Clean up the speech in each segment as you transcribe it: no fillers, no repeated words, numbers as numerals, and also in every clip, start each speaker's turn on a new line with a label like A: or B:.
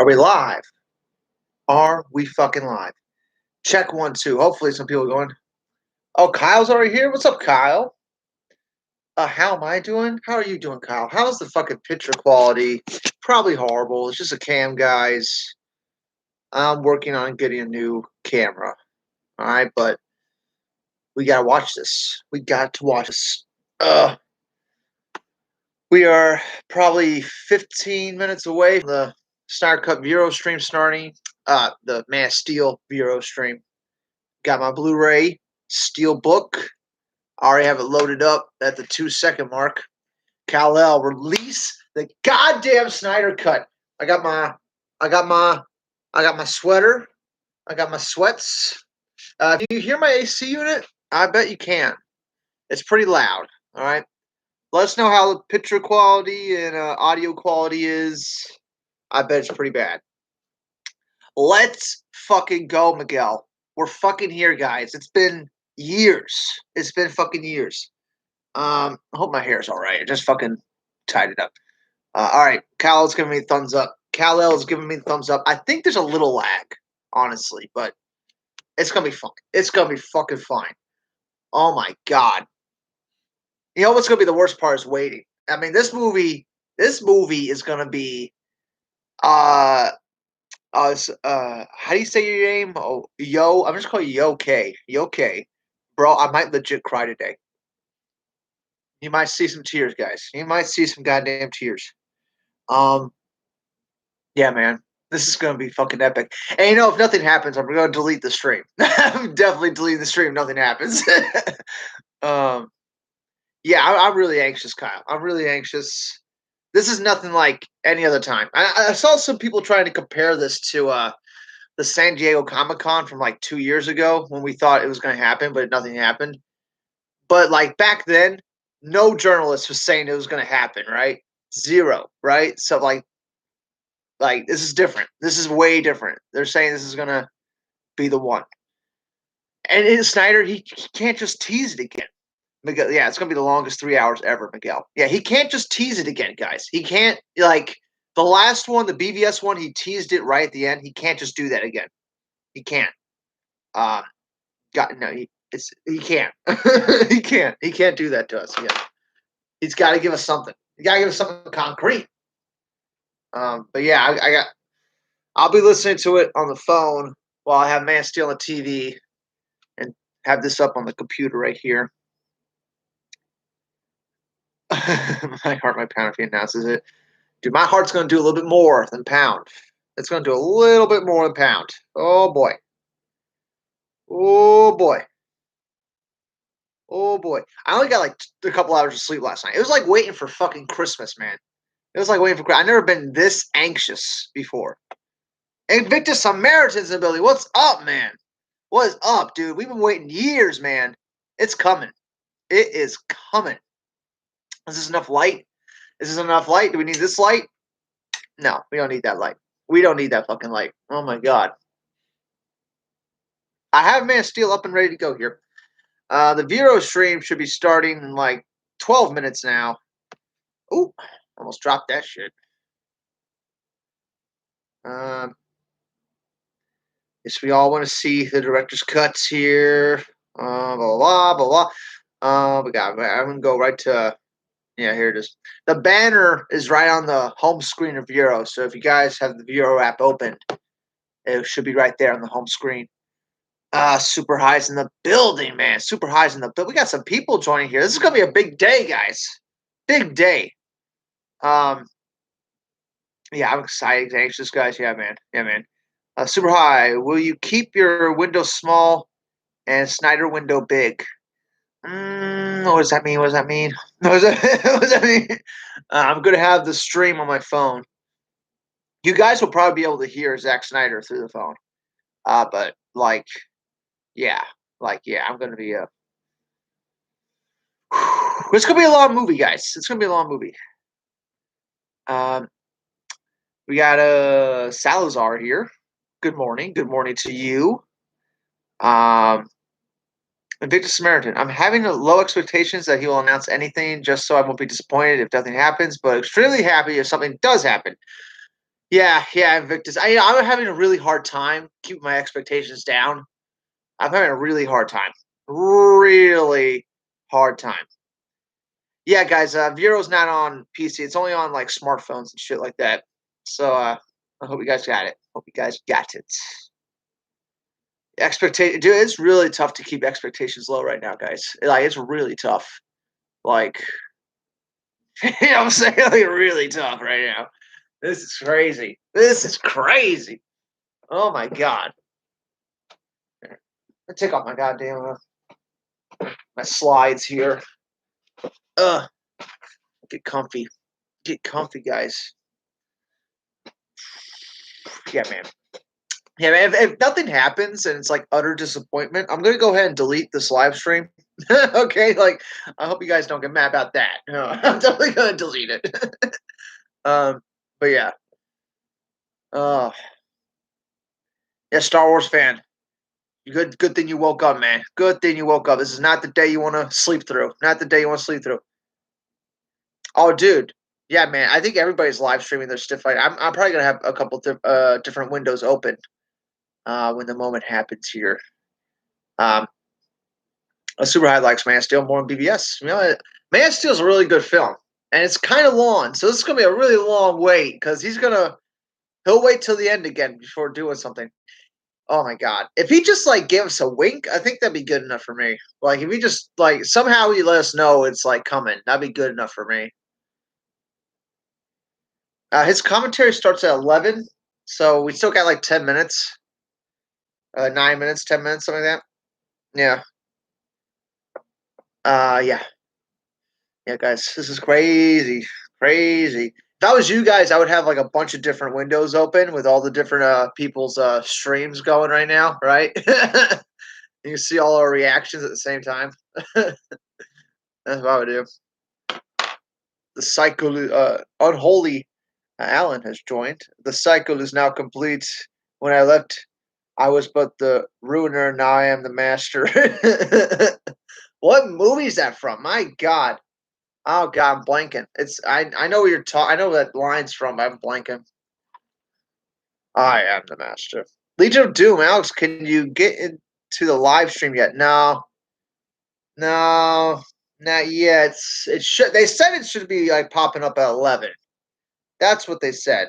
A: we live? Are we fucking live? Check 1, 2. Hopefully some people are going, oh, Kyle's already here? What's up, Kyle? How am I doing? How are you doing, Kyle? How's the fucking picture quality? Probably horrible. It's just a cam, guys. I'm working on getting a new camera. All right, but we gotta watch this. We got to watch this. We are probably 15 minutes away from the Snyder Cut Vero stream starting. The Man of Steel Vero stream. Got my Blu-ray Steel book. I already have it loaded up at the 2-second mark. Kal-El, release the goddamn Snyder Cut. I got my sweater. I got my sweats. Can you hear my AC unit? I bet you can. It's pretty loud. All right. Let us know how the picture quality and audio quality is. I bet it's pretty bad. Let's fucking go, Miguel. We're fucking here, guys. It's been years. It's been fucking years. I hope my hair's all right. I just fucking tied it up. All right. Kal-El's giving me a thumbs up. Kal-El is giving me a thumbs up. I think there's a little lag, honestly, but it's going to be fine. It's going to be fucking fine. Oh, my God. You know what's going to be the worst part is waiting. I mean, this movie is going to be, how do you say your name? Oh, Yo, I'm just calling you Yo K. Yo K. Bro, I might legit cry today. You might see some tears, guys. You might see some goddamn tears. Yeah, man. This is going to be fucking epic. And you know, if nothing happens, I'm going to delete the stream. I'm definitely deleting the stream if nothing happens. Yeah, I'm really anxious, Kyle. I'm really anxious. This is nothing like any other time. I saw some people trying to compare this to the San Diego Comic-Con from like 2 years ago when we thought it was going to happen, but nothing happened. But like back then, no journalist was saying it was going to happen, right? Zero, right? So like this is different. This is way different. They're saying this is going to be the one. And in Snyder, he can't just tease it again. Miguel, yeah, it's going to be the longest 3 hours ever, Miguel. Yeah, he can't just tease it again, guys. He can't, like, the last one, the BVS one, he teased it right at the end. He can't just do that again. He can't. He can't. He can't. He can't do that to us. Yeah. He's got to give us something. He got to give us something concrete. But yeah, I'll be listening to it on the phone while I have Man of Steel on the TV and have this up on the computer right here. My heart might pound if he announces it. Dude, my heart's going to do a little bit more than pound. It's going to do a little bit more than pound. Oh, boy. Oh, boy. Oh, boy. I only got like a couple hours of sleep last night. It was like waiting for fucking Christmas, man. It was like waiting for Christmas. I've never been this anxious before. Invictus Samaritan's ability. What's up, man? What is up, dude? We've been waiting years, man. It's coming. It is coming. Is this enough light? Is this enough light? Do we need this light? No, we don't need that light. We don't need that fucking light. Oh, my God. I have Man of Steel up and ready to go here. The Vero stream should be starting in like 12 minutes now. Ooh, almost dropped that shit. Yes, we all want to see the director's cuts here. Blah, blah, blah, blah. I'm going to go right to, yeah, here it is. The banner is right on the home screen of Vero. So if you guys have the Vero app open, it should be right there on the home screen. Super High's in the building, man. Super High's in the building. We got some people joining here. This is going to be a big day, guys. Big day. Yeah, I'm excited, anxious, guys. Yeah, man. Yeah, man. Super High, will you keep your window small and Snyder window big? What does that mean? What does that mean? What does that mean? I'm going to have the stream on my phone. You guys will probably be able to hear Zack Snyder through the phone. But, like, yeah. I'm going to be it's going to be a long movie, guys. It's going to be a long movie. We got Salazar here. Good morning. Good morning to you. Invictus Samaritan. I'm having low expectations that he will announce anything just so I won't be disappointed if nothing happens, but extremely happy if something does happen. Yeah, Invictus. I'm having a really hard time keeping my expectations down. I'm having a really hard time. Really hard time. Yeah, guys, Vero's not on PC. It's only on like smartphones and shit like that. So I hope you guys got it. Hope you guys got it. Expectation, dude, it's really tough to keep expectations low right now, guys. Like it's really tough. Like you know what I'm saying? Like really tough right now. This is crazy. This is crazy. Oh my god. I take off my goddamn my slides here. Ugh. Get comfy. Get comfy, guys. Yeah, man. Yeah, man. If nothing happens and it's like utter disappointment, I'm gonna go ahead and delete this live stream. Okay, like I hope you guys don't get mad about that. No, I'm definitely gonna delete it. But yeah. Uh yeah, Star Wars fan. Good thing you woke up, man. Good thing you woke up. This is not the day you wanna sleep through. Not the day you want to sleep through. Oh, dude. Yeah, man. I think everybody's live streaming their stiff fight. I'm probably gonna have a couple different windows open when the moment happens here. Um, Super High likes Man of Steel more than BBS. You know, Man of Steel is a really good film, and it's kind of long, so this is gonna be a really long wait because he'll wait till the end again before doing something. Oh my god! If he just like gave us a wink, I think that'd be good enough for me. Like if he just like somehow he let us know it's like coming, that'd be good enough for me. His commentary starts at 11, so we still got like 10 minutes, 9 minutes, 10 minutes, something like that. Yeah. Yeah. Yeah, guys, this is crazy, crazy. If I was you guys, I would have like a bunch of different windows open with all the different people's streams going right now, right? You can see all our reactions at the same time. That's what I would do. The cycle, unholy Alan has joined. The cycle is now complete. When I left, I was but the ruiner. Now I am the master. What movie is that from? My God. Oh God, I'm blanking. I know what you're talking. I know what that line's from. I'm blanking. I am the master. Legion of Doom, Alex. Can you get into the live stream yet? No, no, not yet. It should. They said it should be like popping up at 11. That's what they said.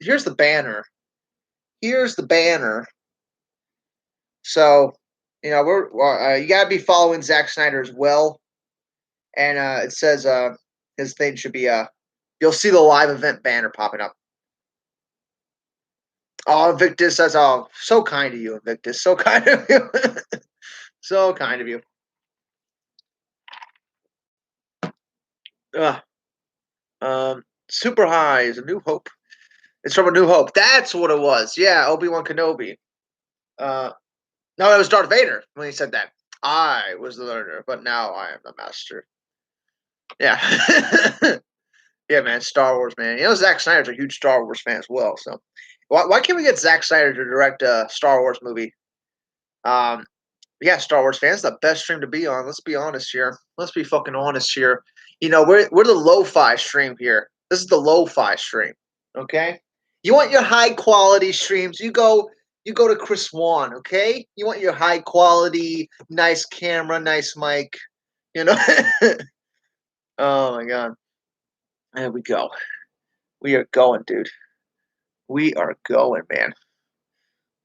A: Here's the banner. Here's the banner. So, you gotta be following Zack Snyder as well. And it says his thing should be you'll see the live event banner popping up. Oh, Invictus says, "Oh, so kind of you, Invictus. So kind of you. So kind of you." Ugh. Super High is a New Hope. It's from A New Hope. That's what it was. Yeah, Obi-Wan Kenobi. Uh, no, it was Darth Vader when he said that. I was the learner, but now I am the master. Yeah. Yeah, man. Star Wars, man. Zack Snyder's a huge Star Wars fan as well. So, why can't we get Zack Snyder to direct a Star Wars movie? Um, yeah, Star Wars fans, the best stream to be on. Let's be honest here. Let's be fucking honest here. We're the lo-fi stream here. This is the lo-fi stream. Okay? You want your high quality streams, you go to Chris Wan, okay? You want your high quality, nice camera, nice mic, you know? Oh my god. There we go. We are going, dude. We are going, man.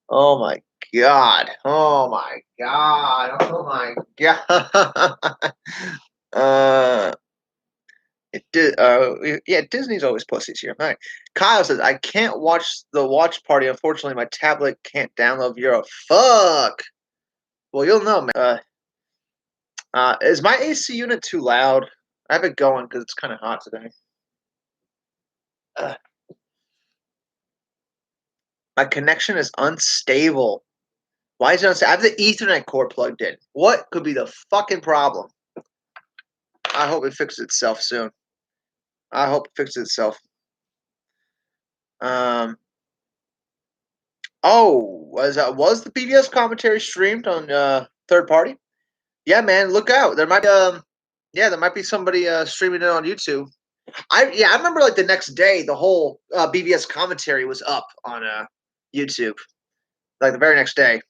A: Oh my god. Oh my god. Oh my god. uh yeah, Disney's always pussies here. All right. Kyle says, I can't watch the watch party. Unfortunately, my tablet can't download Euro. Fuck. Well, you'll know, man. Is my AC unit too loud? I have it going because it's kind of hot today. Uh, my connection is unstable. Why is it unstable? I have the Ethernet cord plugged in. What could be the fucking problem? I hope it fixes itself soon. I hope it fixes itself. Um. Oh, was the PBS commentary streamed on third party? Yeah, man, look out. There might be somebody streaming it on YouTube. I remember like the next day, the whole BVS commentary was up on YouTube. Like the very next day.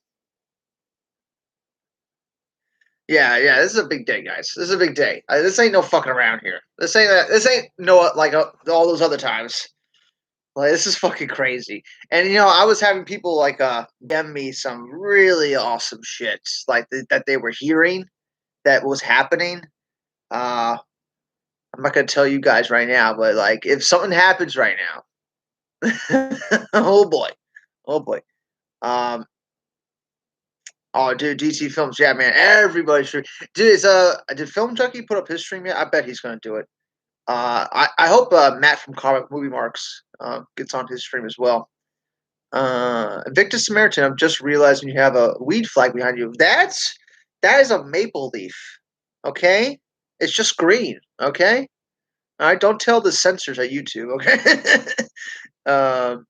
A: Yeah, yeah. This is a big day, guys. This is a big day. This ain't no fucking around here. This ain't that. This ain't no like all those other times. Like this is fucking crazy. And I was having people like DM me some really awesome shit like that they were hearing that was happening. Uh, I'm not gonna tell you guys right now, but like if something happens right now, oh boy, oh boy. Um, oh dude, DC Films, yeah, man, everybody should. Dude, did Film Junkie put up his stream yet? I bet he's gonna do it. I hope Matt from Comic Movie Marks gets on his stream as well. Victor Samaritan, I'm just realizing you have a weed flag behind you. That is a maple leaf. Okay, it's just green. Okay, all right. Don't tell the censors at YouTube. Okay. um.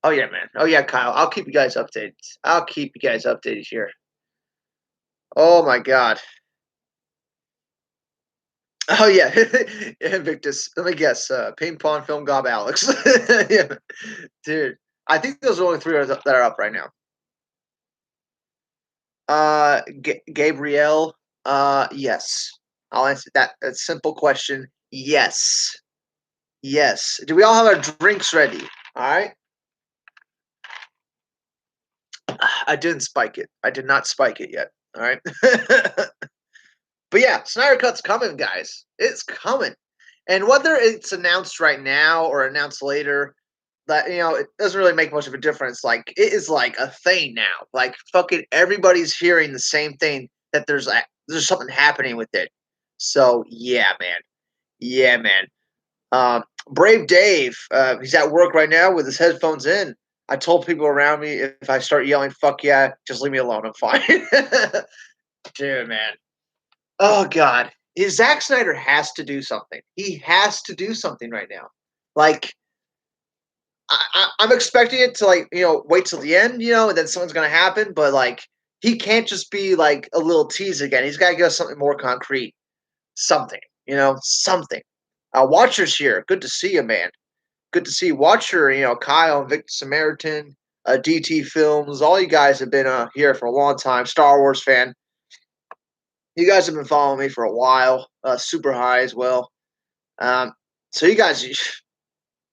A: Oh yeah, man. Oh yeah, Kyle. I'll keep you guys updated. I'll keep you guys updated here. Oh my God. Oh yeah, Invictus. Let me guess. Ping pong film gob Alex. Yeah, dude. I think those are only three that are up right now. Gabrielle. Yes. I'll answer that. A simple question. Yes. Yes. Do we all have our drinks ready? All right. I didn't spike it. I did not spike it yet. All right. But yeah, Snyder Cut's coming, guys. It's coming. And whether it's announced right now or announced later, that it doesn't really make much of a difference. Like it is like a thing now. Like fucking everybody's hearing the same thing that there's something happening with it. So yeah, man. Yeah, man. Brave Dave, he's at work right now with his headphones in. I told people around me if I start yelling "fuck yeah," just leave me alone. I'm fine. Dude, man. Oh God, Zack Snyder has to do something. He has to do something right now. Like I'm expecting it to like wait till the end, and then something's gonna happen. But like he can't just be like a little tease again. He's got to give us something more concrete. Something, something. Watchers here, good to see you, man. Good to see Watcher. Kyle and Victor Samaritan, DT Films. All you guys have been here for a long time. Star Wars fan. You guys have been following me for a while. Super high as well. So you guys,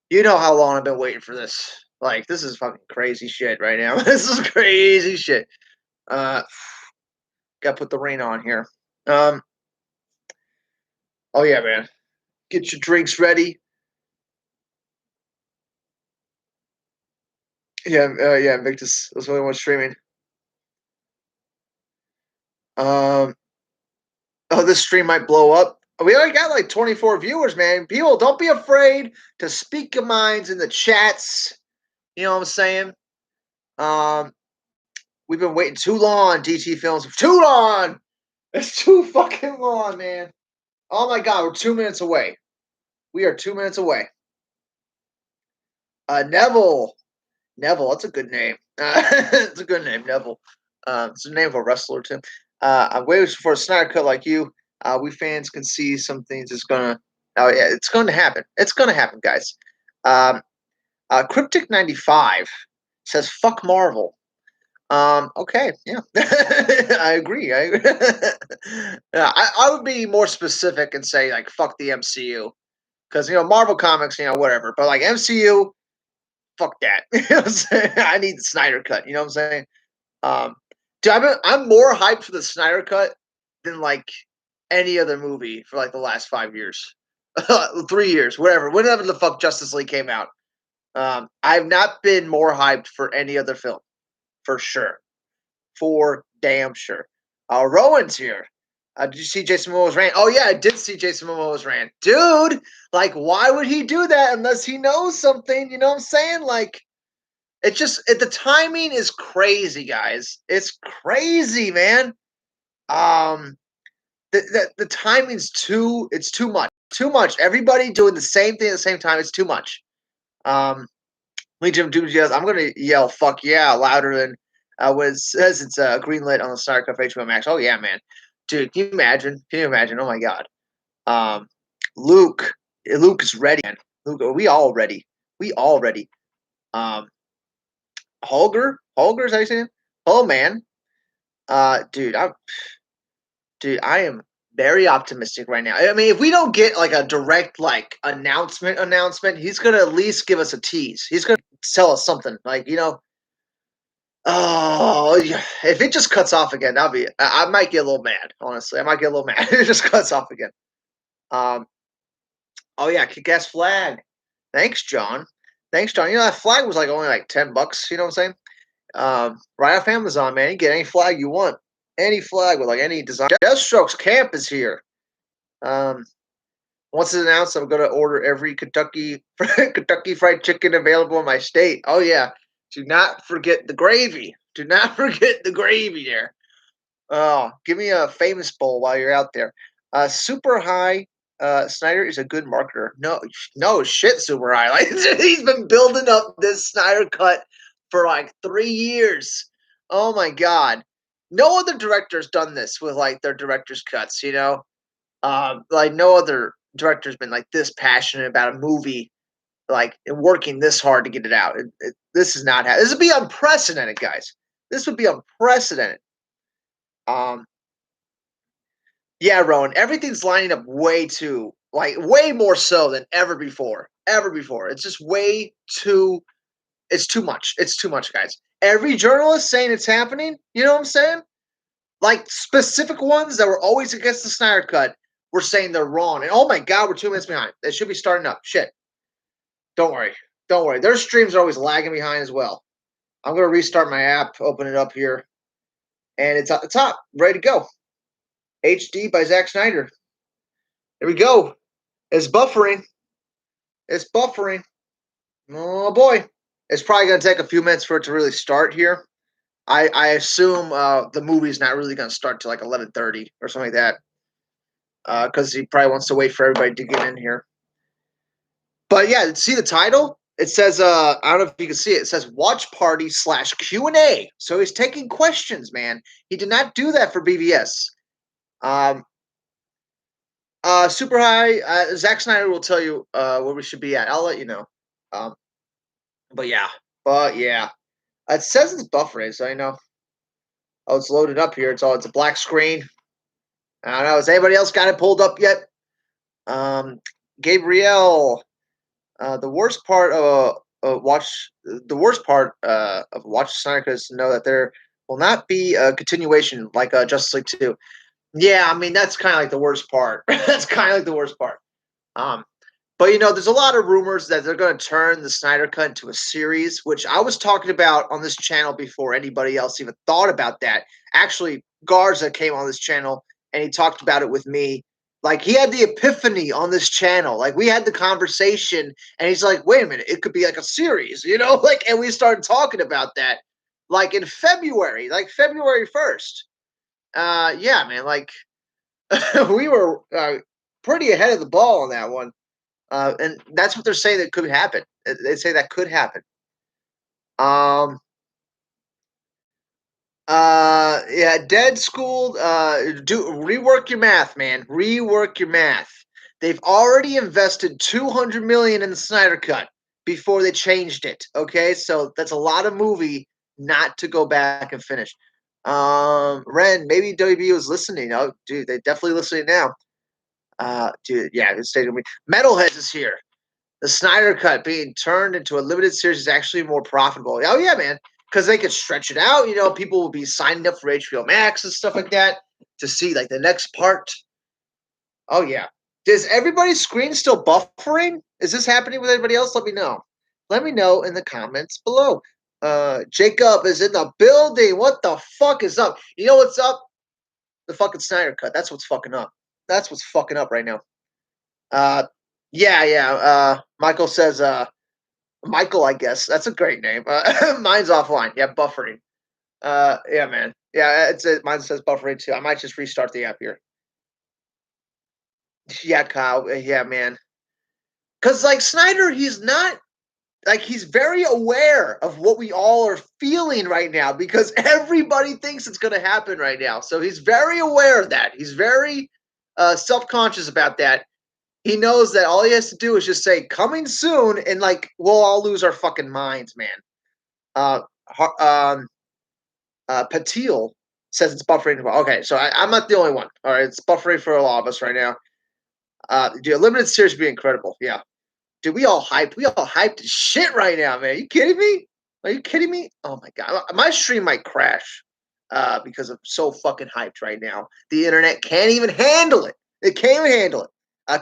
A: you know how long I've been waiting for this. Like this is fucking crazy shit right now. This is crazy shit. Uh, Got to put the rain on here. Um, oh yeah, man. Get your drinks ready. Yeah, yeah. Victus was the only one streaming. Um, oh, this stream might blow up. We already got like 24 viewers, man. People, don't be afraid to speak your minds in the chats. You know what I'm saying? Um, we've been waiting too long, DT Films. Too long. It's too fucking long, man. Oh my God, we're 2 minutes away. We are 2 minutes away. Neville. Neville, that's a good name. It's a good name, Neville. It's the name of a wrestler too. I'm waiting for a Snyder cut like you. We fans can see some things. It's gonna. Oh yeah, it's going to happen. It's going to happen, guys. Um, Cryptic 95 says fuck Marvel. Okay, yeah, I agree. Yeah, I would be more specific and say like fuck the MCU because Marvel comics, whatever. But like MCU, fuck that. You know what I'm saying? I need the Snyder cut. You know what I'm saying? Um, Dude, I'm more hyped for the Snyder cut than like any other movie for like the last 5 years, 3 years, whatever. Whenever the fuck Justice League came out, I've not been more hyped for any other film, for sure, for damn sure. Rowan's here. Did you see Jason Momoa's rant? Oh yeah, I did see Jason Momoa's rant, dude. Like, why would he do that unless he knows something? You know what I'm saying? Like, it's just the timing is crazy, guys. It's crazy, man. Um, the timing's it's too much. Too much. Everybody doing the same thing at the same time. It's too much. Legion of Doom yells, I'm gonna yell fuck yeah louder than when it says it's greenlit on the Star Cup HBO Max. Oh yeah, man. Dude, can you imagine? Can you imagine? Oh my god. Um Luke. Luke is ready, man. Luke, are we all ready? We all ready. Um, Holger is how you say it? Oh man, dude, I am very optimistic right now. I mean, if we don't get like a direct like announcement, he's gonna at least give us a tease. He's gonna tell us something, like oh, yeah. If it just cuts off again, that'll be. I might get a little mad. Honestly, I might get a little mad. If it just cuts off again. Um. Oh yeah, kick-ass flag. Thanks, John. Thanks, John. You know that flag was like only like $10. You know what I'm saying? Right off Amazon, man. You get any flag you want. Any flag with like any design. Deathstroke's camp is here. Um, once it's announced, I'm gonna order every Kentucky Kentucky Fried Chicken available in my state. Oh yeah, do not forget the gravy. Do not forget the gravy there. Oh, give me a famous bowl while you're out there. Super high. Snyder is a good marketer. No, no shit, super high. Like he's been building up this Snyder cut for like 3 years. Oh my god, no other director's done this with like their director's cuts. Like no other director's been like this passionate about a movie, like and working this hard to get it out. This is not. This would be unprecedented, guys. This would be unprecedented. Um, Yeah, Rowan, everything's lining up way too, like way more so than ever before. Ever before. It's just way too. It's too much. It's too much, guys. Every journalist saying it's happening. You know what I'm saying? Like specific ones that were always against the Snyder Cut were saying they're wrong. And oh my God, we're 2 minutes behind. It should be starting up. Shit. Don't worry. Don't worry. Their streams are always lagging behind as well. I'm gonna restart my app, open it up here, and it's at the top, ready to go. HD by Zack Snyder. There we go. It's buffering. It's buffering. Oh boy. It's probably going to take a few minutes for it to really start here. I assume the movie's not really going to start till like 11:30 or something like that, because he probably wants to wait for everybody to get in here. But yeah, see the title? It says I don't know if you can see it. It says Watch Party / Q&A. So he's taking questions, man. He did not do that for BVS. Um, Super high. Zack Snyder will tell you where we should be at. I'll let you know. Um, but yeah. It says it's buffering, so I know. Oh, it's loaded up here. It's a black screen. I don't know. Has anybody else got it pulled up yet? Um, Gabriel. The worst part of Watch Snyder is to know that there will not be a continuation like Justice League 2. Yeah, I mean that's kind of like the worst part. That's kind of like the worst part. Um, but there's a lot of rumors that they're going to turn the Snyder Cut into a series, which I was talking about on this channel before anybody else even thought about that. Actually, Garza came on this channel and he talked about it with me. Like he had the epiphany on this channel. Like we had the conversation and he's like, wait a minute, it could be like a series, like, and we started talking about that like in February, like February 1st. Yeah, man, like we were pretty ahead of the ball on that one. And that's what they're saying that could happen. They say that could happen. Um, yeah, dead schooled. Do rework your math, man. Rework your math. They've already invested 200 million in the Snyder Cut before they changed it. Okay, so that's a lot of movie not to go back and finish. Ren, maybe WB was listening. Oh, dude, they're definitely listening now. Dude, yeah, it's taking me. Metalheads is here. The Snyder Cut being turned into a limited series is actually more profitable. Oh yeah, man, because they could stretch it out. People will be signing up for HBO Max and stuff like that to see like the next part. Oh yeah. Is everybody's screen still buffering? Is this happening with anybody else? Let me know. Let me know in the comments below. Jacob is in the building. What the fuck is up? You know what's up? The fucking Snyder Cut. That's what's fucking up. That's what's fucking up right now. Yeah. Michael says, Michael, I guess that's a great name. Mine's offline. Yeah, buffering. Yeah, man. Yeah, mine says buffering too. I might just restart the app here. Yeah, Kyle. Yeah, man. Cause like Snyder, he's not like he's very aware of what we all are feeling right now because everybody thinks it's going to happen right now. So he's very aware of that. He's very self-conscious about that. He knows that all he has to do is just say "coming soon," and like we'll all lose our fucking minds, man. Uh, Patil says it's buffering. Okay, so I'm not the only one. All right, it's buffering for a lot of us right now. Dude, limited series would be incredible. Yeah, dude, we all hyped. We all hyped as shit right now, man. Are you kidding me? Are you kidding me? Oh my god, my stream might crash because I'm so fucking hyped right now. The internet can't even handle it. It can't even handle it.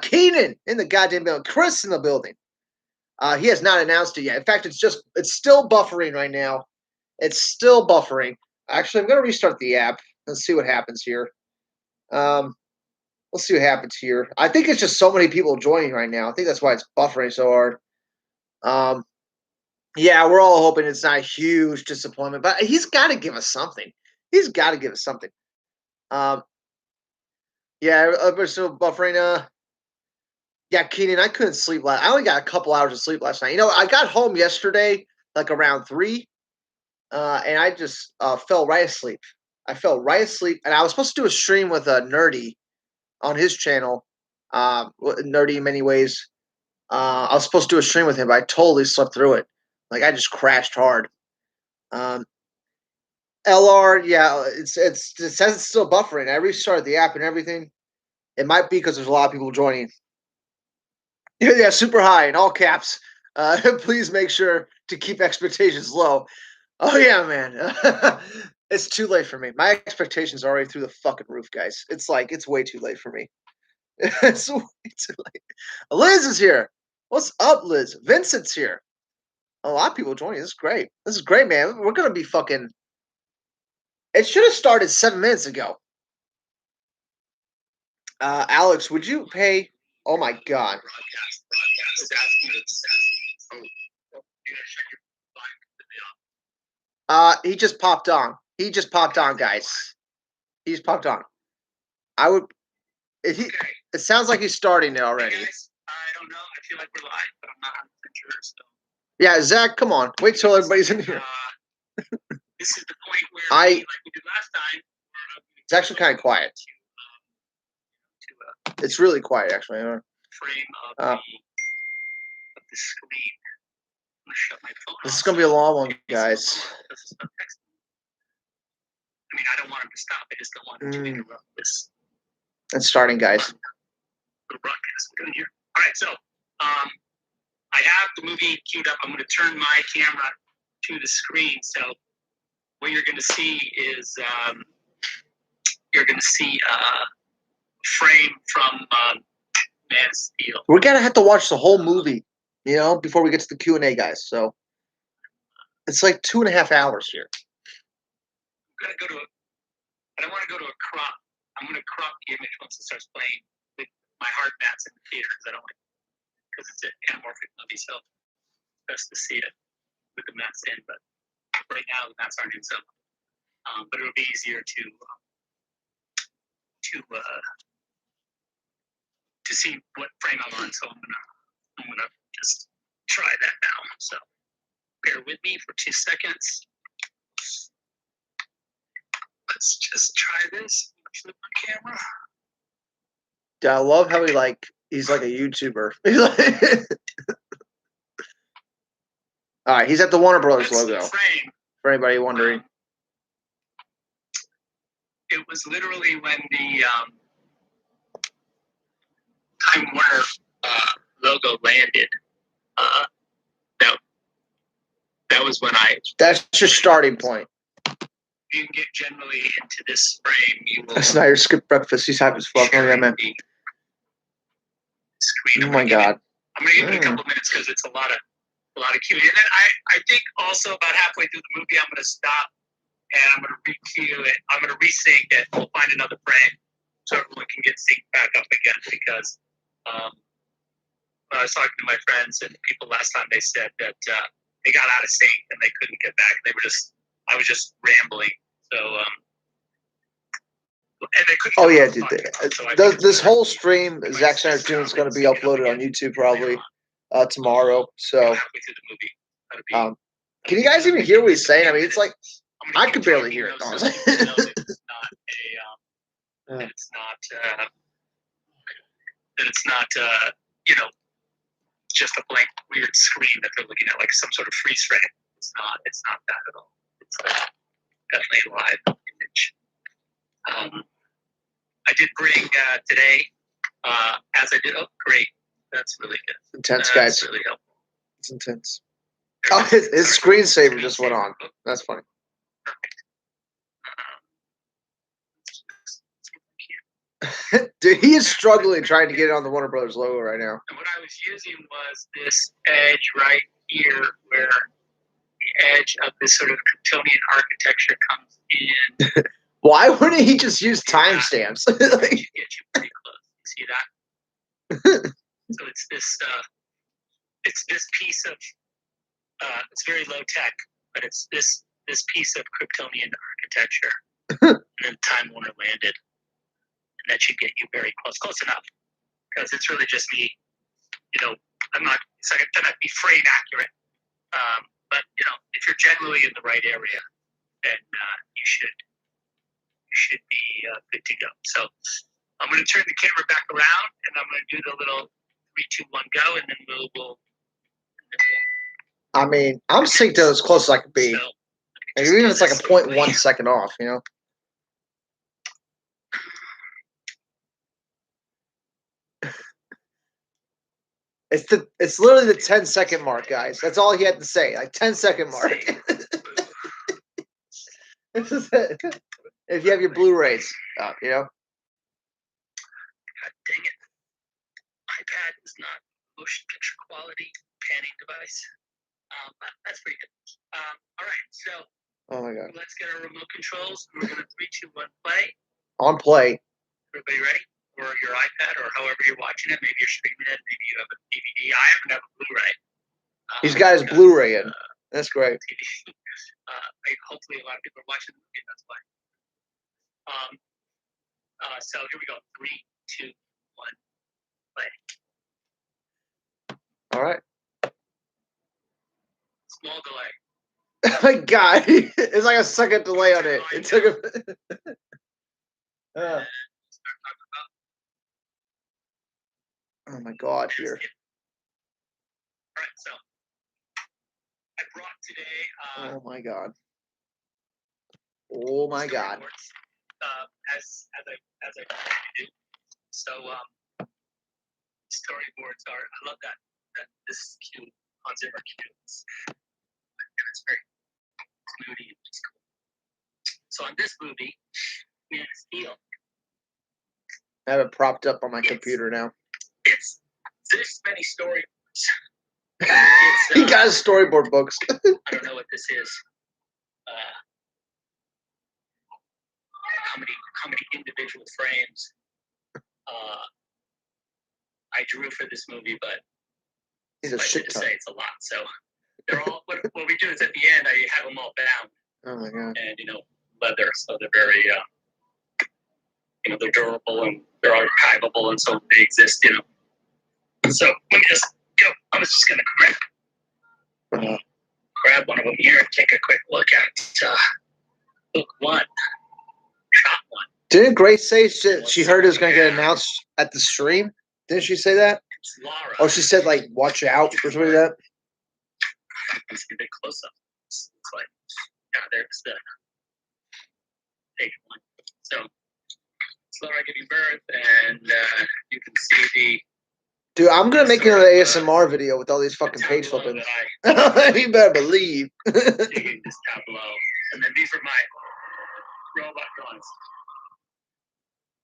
A: Keenan in the goddamn building. Chris in the building. He has not announced it yet. In fact, it's still buffering right now. It's still buffering. Actually, I'm gonna restart the app. Let's see what happens here. Um, let's see what happens here. I think it's just so many people joining right now. I think that's why it's buffering so hard. Yeah, we're all hoping it's not a huge disappointment, but he's got to give us something. He's got to give us something. Um, yeah, we're still buffering. Yeah, Keenan, I couldn't sleep last. I only got a couple hours of sleep last night. You know, I got home yesterday like around 3, and I just fell right asleep. I fell right asleep, and I was supposed to do a stream with Nerdy on his channel. Nerdy in many ways. I was supposed to do a stream with him, but I totally slept through it. Like I just crashed hard. Um, LR, yeah, it says it's still buffering. I restarted the app and everything. It might be because there's a lot of people joining. Yeah, super high in all caps. Please make sure to keep expectations low. Oh yeah, man. It's too late for me. My expectations are already through the fucking roof, guys. It's way too late for me. It's way too late. Liz is here. What's up, Liz? Vincent's here. A lot of people joining. This is great. This is great, man. We're gonna be fucking. It should have started 7 minutes ago. Alex, would you pay? Oh my god. He just popped on. He just popped on, guys. He's popped on. I would. It sounds like he's starting it already.
B: Hey guys, I don't know. I feel like we're live, but I'm not 100% sure. So.
A: Yeah, Zach, come on. Wait till everybody's in here.
B: This is the point where like we did last time.
A: It's actually kind of quiet. It's really quiet, actually.
B: Frame of the screen. I'm gonna shut my phone
A: This
B: off.
A: is gonna be a long one, guys.
B: I mean, I don't want him to stop. I just don't want him to interrupt this.
A: It's starting, guys.
B: The broadcast we're doing here. All right, so I have the movie queued up. I'm going to turn my camera to the screen. So what you're going to see is you're going to see a frame from Man of Steel.
A: We're gonna have to watch the whole movie, before we get to the Q&A, guys. So it's like 2.5 hours here.
B: I'm going to go to I don't want to go to a crop. I'm going to crop the image once it starts playing with my hard mats in the theater because I don't like because it's an anamorphic movie, so it's best to see it with the mats in. But right now the mats aren't in, so but it'll be easier to see what frame I'm on. So I'm gonna just try that now. So bear with me for 2 seconds. Let's just try this. Flip my camera.
A: I love how he's like a YouTuber. All right, he's at the Warner Brothers logo. For anybody wondering.
B: It was literally when the Time Warner logo landed. That was when
A: That's your starting point.
B: You can get generally into this frame. You will.
A: Snyder skipped breakfast. He's happy as fuck. Oh, man.
B: Screen.
A: Oh my god.
B: I'm gonna give it a couple minutes because it's a lot of queuing. And then I think also about halfway through the movie I'm gonna stop and I'm gonna re-queue it. I'm gonna resync it. We'll find another frame so everyone can get synced back up again because when I was talking to my friends and people last time, they said that they got out of sync and they couldn't get back. I was just rambling. So and they couldn't.
A: Oh yeah, dude. This whole stream, Zack Snyder doing is going to be uploaded on YouTube probably tomorrow. So, can you guys even hear what he's saying? I mean, it's like I could barely hear it.
B: It's not that it's not just a blank weird screen that they're looking at, like some sort of freeze frame. It's not that at all. It's definitely a live image. I did bring today, as I did. Oh, great! That's really good.
A: Intense,
B: That's
A: guys.
B: really helpful.
A: It's intense. Oh, his screensaver just went on. That's funny. Dude, he is struggling trying to get it on the Warner Brothers logo right now.
B: And what I was using was this edge right here, where the edge of this sort of Kryptonian architecture comes in.
A: Why wouldn't he just use timestamps?
B: Get you pretty close. You see that? So it's this piece of it's very low tech, but it's this piece of Kryptonian architecture. And then Time Warner landed, and that should get you very close enough, because it's really just me. I'm not. It's like to not be frame accurate, but if you're generally in the right area, then you should be good to go. So I'm going to turn the camera back around, and I'm going to do the little 3, 2, 1, go, and then we'll
A: I mean, I'm synced to as close as I can be.
B: So,
A: Even if it's like a 0.1 second off, It's literally the 10-second mark, guys. That's all he had to say. Like 10-second mark. This is it. If you have your Blu-rays up,
B: God dang it. iPad is not motion picture quality panning device. But that's pretty good. All right, so
A: oh my god.
B: Let's get our remote controls. We're going to 3, 2, 1, play.
A: On play.
B: Everybody ready? Or your iPad, or however you're watching it. Maybe you're streaming it. Maybe you have a DVD. I happen to have a Blu-ray.
A: He's got his Blu-ray in. That's great.
B: Hopefully a lot of people are watching the movie. That's why. So here we go. 3, 2, 1, play.
A: All right.
B: Small delay.
A: Oh my god. It's like a second delay on it. It took a oh my god, here.
B: All right, so I brought today.
A: Oh my god. Oh my god.
B: As I do. So storyboards are. I love that. This is cute. Hans Zimmer cute. It's very moody and just cool. So on this movie, Man of Steel.
A: I have it propped up on my computer now.
B: It's this many storyboards.
A: He got his storyboard books.
B: I don't know what this is. How many individual frames I drew for this movie, but
A: he's a shit ton.
B: Say it's a lot. So they're all. What we do is at the end, I have them all bound.
A: Oh my god!
B: And leather, so they're very, they're durable and they're archivable, and so they exist. So let me just go. I was just gonna grab one of them here and take a quick look at book 1, shot 1.
A: Didn't Grace say she heard it was going to get announced at the stream? Didn't she say that?
B: It's Laura.
A: Oh, she said, like, watch out or something like that?
B: Let's get a big close up. It's like, there's the big one. So, it's Laura giving birth, and you can see the.
A: Dude, I'm going to make another ASMR video with all these fucking page flipping. You better believe.
B: Digging this tableau. And then these are my robot drawings.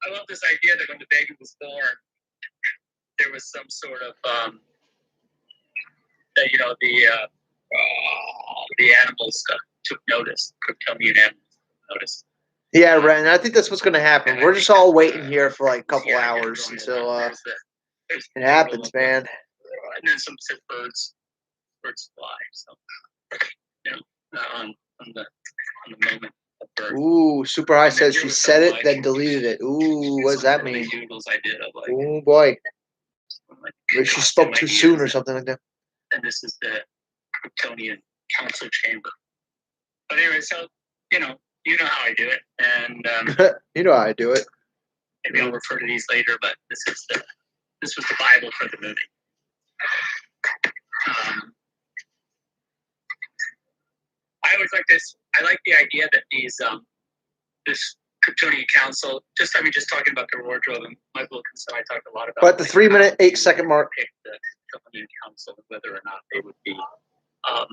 B: I love this idea that when the baby was born, there was some sort of, the animals took notice. Kryptonian animals took notice.
A: Yeah, Ren, I think that's what's going to happen. We're just all waiting here for like a couple hours until it happens, man.
B: And then some sick birds fly. So, on the moment.
A: Ooh, Super High says she said it, then deleted it. Ooh, what does that mean? Oh boy. Maybe she spoke too soon or something like that.
B: And this is the Kryptonian Council Chamber. But anyway, so, you know how I do it. And
A: you know how I do it.
B: Maybe I'll refer to these later, but this this was the Bible for the movie. I always like this. I like the idea that this Kryptonian Council. Just talking about their wardrobe, and Mike Wilkins and I talked a lot about.
A: But the 3-minute, 8-second mark.
B: Pick the Kryptonian Council and whether or not they would be. I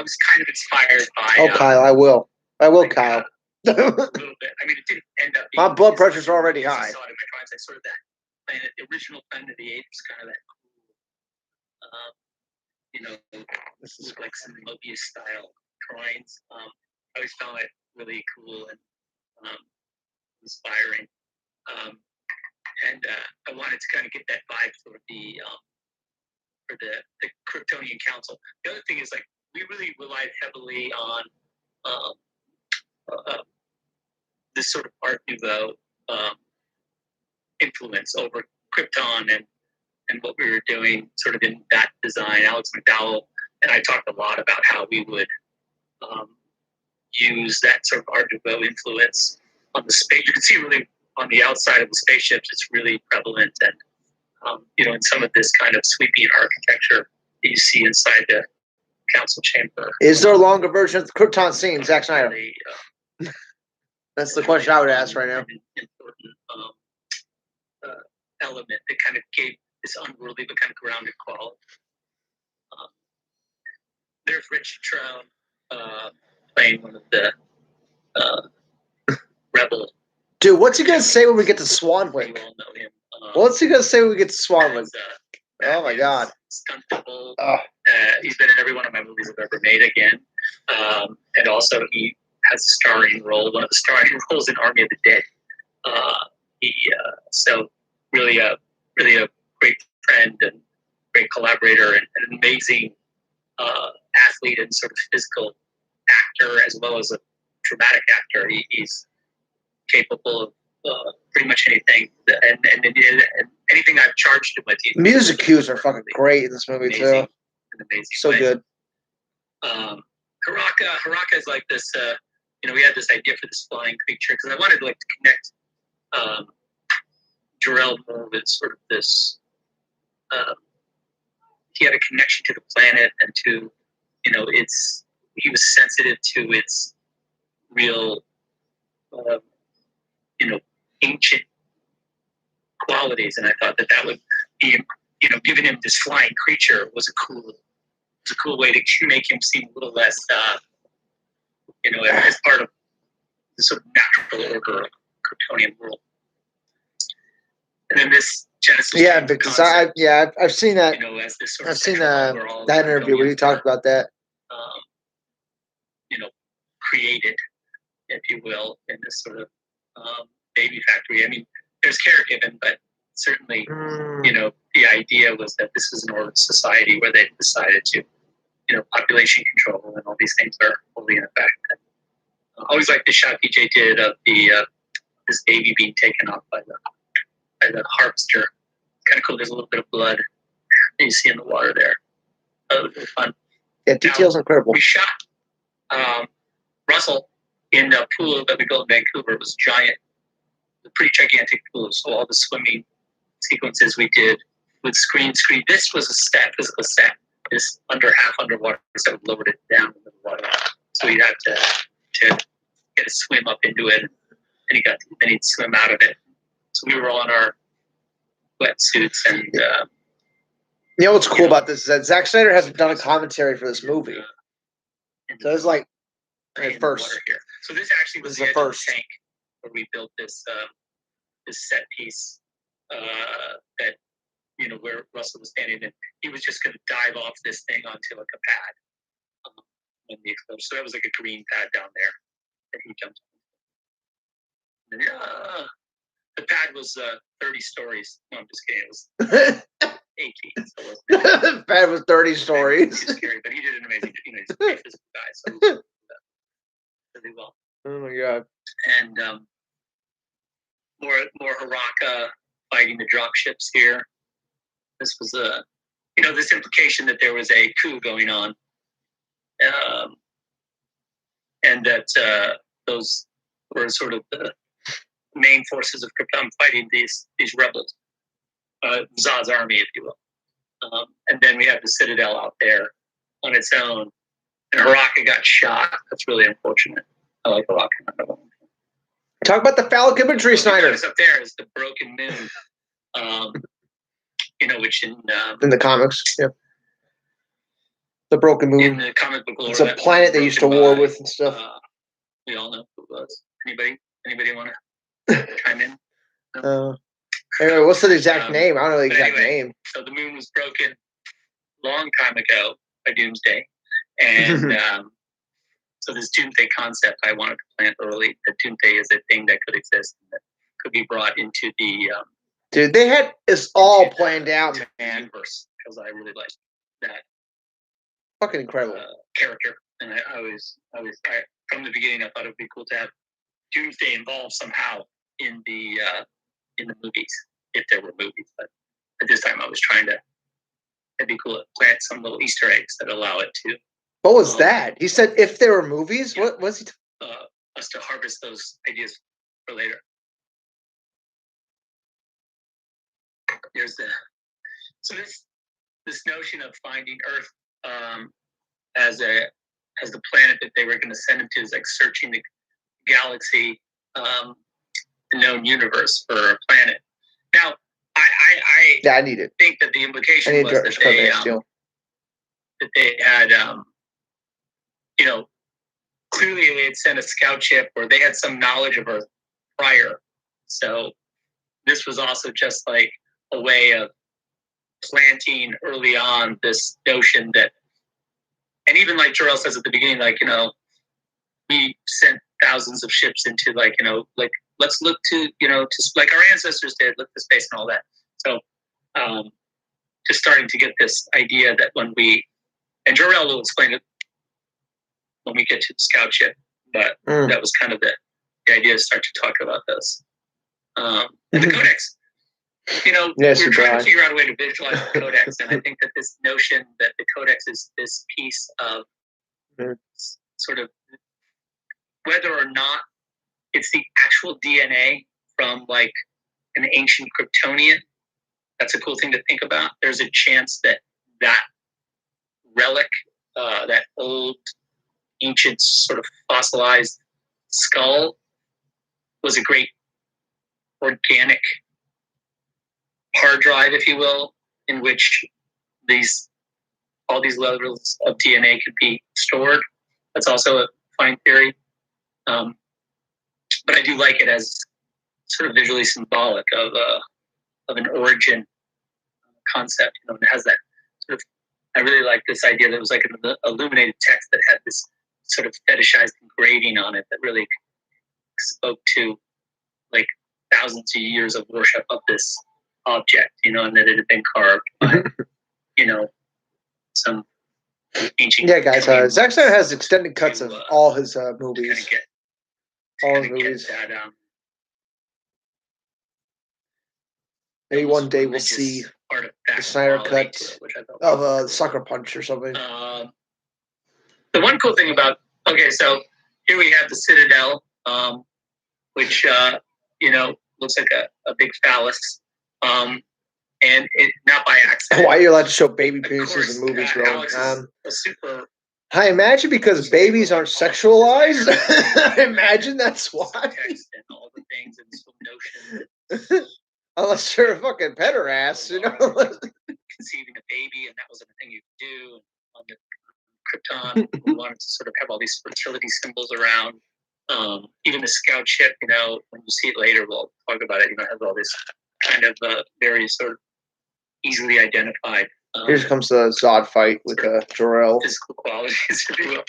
B: was kind of inspired by.
A: Oh, Kyle, I will, Kyle.
B: A little bit. I mean, it didn't end up.
A: My blood pressure's already high.
B: I saw it in my drawings. I sort of that planet, the original Planet of the Apes, kind of that cool. This is like some Mobius style drawings. I always found it really cool and inspiring. And I wanted to kind of get that vibe for the Kryptonian Council. The other thing is, like, we really relied heavily on this sort of Art Nouveau influence over Krypton and what we were doing sort of in that design. Alex McDowell and I talked a lot about how we would use that sort of Art Nouveau influence on the space. You can see really on the outside of the spaceships, it's really prevalent. And, in some of this kind of sweeping architecture that you see inside the council chamber.
A: Is there a longer version of the Krypton scene, Zack Snyder? Really, that's the question I would ask right now.
B: An important element that kind of gave this unworldly but kind of grounded quality. There's Rich Trout playing one of the rebel.
A: Dude, what's he gonna say when we get to Swanwick?
B: You all know him.
A: What's he gonna say when we get to Swanwick? Oh my God!
B: Stunt double. He's been in every one of my movies I've ever made again, and also he has a starring role, one of the starring roles in Army of the Dead. So really a great friend and great collaborator and an amazing athlete and sort of physical actor as well as a dramatic actor. He's capable of pretty much anything, and anything I've charged him with.
A: Music cues are fucking great in this movie too.
B: Amazing
A: so
B: way.
A: Good.
B: Haraka is like this. We had this idea for this flying creature because I wanted to connect Jor-El more with sort of this. He had a connection to the planet and to, he was sensitive to its real, ancient qualities, and I thought that would be, giving him this flying creature was a cool way to make him seem a little less, as part of the sort of natural order of Kryptonian world. And then this Genesis.
A: Yeah, because
B: concept,
A: I've seen that.
B: As this sort
A: I've
B: of
A: seen that interview where you talked about that.
B: Created, if you will, in this sort of baby factory. I mean, there's care given, but certainly, the idea was that this was an ordered society where they decided to, population control and all these things are fully in effect. And I always like the shot DJ did of this baby being taken off by the harvester. Kind of cool. There's a little bit of blood that you see in the water there. It was fun.
A: Yeah, details incredible.
B: We shot Russell in the pool that we built in Vancouver. It was giant, a pretty gigantic pool. So all the swimming sequences we did with screen. This was a physical set. This under half underwater, so we lowered it down into the water. So we'd have to get a swim up into it, and then he'd swim out of it. So we were all in our wetsuits, and
A: you know what's cool about this is that Zack Snyder hasn't done a commentary for this movie. So it's like at first.
B: So this actually was the first tank where we built this set piece that where Russell was standing, and he was just going to dive off this thing onto like a pad when the explosion. So that was like a green pad down there that he jumped on. And, the pad was 30 stories. No, I'm just kidding. It was 8 feet. So
A: the pad was 30 stories.
B: He's scary, but he did an amazing. He's a pretty physical guy, so he did really well.
A: Oh my God!
B: And more Haraka fighting the drop ships here. This was this implication that there was a coup going on, and that those were sort of the main forces of Krypton fighting these rebels. Zod's army, if you will. And then we have the Citadel out there on its own. And Haraka got shot. That's really unfortunate. I like Haraka.
A: Talk about the phallic imagery, Snyder.
B: Up there is the broken moon. Which in
A: the comics, yeah. The broken moon.
B: In the comic book lore,
A: it's a planet they used to war with and stuff.
B: We all know who it was. Anybody want to chime in? No?
A: Anyway, what's the exact name? I don't know the exact name.
B: So the moon was broken a long time ago by Doomsday. And so this Doomsday concept I wanted to plant early. That Doomsday is a thing that could exist and that could be brought into the
A: dude, they had this all planned out, man.
B: Universe, because I really like that.
A: Fucking incredible
B: character, and I always, from the beginning, I thought it would be cool to have Doomsday involved somehow in the movies, if there were movies. But at this time, I was trying to. It'd be cool to plant some little Easter eggs that allow it to.
A: What was that? He said if there were movies. Yeah, what was he?
B: Us to harvest those ideas for later. There's this notion of finding Earth as the planet that they were going to send him to is like searching the galaxy, the known universe for a planet. Now, I
A: need it.
B: think that the implication was that they had clearly they had sent a scout ship or they had some knowledge of Earth prior. So this was also just like a way of planting early on this notion that, and even like Jor-El says at the beginning, like, we sent thousands of ships into like, let's look to, just like our ancestors did, look to space and all that. So just starting to get this idea that and Jor-El will explain it when we get to the scout ship, but that was kind of the idea to start to talk about this. And the Codex. We're trying to figure out a way to visualize the Codex, and I think that this notion that the Codex is this piece of sort of whether or not it's the actual DNA from like an ancient Kryptonian. That's a cool thing to think about. There's a chance that relic, that old ancient sort of fossilized skull was a great organic hard drive, if you will, in which all these levels of DNA could be stored. That's also a fine theory. But I do like it as sort of visually symbolic of an origin concept. It has that sort of. I really like this idea that it was like an illuminated text that had this sort of fetishized engraving on it that really spoke to like thousands of years of worship of this object, and that it had been carved by, some ancient.
A: Yeah, guys. Zack Snyder has extended cuts of all his movies. All his movies. Maybe one day we'll see the Snyder cut of Sucker Punch or something.
B: The one cool thing about so here we have the Citadel, which looks like a big phallus. And it not by accident.
A: Why are you allowed to show baby penises in movies, bro? I imagine because babies aren't sexualized. I imagine that's why.
B: And all the things and this notion.
A: Unless you're a fucking pederast,
B: Conceiving a baby, and that wasn't a thing you could do. On the Krypton, we wanted to sort of have all these fertility symbols around. Even the scout ship, when you see it later, we'll talk about it. Has all this kind of very sort of easily identified.
A: Here comes the Zod fight with Jor-El.
B: Physical qualities, if you will.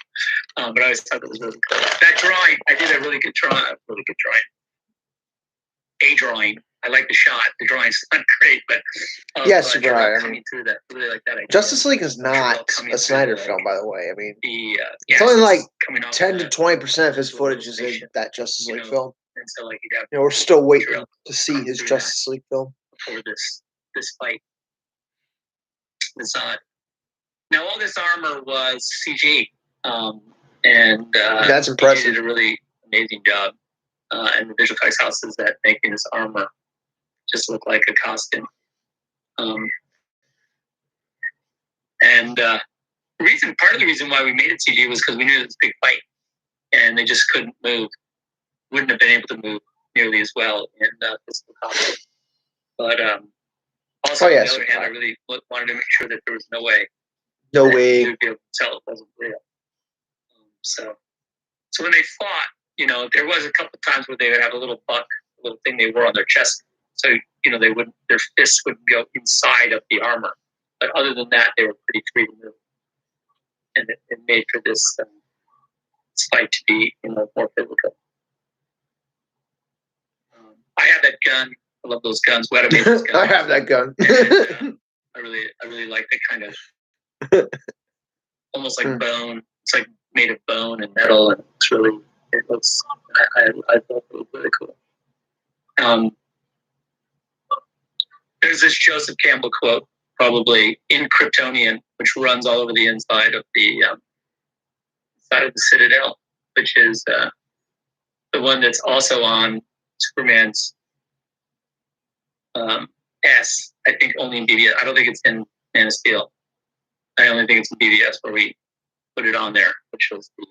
B: But I always thought it was really cool. That drawing, I did a really good drawing. A drawing. I like the shot. The drawing's not great, but
A: yes, you're right.
B: Coming through that, really like that idea.
A: Justice League is not a Snyder film, by the way. I mean,
B: it's
A: only like 10 to 20% of his footage is in that Justice League film.
B: And so, like,
A: we're still waiting to see his Justice League film
B: before this fight. Now, all this armor was CG, and
A: that's impressive.
B: He did a really amazing job, and the visual effects houses that making this armor just look like a costume. And part of the reason why we made it CG was because we knew it was a big fight, and they just couldn't move, wouldn't have been able to move nearly as well in physical combat. But also, on the other hand, I really wanted to make sure that there was no way
A: you would
B: be able to tell it wasn't real. So when they fought, there was a couple of times where they would have a little thing they wore on their chest. So, their fists wouldn't go inside of the armor. But other than that, they were pretty free to move. And it made for this fight to be, more physical. I have that gun. I love those guns. Weta made those guns.
A: I have that gun.
B: And, I really like that kind of almost like bone. It's like made of bone and metal, and it looks. I thought it was really cool. There's this Joseph Campbell quote, probably in Kryptonian, which runs all over the inside of the Citadel, which is the one that's also on Superman's S. I think only in BVS. I don't think it's in Man of Steel. I only think it's in BVS where we put it on there, which was the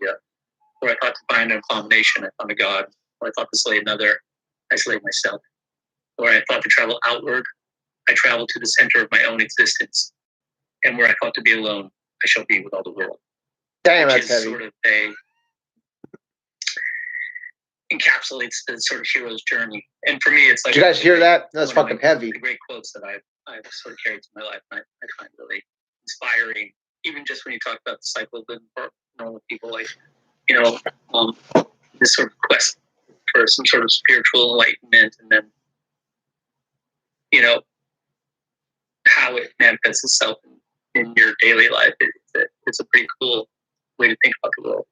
B: where I thought to find an abomination, I found a god. Where I thought to slay another, I slayed myself. Where I thought to travel outward, I traveled to the center of my own existence. And where I thought to be alone, I shall be with all the world.
A: Damn, that's heavy.
B: Sort of encapsulates the sort of hero's journey. And for me, it's like...
A: Did you guys hear that? That's fucking heavy.
B: The great quotes that I've sort of carried to my life, and I find really inspiring. Even just when you talk about the cycle of living for normal people, like, this sort of quest for some sort of spiritual enlightenment, and then, how it manifests itself in your daily life. It's a pretty cool way to think about the world.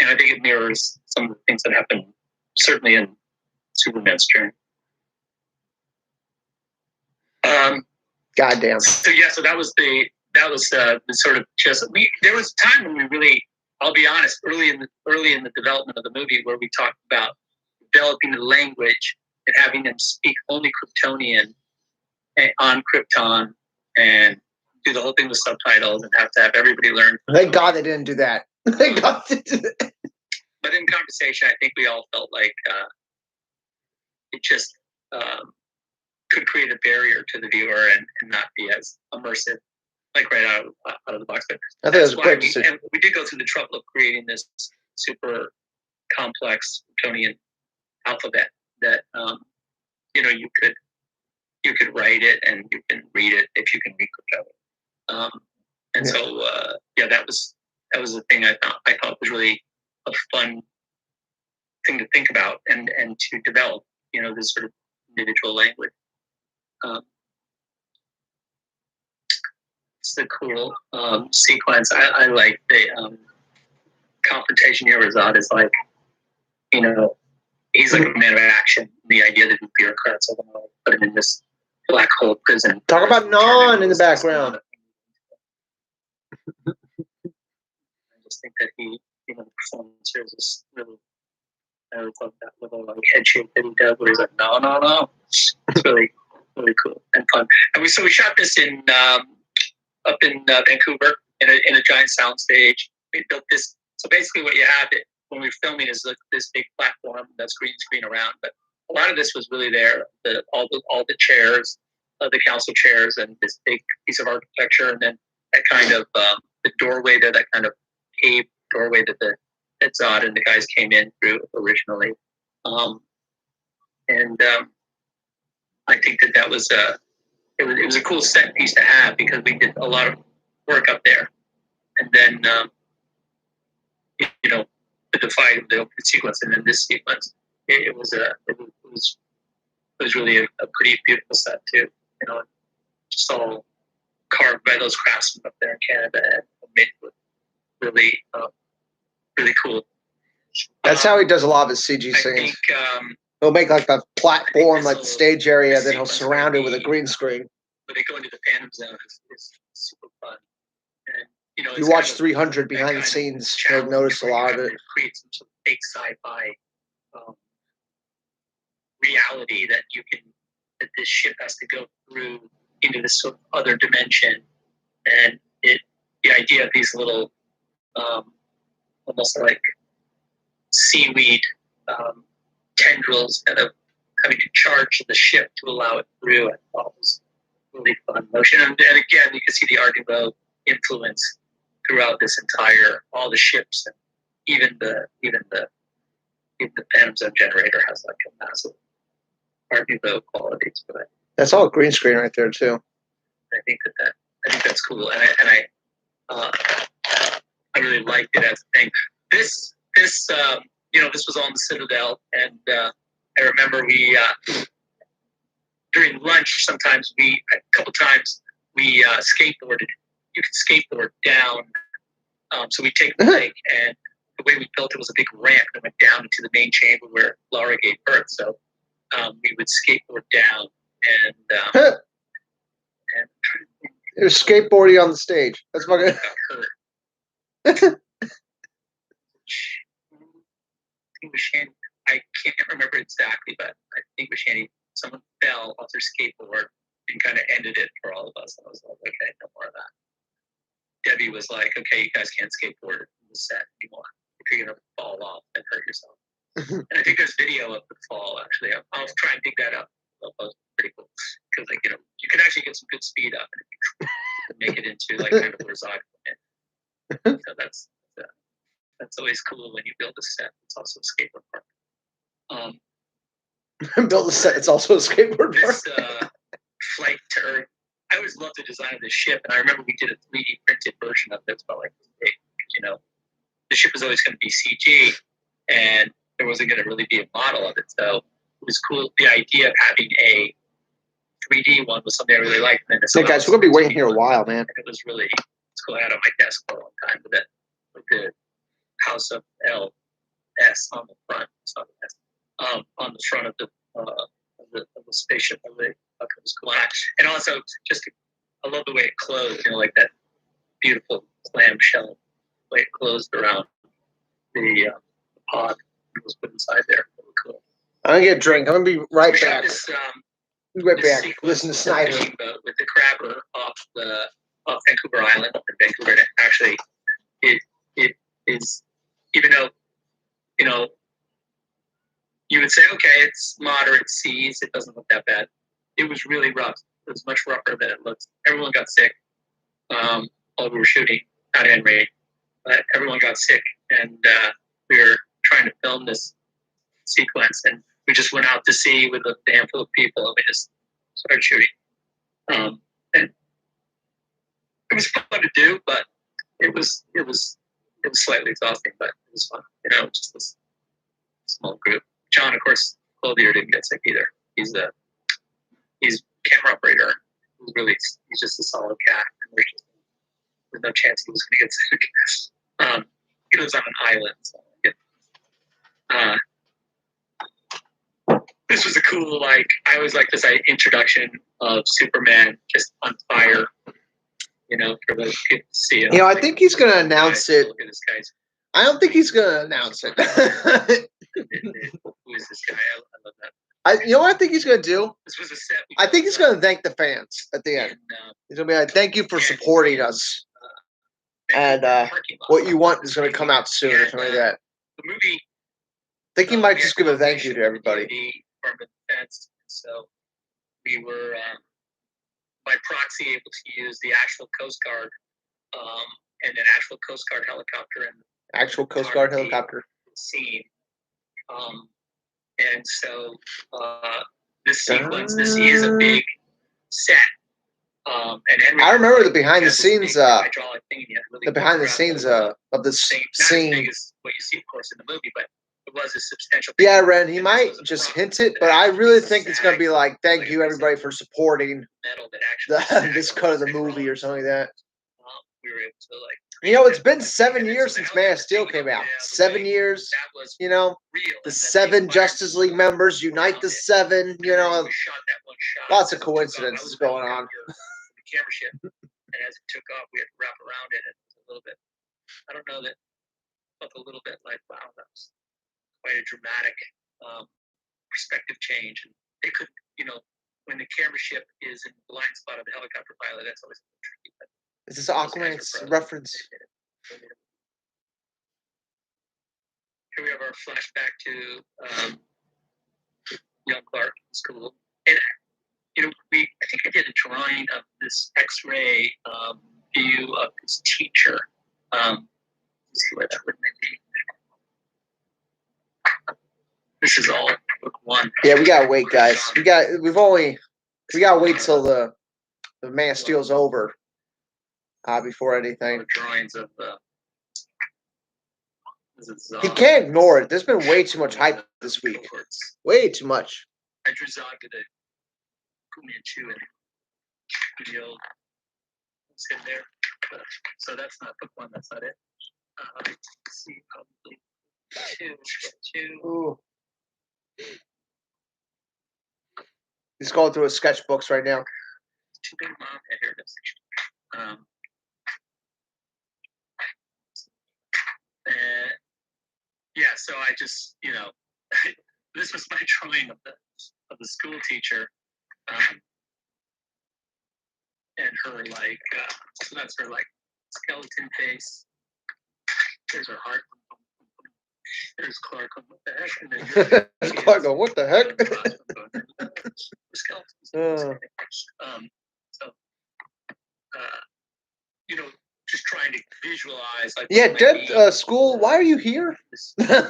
B: And I think it mirrors some of the things that happen, certainly in Superman's journey.
A: Goddamn.
B: So that was the sort of just there was a time when we really, I'll be honest, early in the development of the movie where we talked about developing the language and having them speak only Kryptonian on Krypton and do the whole thing with subtitles and have to have everybody learn.
A: Thank God they didn't do that. Thank God they did that.
B: But in conversation, I think we all felt like it just could create a barrier to the viewer and not be as immersive, like right out of the box. But
A: I think it was a great decision.
B: And we did go through the trouble of creating this super complex Kryptonian alphabet that you could write it and you can read it if you can read Kryptonian. So that was the thing I thought was really a fun thing to think about and to develop, this sort of individual language. It's the cool sequence. I like the confrontation here with Zod is like, he's like a man of action. The idea that the bureaucrats are going to put him in this black hole prison.
A: Talk about Non in the background.
B: I just think that he, the performance here is just really, I really love that little head shake that he does where he's like, no. It's really, really cool and fun. And we shot this in up in Vancouver in a giant sound stage. We built this. So basically what you have when we were filming is this big platform that's green screen around, but a lot of this was really there. All the chairs, the council chairs, and this big piece of architecture, and then that kind of the doorway there, that kind of cave doorway that Zod and the guys came in through originally. I think that was it was a cool set piece to have because we did a lot of work up there, and then the fight of the opening sequence, and then this sequence, it was really a pretty beautiful set too. Just all carved by those craftsmen up there in Canada and made it really, really cool.
A: That's how he does a lot of his CG scenes. He'll make like a platform, like the stage area, then he'll surround it with a green screen.
B: When they go into the Phantom Zone, it's super fun. And
A: you watch 300 behind the scenes, you'll notice a lot of it.
B: Create some sort of fake sci-fi reality that you can that this ship has to go through into this sort of other dimension, and the idea of these little almost like seaweed tendrils kind of having to charge the ship to allow it through. I thought was really fun motion, and again you can see the Art Nouveau influence throughout this entire all the ships, and even the Phantom Zone generator has like a massive Art Nouveau qualities. But
A: that's all green screen right there too.
B: I think that's cool, and I really liked it as a thing. This this was all in the Citadel, and I remember we during lunch sometimes a couple times we skateboarded. You could skateboard down, so we take the break, and the way we built it was a big ramp that went down into the main chamber where Laura gave birth. So we would skateboard down, and
A: you're skateboarding on the stage. That's fucking.
B: I can't remember exactly, but I think with Shandy, someone fell off their skateboard and kind of ended it for all of us. And I was like, okay, no more of that. Debbie was like, okay, you guys can't skateboard in the set anymore. If you're going to fall off and hurt yourself. And I think there's video of the fall, actually. I'll try and dig that up. That was pretty cool. Because, like, you can actually get some good speed up and if you make it into, like, kind of where Zack went. So that's always cool when you build a set. It's also a skateboard park.
A: Build a set. It's also a skateboard park.
B: This flight to Earth. I always loved the design of this ship, and I remember we did a 3D printed version of it. It's about like this big, the ship was always going to be CG, and there wasn't going to really be a model of it. So it was cool. The idea of having a 3D one was something I really liked. And then
A: hey guys, we're gonna be waiting here a while, man.
B: It was really cool. I had it on my desk for a long time with the House of LS on the front. On the front of the spaceship. I really thought it was cool. And also, I love the way it closed. Like that beautiful clamshell way it closed around the pod that was put inside there. Really cool.
A: I'm gonna get a drink. I'm gonna be right back.
B: Be
A: right back. Listen to Snyder
B: with the crabber off Vancouver Island up in Vancouver. And actually, it is, even though you would say, okay, it's moderate seas. It doesn't look that bad. It was really rough. It was much rougher than it looks. Everyone got sick while we were shooting, not Henry, but everyone got sick. And we were trying to film this sequence. And we just went out to sea with a handful of people. And we just started shooting. And it was fun to do, but it was slightly exhausting, but it was fun. Just this small group. John, of course, Clothier didn't get sick either. He's camera operator. He's just a solid cat. There's no chance he was going to get sick. He lives on an island. So this was a cool, I always like this introduction of Superman just on fire. For those people to see it.
A: I think he's going to announce it.
B: Look at this guy's.
A: I don't think he's going to announce it.
B: Who is this guy? I love that.
A: You know what I think he's going to do?
B: This was a set.
A: I think he's going to thank the fans at the end. He's going to be like, thank you for supporting us. And what you want is going to come out soon or something like that.
B: The movie.
A: I think he might just give a thank you to everybody.
B: So we were, by proxy, able to use the actual Coast Guard and an actual Coast Guard helicopter and
A: actual Coast Guard helicopter
B: scene. And so this sequence, this is a big set. And Henry,
A: I remember the behind the scenes. The behind the scenes of the scene.
B: Not as big as what you see, of course, in the movie, but it was a substantial.
A: Yeah, Ren. He might just hint it, but I really think it's going to be like, thank you everybody for supporting this cut of the movie or something like that.
B: We were able to
A: it's been 7 years since Man of Steel came out. 7 years. The 7 Justice League members unite the 7. Lots of coincidences going on.
B: The camera shift, and as it took off, we had to wrap around it. It was a little bit. I don't know that. Felt a little bit like, wow, that was quite a dramatic perspective change. And they could, when that's always tricky. But
A: Is this Aquaman's reference?
B: Here we have our flashback to young Clark in school. And, I think I did a drawing of this X-ray view of his teacher. Let's see what that would be. This is all book one.
A: Yeah, we gotta wait, guys. We gotta wait till the Man of Steel's over before anything.
B: Drawings of
A: he can't ignore it. There's been way too much hype this week. Way too much.
B: I drew Zack to the Kumanchu and video was in there. So that's not book one. That's not it. Let's see, probably two.
A: Ooh. He's going through his sketchbooks right now.
B: Too big, Mom. Yeah, here it is. Yeah, so I just, this was my drawing of the school teacher, and her so that's her skeleton face. There's her heart. There's Clark. What the heck? And then
A: Clark, what the heck?
B: Skeletons. Just trying to visualize.
A: School. Why are you here?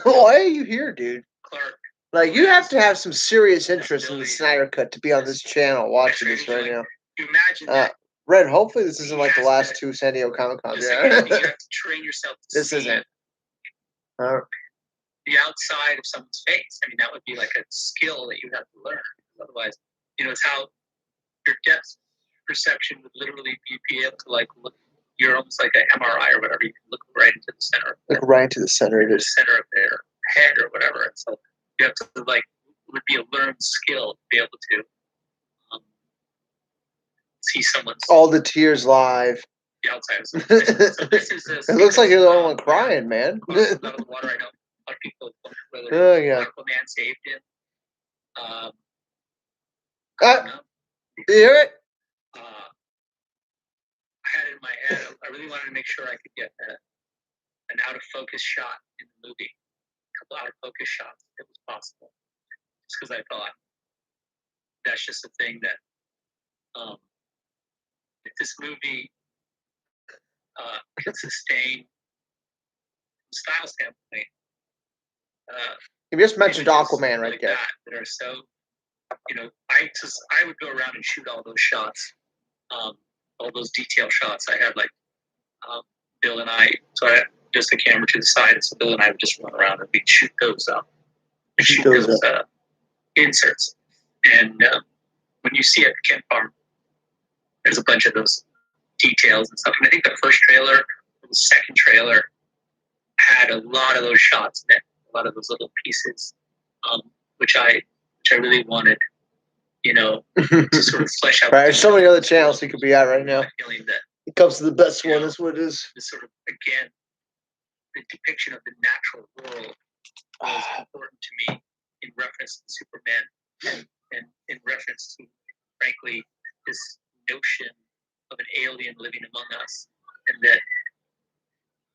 A: Why are you here, dude?
B: Clark.
A: You have to have some serious interest in the Snyder Cut to be on this channel watching this right now.
B: You imagine that.
A: Red, hopefully this isn't like the last two San Diego Comic Cons.
B: You have to train yourself to
A: this
B: see
A: isn't.
B: The outside of someone's face. I mean, that would be like a skill that you have to learn. Otherwise, it's how your depth perception would literally be able to look. You're almost like an MRI or whatever. You can look right into the center.
A: Look right into the center. It is
B: the center of their head or whatever. And so you have to it would be a learned skill to be able to see someone's
A: all the tears live.
B: The outside of someone's face. So this is
A: it looks like you're the only one crying, man.
B: Out of the water, I know a lot of people whether Aquaman saved him.
A: You hear it?
B: I had it in my head. I really wanted to make sure I could get an out of focus shot in the movie. A couple out of focus shots if it was possible. Just because I thought that's just a thing that if this movie can sustain from a style standpoint.
A: You just mentioned Aquaman right there.
B: That are so, I would go around and shoot all those shots, all those detail shots. I had Bill and I, so I had just a camera to the side, and so Bill and I would just run around and we'd shoot those inserts. And when you see at the Kent Farm, there's a bunch of those details and stuff. And I think the first trailer, or the second trailer, had a lot of those shots in it, a lot of those little pieces, which I really wanted, to sort of flesh out.
A: Right, there's so many other channels he could be at right now.
B: Feeling that
A: it comes to the best one. Is what it is.
B: This sort of, again, the depiction of the natural world was important to me in reference to Superman and in reference to, frankly, this notion of an alien living among us, and that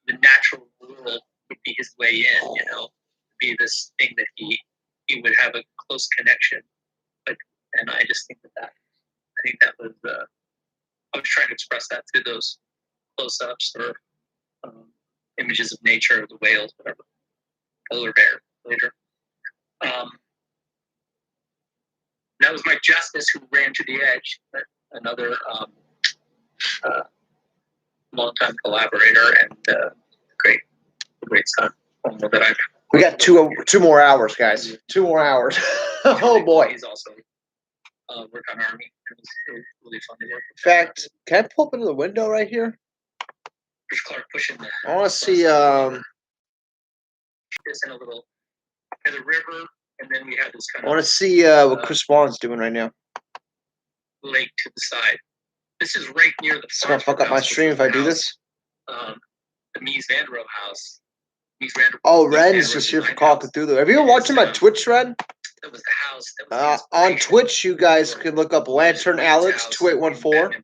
B: the natural world would be his way in, be this thing that he would have a close connection. And I just think that was, I was trying to express that through those close-ups or images of nature, the whales, whatever, polar bear later. That was Mike Justice, who ran to the edge, another longtime collaborator and great son.
A: We got two more hours, guys. 2 more hours. Oh boy.
B: He's also worked on Army. It was really fun to work with.
A: In fact, can I pull up into the window right here?
B: There's Clark pushing the.
A: I want to see.
B: This in a little the river, and then we have this kind
A: I want to see what Chris Vaughn's doing right now.
B: Lake to the side. This is right near the.
A: It's gonna fuck up my stream if I do this.
B: The Mies van der Rohe house.
A: Ren's just here for Call of Cthulhu. Have you been watching my Twitch, Ren?
B: That was the house. That was
A: on Twitch, you guys can look up Lantern Alex 2814.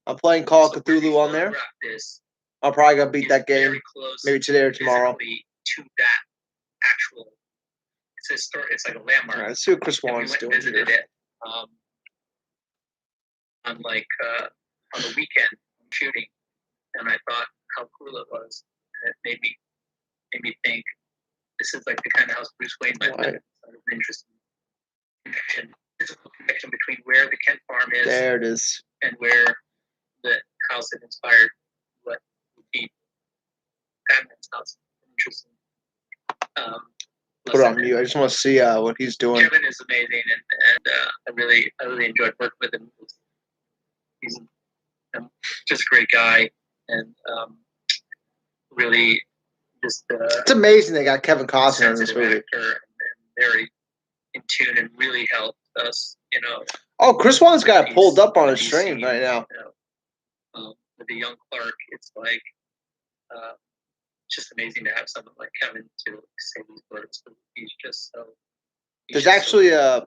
A: I'm playing Call of
B: So
A: Cthulhu on there.
B: photograph this
A: I'm probably gonna beat
B: is
A: that game
B: very close
A: maybe today or tomorrow.
B: physically to that actual. It's a story. It's like a landmark.
A: All right, let's see what Chris
B: And we
A: Juan's
B: went and
A: doing
B: visited
A: here.
B: it on the weekend shooting, and I thought how cool it was. And it made me think this is like the kind of house Bruce Wayne might live in. Sort of an interesting connection. There's a connection between where the Kent farm is
A: There it is.
B: and where the house that inspired what would be Batman's house. Interesting.
A: Put it on mute. I just want to see what he's doing.
B: Kevin is amazing, and I really enjoyed working with him. He's just a great guy, and really just
A: it's amazing they got Kevin Costner in this movie.
B: Actor and very in tune, and really helped us. You know.
A: Oh, Chris Juan's got it pulled up on his stream right now.
B: You know, with the young Clark, it's like just amazing to have someone like Kevin to say these words. He's just so.
A: There's actually a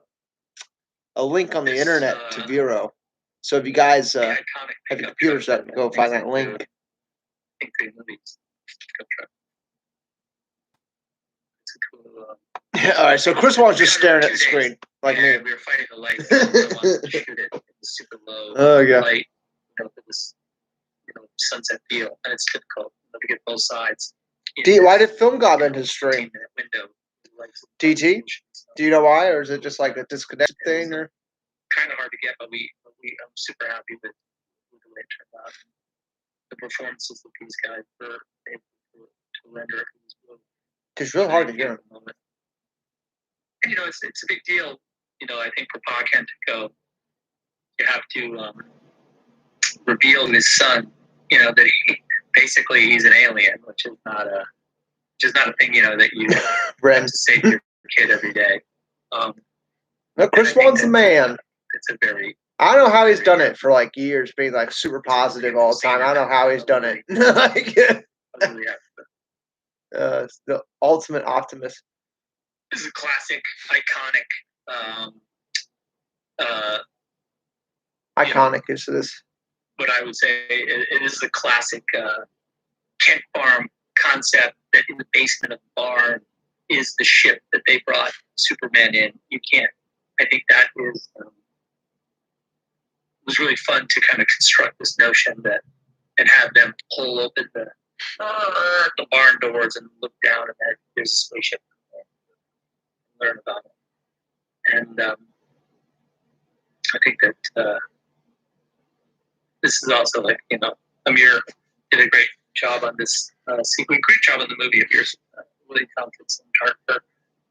A: link on the internet to Vero. So if you guys have a computer set, go find that link. All right, so Chris Juan's just staring at the screen like me.
B: We were fighting the lights. I wanted to shoot it in super low light, for this sunset feel, and it's difficult to get both sides.
A: Why did Film God end his stream? DT? Do you know why, or is it just like a disconnect thing, or?
B: Kind of hard to get, but I'm super happy with the way it turned out. The performances that these guys were able to render it was really.
A: It's really hard to hear.
B: And, it's a big deal. I think for Pa Kent to go, you have to reveal his son. That he's an alien, which is not a thing. That you have to say to your kid every day.
A: No, Chris Juan's the man.
B: It's a very.
A: I don't know how he's done it for like years, being like super positive all the time. I don't know how he's done it. It's the ultimate optimist.
B: This is a classic, iconic.
A: Iconic is this.
B: What I would say it is a classic Kent farm concept that in the basement of the barn is the ship that they brought Superman in. You can't. I think that is. Was really fun to kind of construct this notion that and have them pull open the barn doors and look down and there's a spaceship and learn about it. And I think that this is also Amir did a great job on this sequence, great job on the movie. Amir's really talented cinematographer,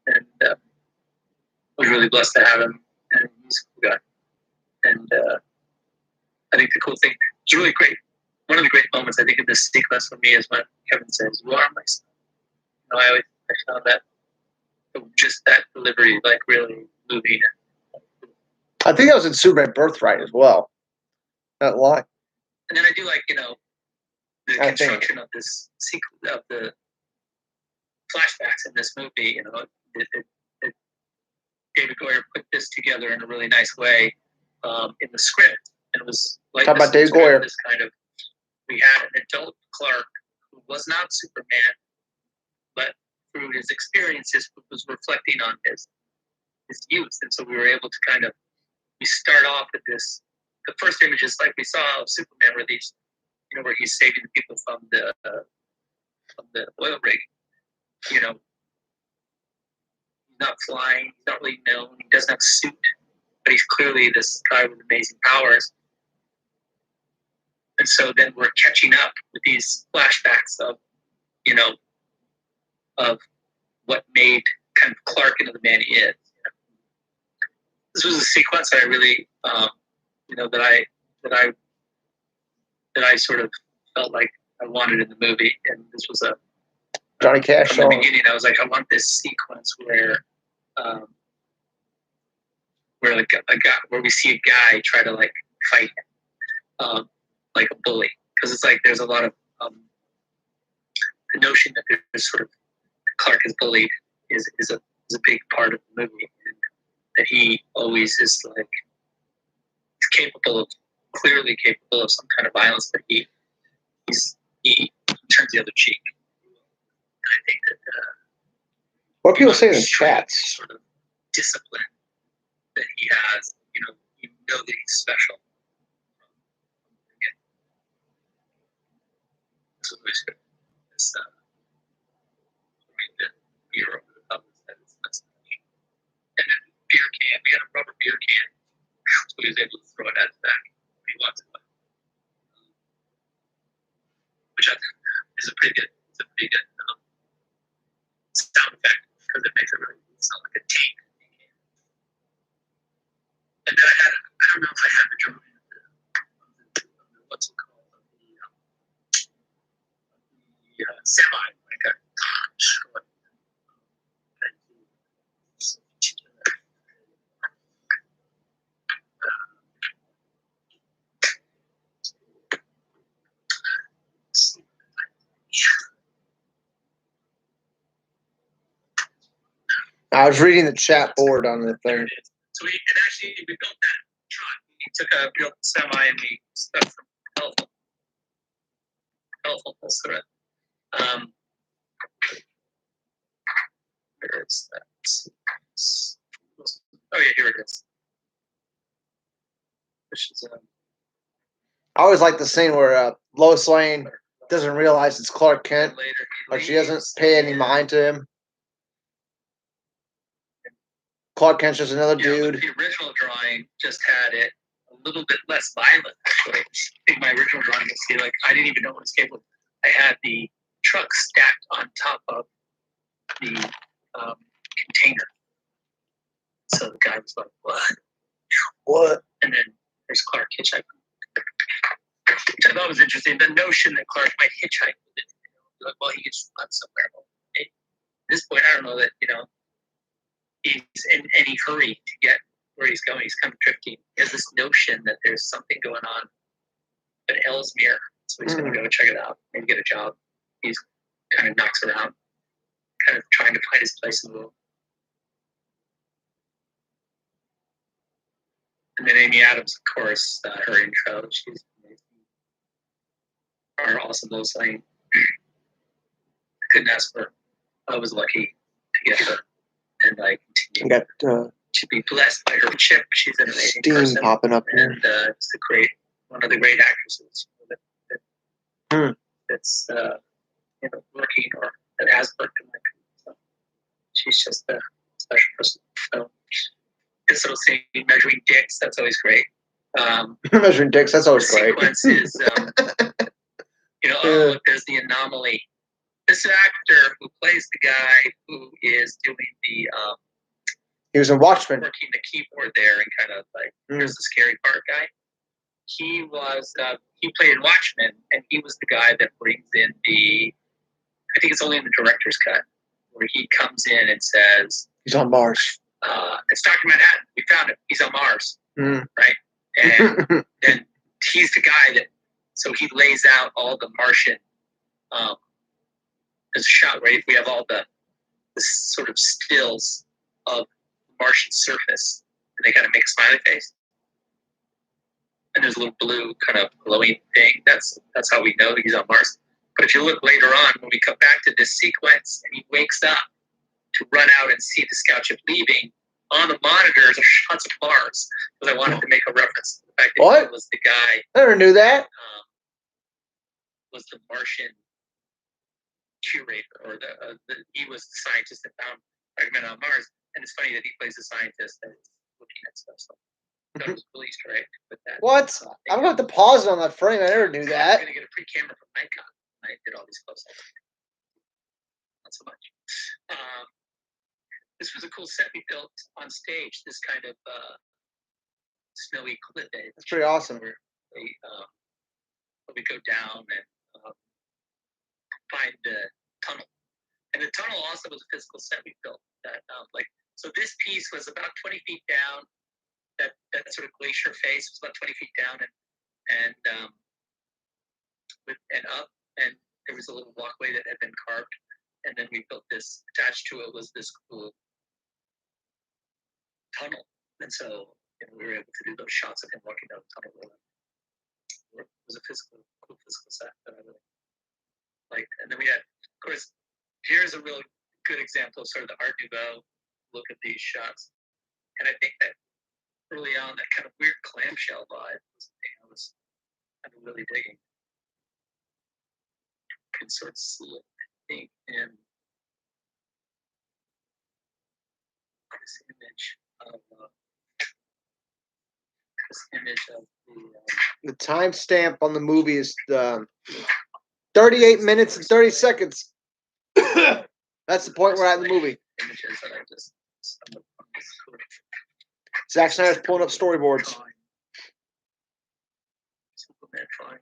B: and was really blessed to have him, and he's a cool guy. And I think the cool thing, it's really great. One of the great moments I think in this sequence for me is when Kevin says, "You are my son." I found that just that delivery really moving.
A: I think that was in Superman Birthright as well. That line.
B: And then I do like the construction of this sequence of the flashbacks in this movie. David Goyer put this together in a really nice way in the script. And it was like
A: talk about Dave Goyer.
B: This kind of, we had an adult Clark who was not Superman, but through his experiences was reflecting on his youth. And so we were able to we start off with this. The first images like we saw of Superman were these, where he's saving the people from the oil rig. He's not flying, he's not really known, he doesn't have a suit, but he's clearly this guy with amazing powers. And so then we're catching up with these flashbacks of, of what made kind of Clark into the man he is. This was a sequence that I really, that I sort of felt like I wanted in the movie, and this was a
A: Johnny Cash
B: from the beginning. I was like, I want this sequence where like a guy, where we see a guy try to fight him, like a bully, because it's like there's a lot of the notion that there's sort of Clark is bullied is a big part of the movie, and that he always is he's capable of clearly capable of some kind of violence, but he turns the other cheek. And I think that
A: What people say in the
B: strength,
A: chats?
B: sort of discipline that he has, you know that he's special. This is always good. This the beer over the top of his head is that's and then beer can. We had a rubber beer can, so he was able to throw it at his back if he wants it. Which I think is a pretty good sound effect because it makes it really sound like a tank. And then I don't know if I had the drum what's it called? The semi, like a short.
A: I was reading the chat board on the thing.
B: So we built that truck. We built the semi and we stuck some helpful thread. Where is that? Oh yeah, here it is. Which is
A: I always like the scene where Lois Lane doesn't realize it's Clark Kent,
B: later.
A: or she doesn't pay any mind to him. Clark Kent's just another dude.
B: The original drawing just had it a little bit less violent. Actually, I think my original drawing was like I didn't even know what escape was. I had the truck stacked on top of the container. So the guy was like, "What?
A: What?"
B: And then there's Clark hitchhiking, which I thought was interesting. The notion that Clark might hitchhike with it. Like, well, he gets run somewhere. At this point, I don't know that he's in any hurry to get where he's going. He's kind of drifting. He has this notion that there's something going on at Ellesmere, so he's going to go check it out, maybe get a job. He's kind of knocks around, kind of trying to find his place in the world. And then Amy Adams, of course, her intro, she's amazing. Our awesome Lois Lane. I couldn't ask for. I was lucky to get her, and I continue to be blessed by her chip. She's an amazing
A: steam
B: person,
A: popping up here.
B: and it's one of the great actresses that's working or that has worked in my career. So she's just a special person. So this little scene, measuring dicks, that's always great.
A: Measuring dicks, that's always great.
B: The sequence is, look, there's the anomaly. This actor who plays the guy who is doing the
A: he was a Watchmen,
B: working the keyboard there, and kind of like here's the scary part guy. He played in Watchmen, and he was the guy that brings in I think it's only in the director's cut, where he comes in and says
A: he's on Mars.
B: It's Dr. Manhattan. We found him. He's on Mars, right? And then he's the guy that. So he lays out all the Martian. There's a shot where we have all the sort of stills of Martian surface, and they kind of make a smiley face. And there's a little blue kind of glowing thing. That's how we know that he's on Mars. But if you look later on, when we come back to this sequence, and he wakes up to run out and see the scout ship leaving, on the monitors are shots of Mars. Because I wanted to make a reference to the fact that he was the guy.
A: I never knew that.
B: Was the Martian curator, or he was the scientist that found fragment on Mars. And it's funny that he plays a scientist that is looking at stuff. So that was really Easter egg with that.
A: What? I'm going to have to pause it on that frame. I never knew that.
B: I'm going to get a pre-camera from Nikon. I did all these close-ups. Not so much. This was a cool set we built on stage. This kind of snowy cliff edge.
A: That's pretty awesome.
B: Where we go down and find the tunnel. And the tunnel also was a physical set we built. So this piece was about 20 feet down. That sort of glacier face was about 20 feet down and up, and there was a little walkway that had been carved, and then we built this. Attached to it was this cool tunnel, and so we were able to do those shots of him walking down the tunnel. was a cool physical set that I really liked. And then we had, of course, here's a real good example of sort of the Art Nouveau look at these shots. And I think that early on, that kind of weird clamshell vibe was the thing I was kind of really digging. You can sort of see it, I think, in this image of
A: the timestamp on the movie is 38 minutes and 30 seconds. That's the point we're at in the movie.
B: Images that I just
A: Zack Snyder's pulling up storyboards.
B: Superman trying.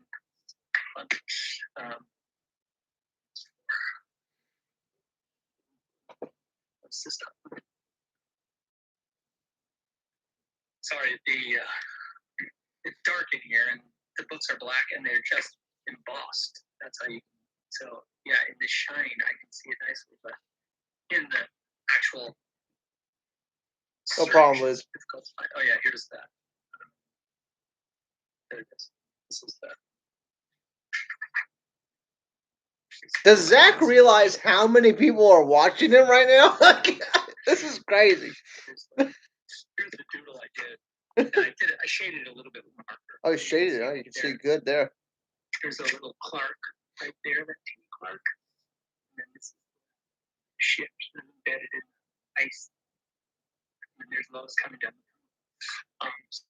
B: What's this stuff? Sorry, it's dark in here, and the books are black, and they're just embossed. That's how you. So yeah, in the shine, I can see it nicely, but in the actual.
A: No problem, Liz.
B: Difficult to find. Oh yeah, here's that. There it is. This is that.
A: Does Zack realize how many people are watching him right now? This is crazy.
B: Here's the doodle I did. I shaded it a little bit with marker.
A: Oh, you shaded it. Oh, you can see good there.
B: There's a little Clark right there, that teeny Clark. And then this ship embedded in ice. And there's Lois coming down.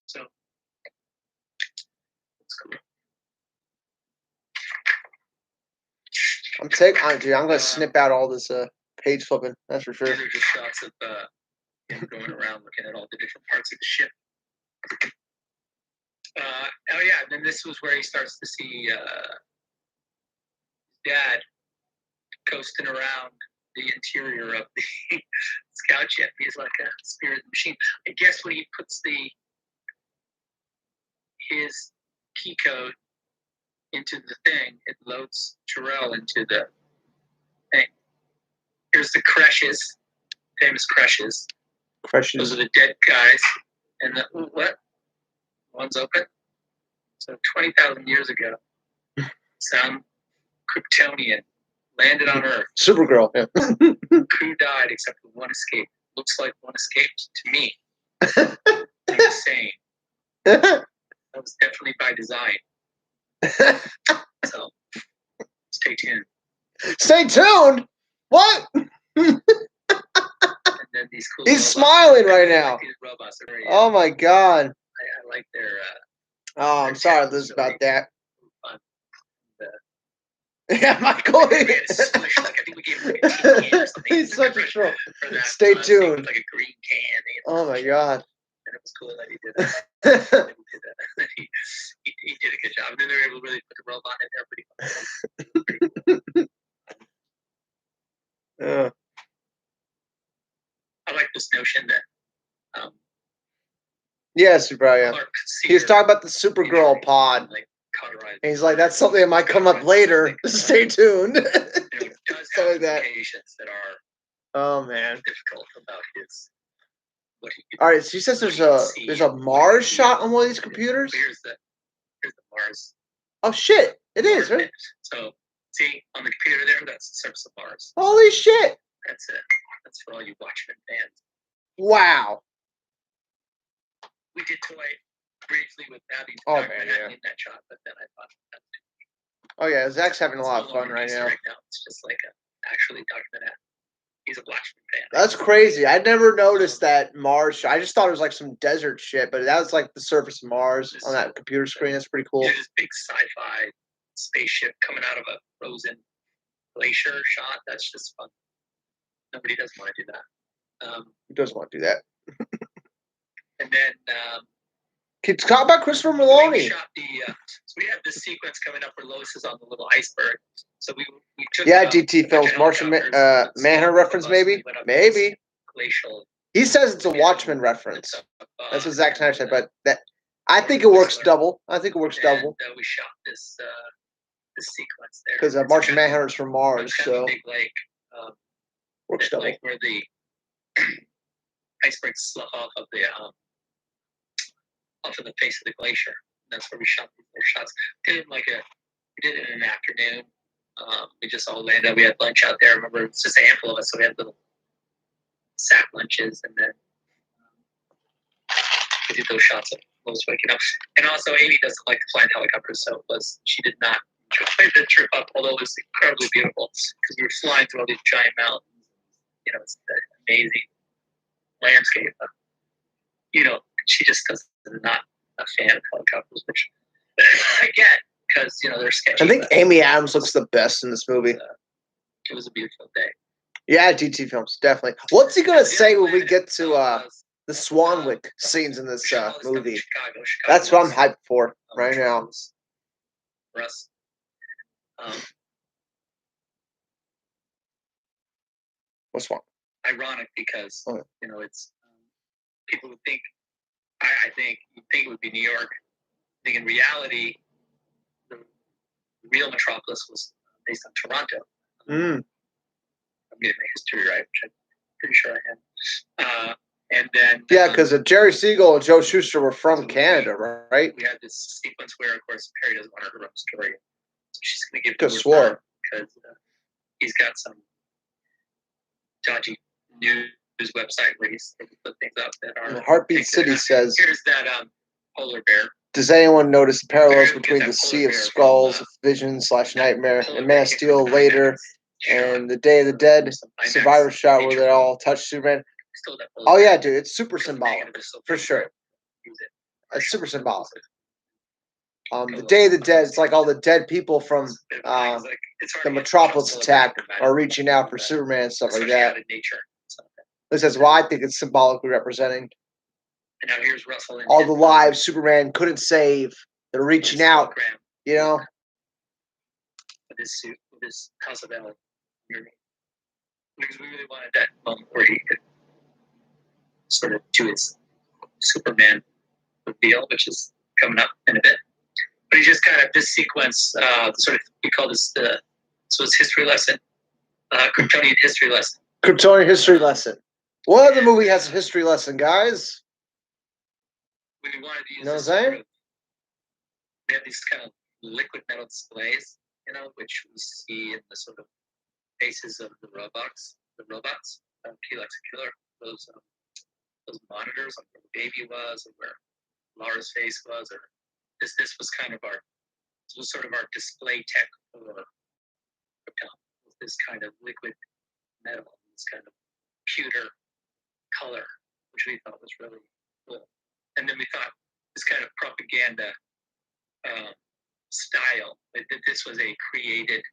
B: So let's go.
A: I'm gonna snip out all this page flipping. That's for sure.
B: These are just shots of him going around looking at all the different parts of the ship. Oh yeah, and then this was where he starts to see Dad coasting around the interior of the scout ship. He's like a spirit machine. I guess when he puts his key code into the thing, it loads Terrell into the thing. Here's the creches, famous creches. Those are the dead guys. And the what? One's open. So 20,000 years ago, some Kryptonian landed on Earth.
A: Supergirl. Yeah.
B: Crew died except for one escaped. Looks like one escaped to me. I'm just saying. That was definitely by design. So stay tuned.
A: Stay tuned. What?
B: And then these cool
A: He's
B: robots.
A: smiling right now.
B: These robots are very,
A: Oh my God.
B: I like their.
A: Oh, I'm sorry, Liz, about that.
B: Fun.
A: Yeah, Michael.
B: We had a squish, like, I think we gave him like a tin can or something.
A: He's such a troll.
B: For that,
A: Stay
B: thing
A: tuned.
B: with, like a green can.
A: Oh my God.
B: And it was cool that he did that. He did a good job. And then they were able to really put the robot in there pretty
A: Yeah.
B: I like this notion that
A: Yeah, Super. Yeah.
B: Clark could see
A: He was
B: her
A: talking about the Supergirl pod.
B: like cauterize.
A: And he's like, that's something that might come up later. Stay tuned.
B: You know, it does
A: Something
B: have
A: like that.
B: implications that are
A: Oh man.
B: difficult about what he could
A: All right, so he says there's a Mars shot on one of these computers.
B: Here's the Mars.
A: Oh shit! It is, right?
B: So see on the computer there, that's the surface of Mars.
A: Holy shit!
B: That's it. That's for all you Watchmen fans.
A: Wow.
B: We did toy briefly with Abby
A: Oh man, yeah.
B: in that shot, but then I thought that's
A: Oh yeah, Zach's having a lot of fun right now.
B: It's just like actually documented. He's a Watchmen fan.
A: That's crazy. I never noticed that Mars shot. I just thought it was like some desert shit, but that was like the surface of Mars on that computer screen. That's pretty cool.
B: There's this big sci-fi spaceship coming out of a frozen glacier shot. That's just fun. Nobody doesn't want to do that.
A: Who doesn't want to do that?
B: And then
A: It's caught by Christopher Maloney.
B: we shot so we have this sequence coming up where Lois is on the little iceberg. So we took
A: DT films Martian Manhunter reference, maybe. Maybe.
B: Glacial.
A: He says it's a Watchmen reference. That's what Zack Snyder said, but I think it works double. I think it works double.
B: We shot this sequence there
A: because Martian Manhunter's from Mars, so
B: big lake.
A: Works double.
B: Like where the iceberg slough off of the face of the glacier. that's where we shot the 4 shots. We did it in an afternoon. We just all landed up. We had lunch out there. I remember it's just a handful of us, so we had little sack lunches, and then we did those shots of Lois waking up. And also, Amy doesn't like to fly in helicopters, so she did not enjoy the trip up, although it was incredibly beautiful because we were flying through all these giant mountains. It's an amazing landscape. She just does not a fan of helicopters, which I get because they're sketchy.
A: I think Amy Adams looks the best in this movie.
B: It was a beautiful day.
A: Yeah, DT Films, definitely. What's he gonna say when we get to the Swanwick scenes in this movie?
B: Chicago
A: That's what I'm hyped for right now.
B: Russ.
A: What's wrong?
B: Ironic because it's people would think. I think you'd think it would be New York. I think in reality, the real metropolis was based on Toronto. I'm getting my history right, which I'm pretty sure I am. And then
A: because Jerry Siegel and Joe Shuster were from Canada, right?
B: We had this sequence where, of course, Perry doesn't want her to run the story, so she's going to give
A: it to her
B: because he's got some dodgy news website where he's put things up that are.
A: Heartbeat City says,
B: "Here's that polar bear."
A: Does anyone notice the parallels between the Sea of Skulls, Vision/Nightmare, and Man of Steel later, and the Day of the Dead Survivor shot where they all touch Superman? Oh yeah, dude, it's super symbolic for sure. It's super symbolic. The Day of the Dead, it's like all the dead people from the Metropolis attack are reaching out for Superman and stuff like that. This is why I think it's symbolically representing
B: and now here's Russell
A: all the lives Superman couldn't save. They're reaching out,
B: With his suit, with his House of L near me. Because we really wanted that moment where he could sort of do his Superman reveal, which is coming up in a bit. But he just kind of, this sequence, we call this his history lesson, Kryptonian history lesson.
A: Kryptonian history lesson. What other movie has a history lesson, guys?
B: We wanted to use
A: what I'm saying?
B: We have these kind of liquid metal displays, which we see in the sort of faces of the robots, Kelex and Killer, those monitors, like where the baby was, or where Laura's face was, or this was kind of our display tech for Krypton. This kind of liquid metal, this kind of pewter color, which we thought was really cool. And then we thought this kind of propaganda style, that this was a created,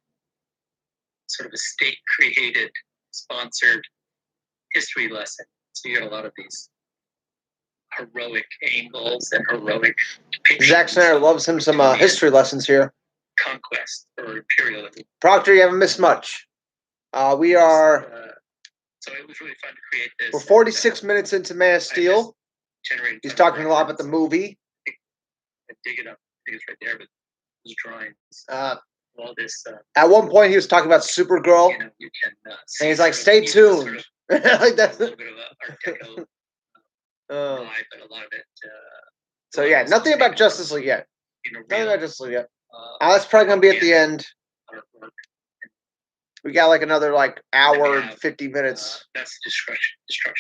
B: sort of a state-created, sponsored history lesson. So you got a lot of these heroic angles and heroic depictions.
A: Zack Snyder loves him some history lessons here.
B: Conquest or imperialism.
A: Proctor, you haven't missed much. We are...
B: so it was really fun to create this.
A: We're 46 minutes into Man of Steel. He's talking a lot about the movie.
B: I dig it up. I think it's right there, but those drawings. All this.
A: At one point, he was talking about Supergirl.
B: You can
A: and he's like, stay tuned. Like that's
B: a little bit of Art Deco vibe, but a lot of it.
A: So yeah, nothing about Justice League yet. Nothing about Justice League yet. That's probably gonna be at the end. We got like another hour and 50 minutes.
B: That's destruction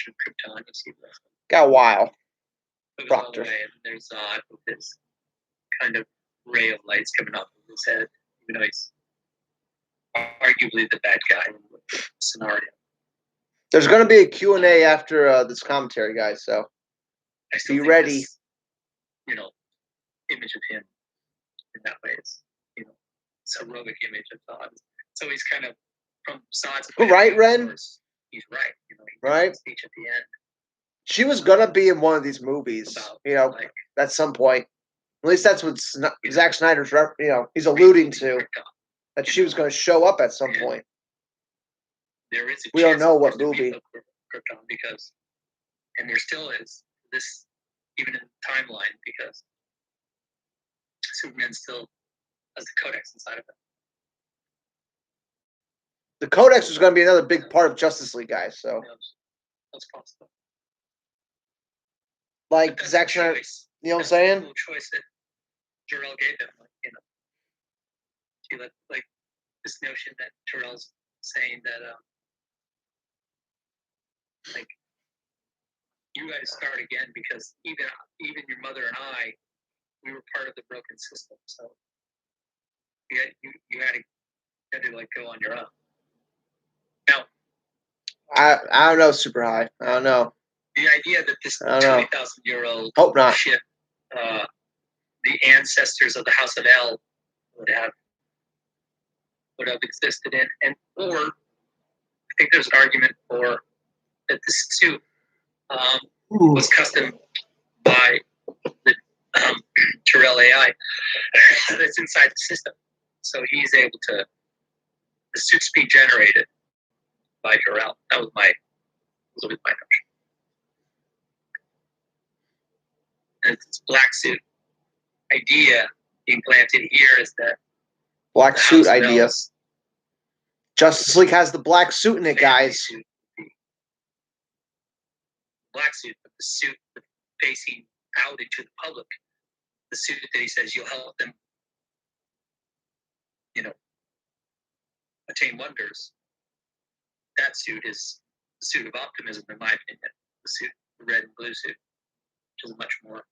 B: of Krypton. You see that?
A: Got a while.
B: Proctor. And there's Zod with this kind of ray of lights coming off of his head, even though he's arguably the bad guy in the scenario.
A: There's going to be a Q&A after this commentary, guys, so be ready.
B: This, image of him in that way is, this heroic image of Zod. So he's kind of, from Zod's point
A: right,
B: of view,
A: Ren?
B: He's right. He
A: right?
B: Speech at the end.
A: She was going to be in one of these movies, at some point. At least that's what Zack Snyder's, he's alluding to, that she was going to show up at some point.
B: There is
A: we don't know what movie.
B: Krypton because, and there still is this, even in the timeline, because Superman still has the Codex inside of it.
A: The Codex was going to be another big part of Justice League, guys. So
B: that's possible.
A: Like Zack Snyder, you know what I'm saying?
B: Cool choice that Jarrell gave him, like, he let, like, this notion that Jarrell's saying that like, you got to start again because even your mother and I, we were part of the broken system. So you had to like go on your own. Now,
A: I don't know, Super High. I don't know.
B: The idea that this 20,000-year-old
A: Hope not.
B: ship, the ancestors of the House of El would have existed in, or I think there's an argument for that this suit was custom by the Terrell AI that's inside the system. So he's able to, the suit's being generated by Terrell. That was my notion. And this black suit idea being planted here is that
A: black suit idea. Justice League has the black suit in it, guys.
B: Black suit, but the suit facing out into the public. The suit that he says you'll help them, attain wonders. That suit is the suit of optimism, in my opinion. The suit, the red and blue suit, which is much more.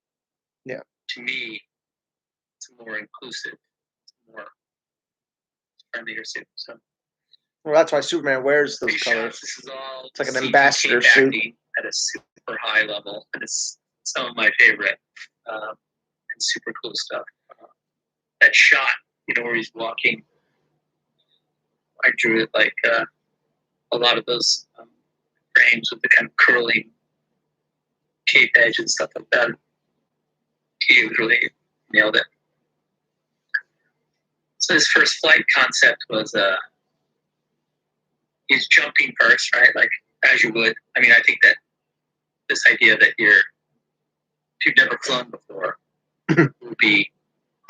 A: Yeah.
B: To me, it's more inclusive, more friendlier suit. So.
A: Well, that's why Superman wears those colors.
B: This is all
A: it's like an ambassador suit
B: at a super high level, and it's some of my favorite and super cool stuff. That shot, where he's walking, I drew it like a lot of those frames with the kind of curling cape edge and stuff like that. He really nailed it. So his first flight concept was he's jumping first, right? Like, as you would. I mean, I think that this idea that if you've never flown before, would be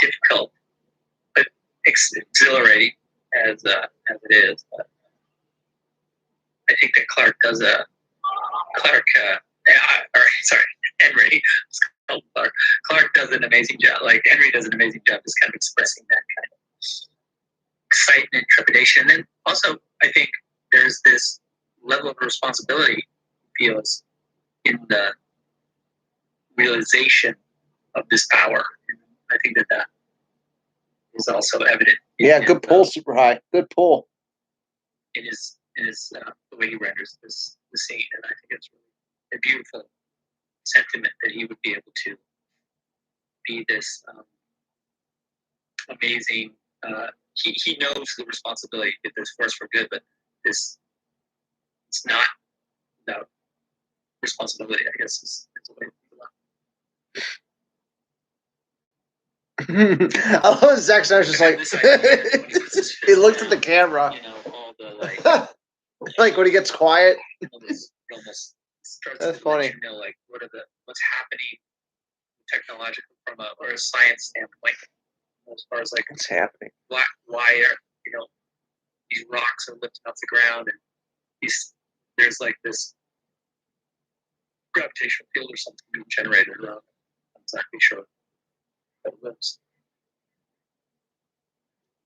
B: difficult, but exhilarating as it is. But I think that Henry. Clark does an amazing job. Like, Henry does an amazing job just kind of expressing that kind of excitement, trepidation. And also, I think there's this level of responsibility feels in the realization of this power. And I think that is also evident.
A: Yeah, good pull, Super High. Good pull.
B: It is the way he renders the scene, and I think it's really a beautiful sentiment that he would be able to be this amazing. He knows the responsibility to get this force for good, but it's not without responsibility, I guess, is the way to think about it.
A: I love Zack Snyder's just like he looks at the camera.
B: All the
A: like when he gets quiet.
B: Almost starts
A: That's
B: to
A: funny.
B: let like what's happening technologically from a science standpoint, as far as like
A: what's happening.
B: Why are these rocks are lifted off the ground, and there's like this gravitational field or something being generated around. I'm not exactly sure how it looks.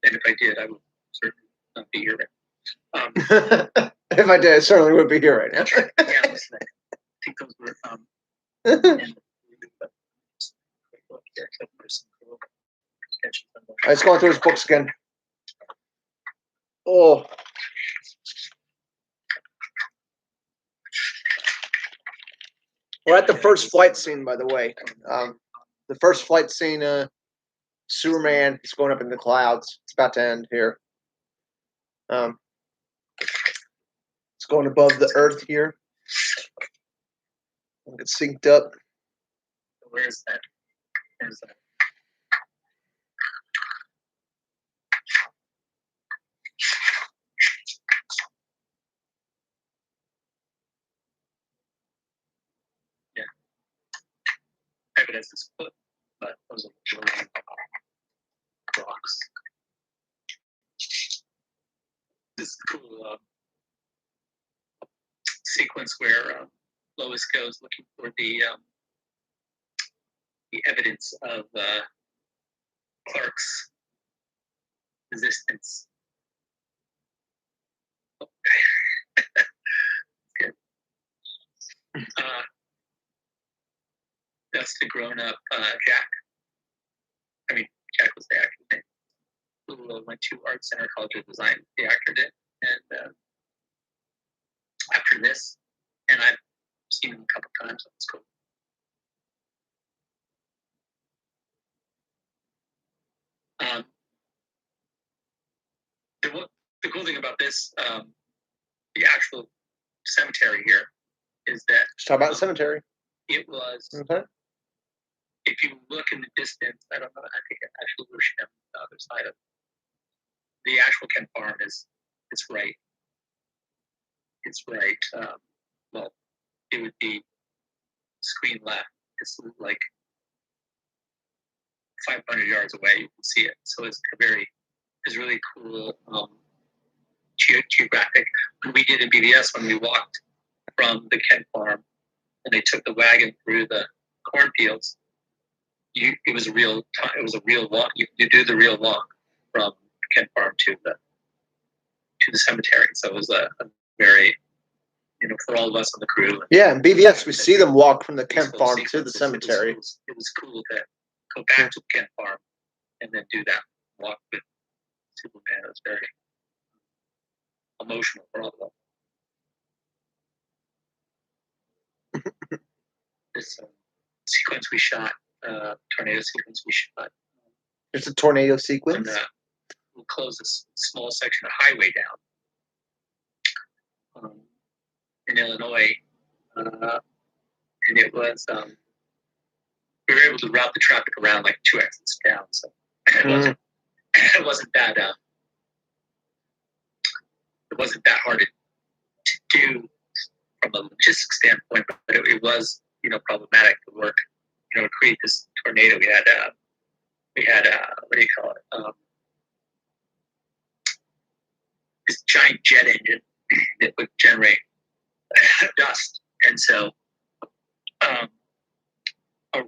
B: And if I did, I would certainly not be here.
A: If I did, I certainly would be here right now.
B: Yeah, I think those were
A: Let's go through his books again. Oh. We're at the first flight scene, by the way. The first flight scene, Superman is going up in the clouds. It's about to end here. It's going above the Earth here. It's synced up.
B: Where is that? Where's that? Yeah. Evidence is put, but those are rocks. This cool sequence where Lois goes looking for the evidence of Clerks, Resistance. Good. That's the grown-up Jack. I mean, Jack was the actor's name. Who went to Art Center College of Design. The actor did, and after this, and I've seen him a couple times. It's cool. The cool thing about this, the actual cemetery here, is that
A: Let's talk about the cemetery.
B: it was.
A: Okay.
B: If you look in the distance, I don't know. I think actually we're on the other side of the actual Kent Farm is. It's right. It's right. Well, it would be screen left. It's like 500 yards away. You can see it. So it's really cool geographic. When we did in BBS, when we walked from the Kent Farm and they took the wagon through the cornfields, it was a real walk. You do the real walk from Kent Farm to the cemetery. So it was a very, for all of us on the crew.
A: Yeah, in BBS, we see them walk from the Kent Farm to the cemetery.
B: It was cool to go back to the Kent Farm and then do that walk with Superman. It was very emotional for all of us. This sequence we shot, tornado sequence we shot.
A: It's a tornado sequence.
B: And, we'll close this small section of highway down in Illinois, and it was we were able to route the traffic around like 2 exits down, so it wasn't that hard to do from a logistics standpoint, but it was problematic to work to create this tornado. We had what do you call it? This giant jet engine that would generate dust, and so a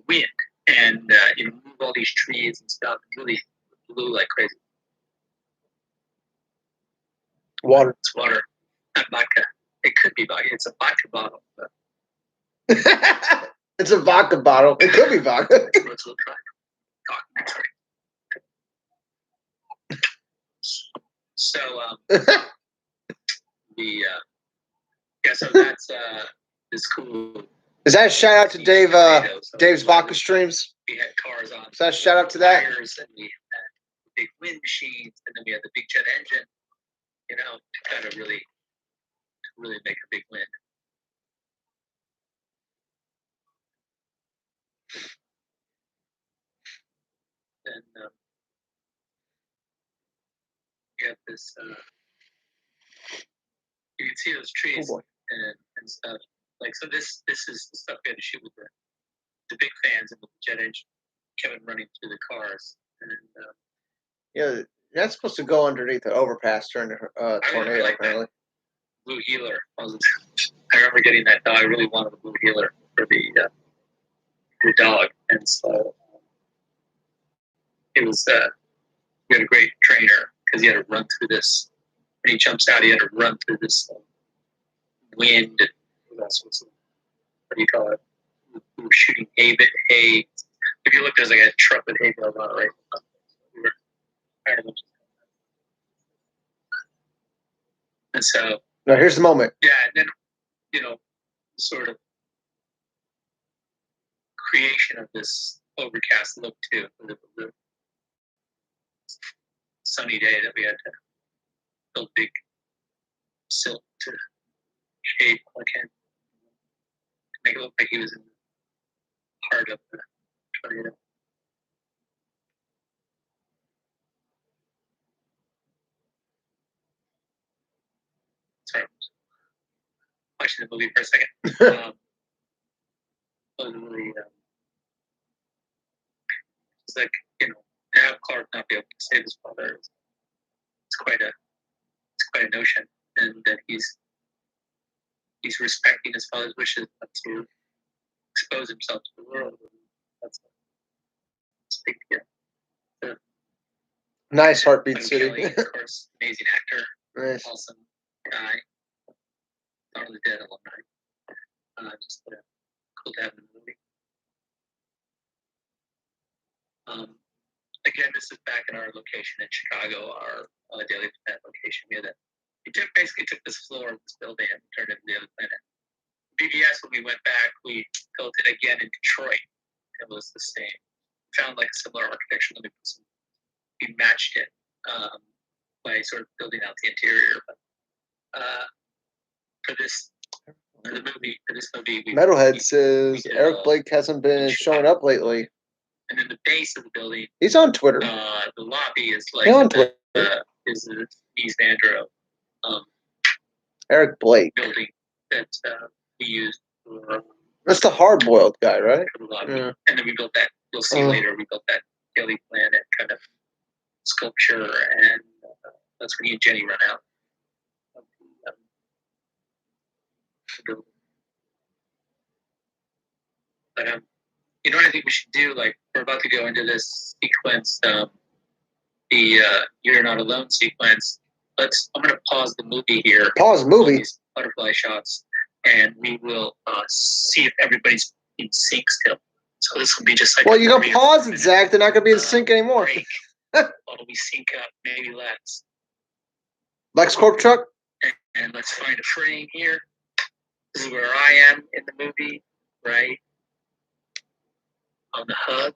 B: wind and move all these trees and stuff. Really blew like crazy.
A: Water.
B: It's water, not vodka. It could be vodka. It's a vodka bottle. But
A: it's a vodka bottle. It could be vodka.
B: Let's try. Sorry. So so that's this cool.
A: Is that a shout out to Dave? Dave's vodka streams.
B: We had cars on.
A: Is that a shout out to that?
B: And we had big wind machines, and then we had the big jet engine. To kind of really make a big wind. And you have this. You can see those trees and stuff. Like, so this is the stuff we had to shoot with the big fans and with the jet engine, Kevin running through the cars. And
A: yeah, that's supposed to go underneath the overpass during the tornado.
B: Like
A: apparently,
B: blue healer. I remember getting that dog. I really wanted a blue healer for the dog, and so it was. We had a great trainer because he had to run through this. When he jumps out, he had to run through this wind and all sorts of, what do you call it? We were shooting hay. If you look, there's like a truck with hay bales on it, right? We were and so.
A: Now here's the moment.
B: Yeah, and then sort of creation of this overcast look too. The sunny day that we had to build big silt to shade Clark to make it look like he was in the heart of the tornado. Sorry, watching the movie for a second. Really, it's like to have Clark not be able to save his father. It's quite a notion, and that he's respecting his father's wishes not to expose himself to the world. That's a big deal.
A: Nice Heartbeat
B: Michael
A: City.
B: Kelly, of course, amazing actor,
A: Nice.
B: awesome guy. Dawn of the Dead alumni. Just cool to have in the movie. Again, this is back in our location in Chicago, our Daily Planet location. We basically took this floor of this building and turned it into Daily Planet. BBS, when we went back, we built it again in Detroit. It was the same. Found like a similar architecture. We matched it by sort of building out the interior. But for this movie,
A: Metalhead says Eric Blake hasn't been showing up lately.
B: And then the base of the building.
A: He's on Twitter.
B: The lobby is like
A: He's on Twitter.
B: Is the East Andro
A: Eric Blake
B: building that we used for.
A: That's the hard-boiled guy, right?
B: Yeah. And then we built that. You'll see later. We built that Daily Planet kind of sculpture, and that's when you and Jenny run out. But you know what I think we should do? Like, we're about to go into this sequence, the "You're Not Alone" sequence. I'm going to pause the movie here.
A: Pause the movie.
B: These butterfly shots, and we will see if everybody's in sync still. So this will be just like.
A: Well, you go pause it, Zach. They're not going to be in sync anymore.
B: While we sync up, maybe let's.
A: LexCorp truck.
B: And let's find a frame here. This is where I am in the movie, right? On the hug.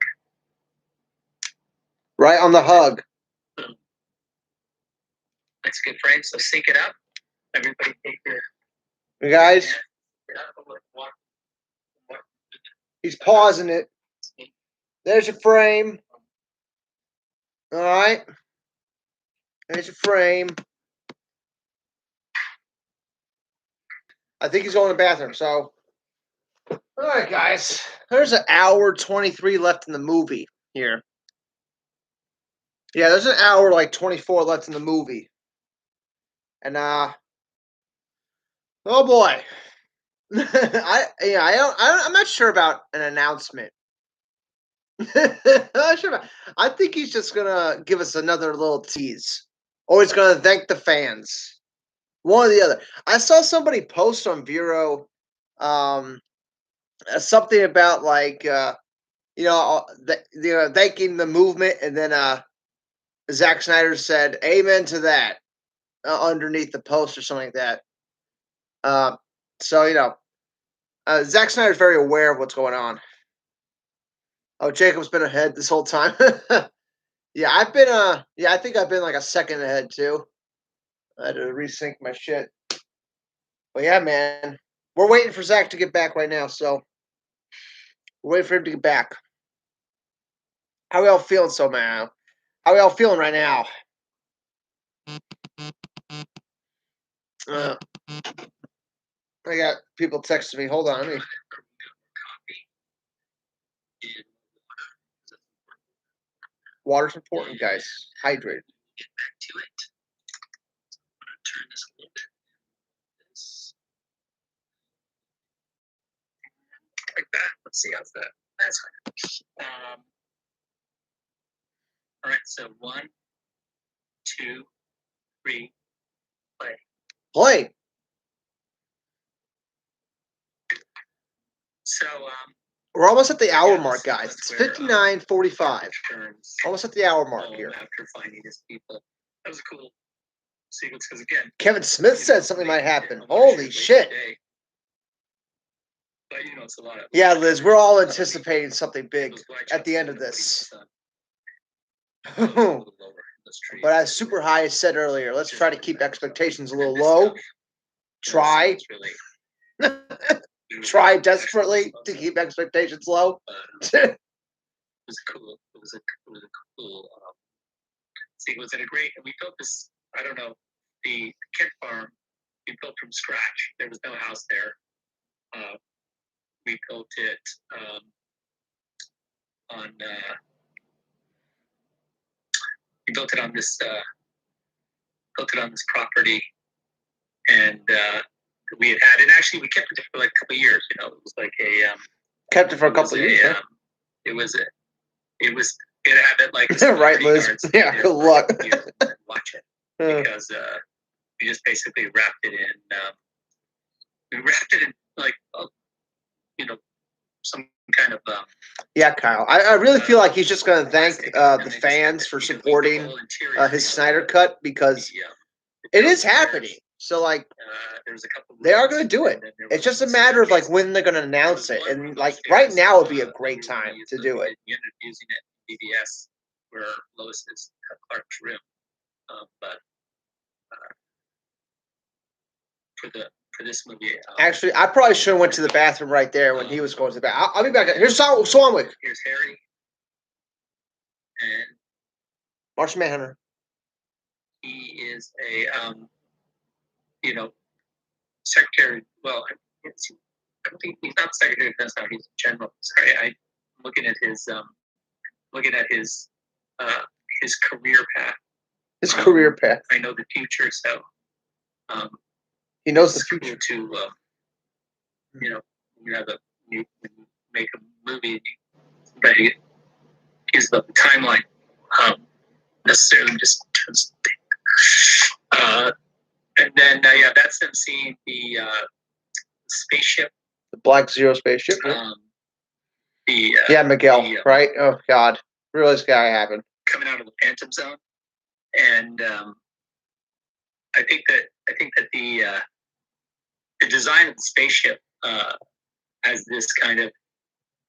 A: Right on the hug.
B: That's a good frame. So sync it up. Everybody take your.
A: You guys. He's pausing it. There's your frame. All right. There's your frame. I think he's going to the bathroom. So, all right, guys. There's an hour 23 left in the movie here. Yeah, there's an hour like 24 left in the movie. And oh boy. I'm not sure about an announcement. Not sure about, I think he's just gonna give us another little tease, or he's gonna thank the fans. One or the other. I saw somebody post on Vero, something about like thanking the movement, and then Zack Snyder said "Amen" to that underneath the post or something like that. So Zack Snyder's very aware of what's going on. Oh, Jacob's been ahead this whole time. Yeah, I think I've been like a second ahead too. I had to resync my shit. But yeah, man. We're waiting for Zack to get back right now, so we're waiting for him to get back. How we all feeling man? How we all feeling right now? I got people texting me. Hold on, let me. Water's important, guys. Hydrate.
B: Get back to it. I'm going to turn this a little bit. Like that. Let's see how's that. That's fine. All right. So 1, 2, 3, play.
A: Play.
B: So
A: we're almost at the hour mark, guys. It's 59:45. Almost at the hour mark here.
B: After finding his people, that was a cool sequence because again,
A: Kevin Smith said something might happen. Holy shit!
B: But it's a lot of.
A: Yeah, Liz, we're all anticipating something big at the end of this. But as Super High said earlier, let's try to keep expectations a little low. Try. Try desperately to keep expectations low.
B: It was cool. It was a cool sequence and a great. And we built this. I don't know, the kit farm. We built from scratch. There was no house there. We built it on. We built it on this. Built it on this property, and. We had it. Actually, we kept it for like a couple of years. It was like a
A: kept it for a couple of years.
B: It was You'd have it like
A: right, Liz? Yeah, good luck.
B: Watch it because we just basically wrapped it in. We wrapped it in like some kind of.
A: Yeah, Kyle. I really feel like he's just going to thank the fans for supporting his Snyder cut because it is happening. So, like, they are going to do it. It's just a matter of, like, when they're going to announce it. And, like, right now would be a great time to do it.
B: We ended up using it in BBS where Lois is Clark's room. But for this movie.
A: Actually, I probably should have went to the bathroom right there when he was going to the bathroom. I'll be back. Here's Swanwick.
B: Here's Harry. And
A: Martian Manhunter.
B: He is a, secretary. Well, I don't think he's not secretary of defense now. He's general. Sorry, I'm looking at his career path.
A: His career path.
B: I know the future, so
A: he knows the future.
B: To you have you make a movie, but gives the timeline necessarily just. And then that's them seeing the spaceship,
A: the Black Zero spaceship. Miguel, right? Oh God, really, this guy happened
B: coming out of the Phantom Zone, and I think that the design of the spaceship as this kind of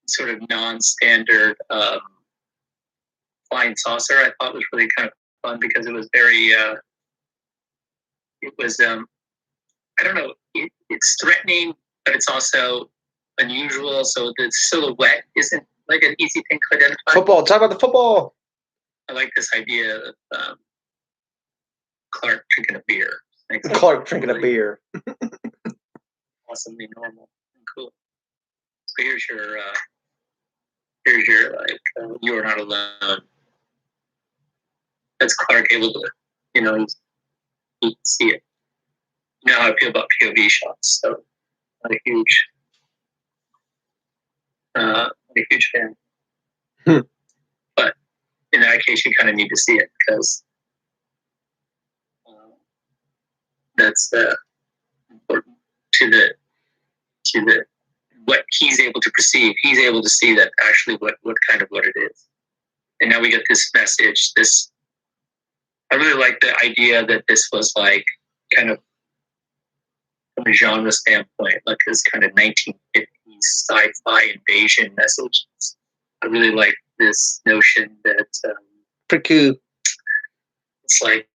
B: sort of non-standard flying saucer, I thought was really kind of fun because it was very. It was I don't know. It's threatening, but it's also unusual. So the silhouette isn't like an easy thing to identify.
A: Football. Talk about the football.
B: I like this idea of Clark drinking a beer.
A: Clark drinking a beer.
B: Awesomely normal and cool. So here's your like you are not alone. That's Clark able to, you can see it. You know how I feel about POV shots, so not a huge fan. But in that case, you kind of need to see it because that's important to the what he's able to perceive. He's able to see that actually what it is. And now we get this message. I really like the idea that this was like kind of from a genre standpoint, like this kind of 1950s sci-fi invasion message. I really like this notion that
A: pretty cool.
B: It's like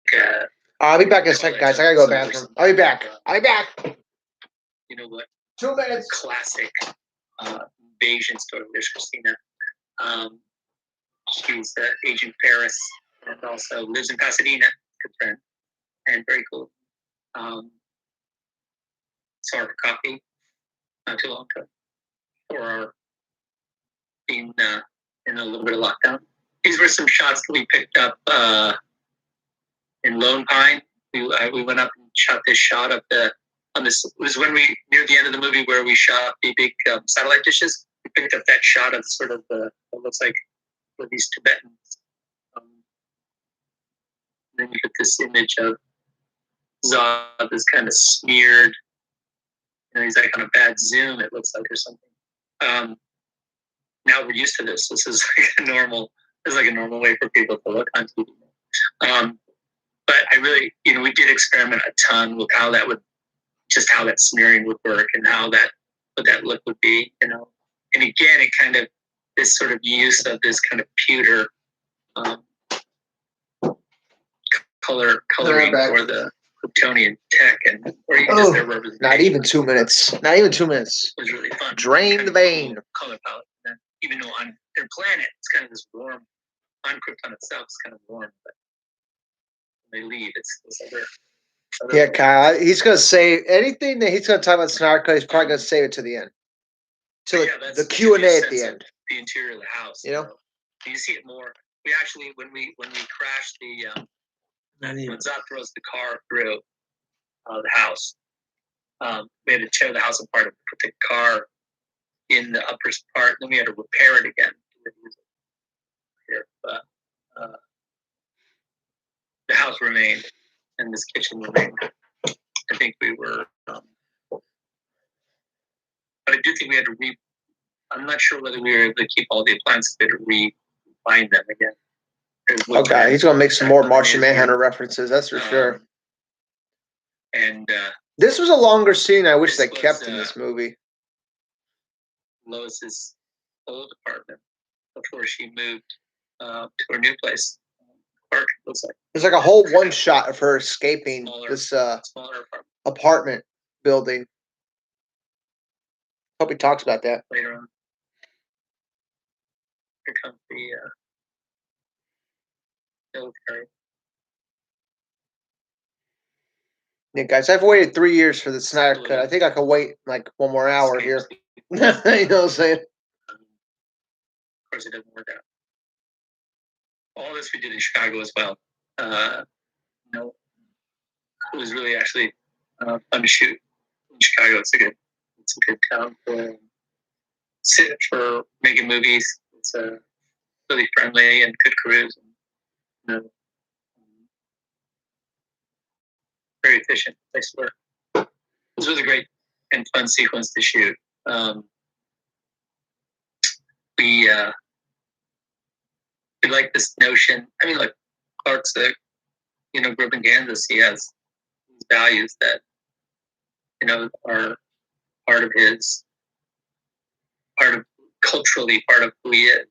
A: I'll be back in a second, guys. I gotta go to the bathroom. I'll be back.
B: You know what?
A: 2 minutes.
B: Classic invasion story. There's Christina. She's Agent Ferris and also lives in Pasadena. Good friend. And very cool. Saw her for coffee not too long ago. Or being in a little bit of lockdown. These were some shots that we picked up in Lone Pine. We went up and shot this shot of on this. It was when we near the end of the movie where we shot the big satellite dishes. We picked up that shot of sort of what looks like these Tibetans. Then you get this image of Zod, this kind of smeared. He's like on a bad zoom. It looks like or something. Now we're used to this. This is like a normal. This is like a normal way for people to look on TV. But I really, we did experiment a ton with how that smearing would work and what that look would be, And again, it kind of this sort of use of this kind of pewter coloring for the Kryptonian tech, and or even just their representation.
A: Not even 2 minutes. Not even 2 minutes.
B: It was really fun.
A: Drain the vein.
B: Cool color palette. And even though on their planet, it's kind of this warm. On Krypton itself, it's kind of warm, but when they leave, it's this other.
A: Yeah, Kyle. He's gonna say anything that he's gonna talk about Snyder. He's probably gonna save it to the end. To the Q&A at the end.
B: The interior of the house. You see it more. We actually, when we crashed when Zod throws the car through the house, we had to tear the house apart and put the car in the upper part. Then we had to repair it again. Here, the house remained and this kitchen remained. I think we were, but I do think we had to I'm not sure whether we were able to keep all the appliances. We had to refine them again.
A: Okay, he's gonna make some more Martian Manhunter references. That's for sure.
B: And
A: this was a longer scene. I wish they kept in this movie.
B: Lois's old apartment before she moved to her new place. Park looks like
A: there's like a whole one shot of her escaping this apartment building. Hope he talks about that
B: later on. Here comes the military.
A: Yeah, guys, I've waited 3 years for the Snyder cut. I think I could wait like one more hour here. You know what I'm saying?
B: Of course, it doesn't work out. All this we did in Chicago as well. It was really actually fun to shoot in Chicago. It's a good town for making movies. It's really friendly and good crews. And, very efficient place to work. This was a great and fun sequence to shoot. We like this notion. I mean, like Clark's grew up in Kansas. He has these values that are part of culturally part of who he is.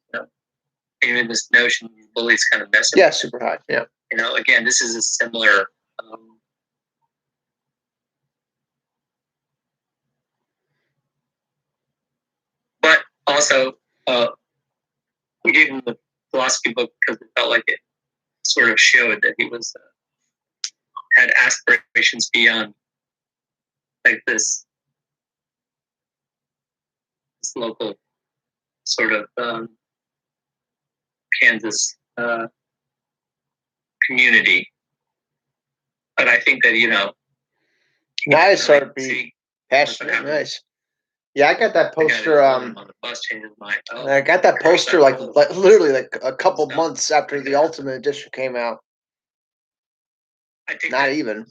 B: Even this notion bullies kind of mess.
A: Yeah, super high. Yeah.
B: Again, this is a similar. But also, we gave him the philosophy book because we felt like it sort of showed that he was had aspirations beyond like this local sort of Kansas community. But I think that
A: nice heartbeat, passionate, nice. Yeah, I got that poster.
B: On the bus changes mind.
A: I got that poster like literally like a couple months after the Ultimate Edition came out.
B: I think
A: not even.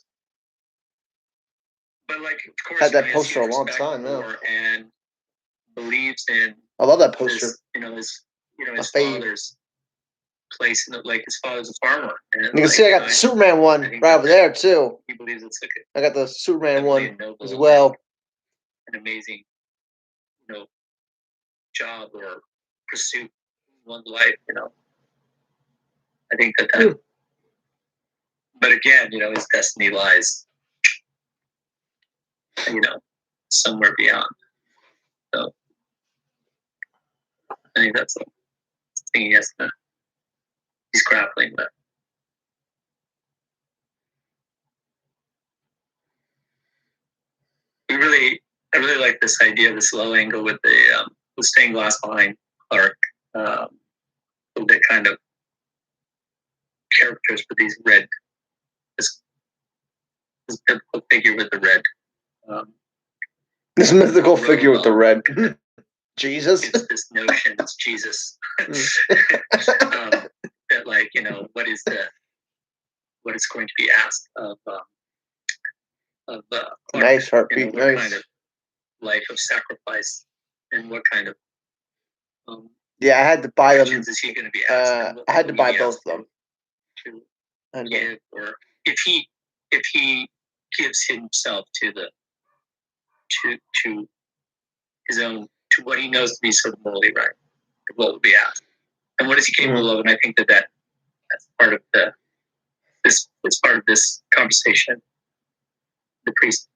B: But like, of course,
A: had that poster a long time now.
B: And believes in.
A: I love that poster.
B: His father's place in it, like his father's a farmer. And
A: you can see I got the Superman one right over there too.
B: He believes it's like
A: I got the Superman one as well.
B: An amazing, job or pursuit in one's life. I think that. But again, his destiny lies, somewhere beyond. So I think that's the thing he's grappling with. I really like this idea of this low angle with the stained glass behind Clark. A little bit kind of characters with these red. This typical figure with the red.
A: This mythical figure with the red. Jesus.
B: It's this notion. It's Jesus. That what is going to be asked of Clark,
A: nice heartbeat.
B: What
A: nice.
B: Kind of life of sacrifice and what kind of
A: yeah, I had to buy them.
B: Is he going to be asked?
A: I had to buy both of them.
B: To give, or if he gives himself to his own, to what he knows to be sort of morally right, what will be asked, and what is he capable of? And I think that's part of this part of this conversation. The priest.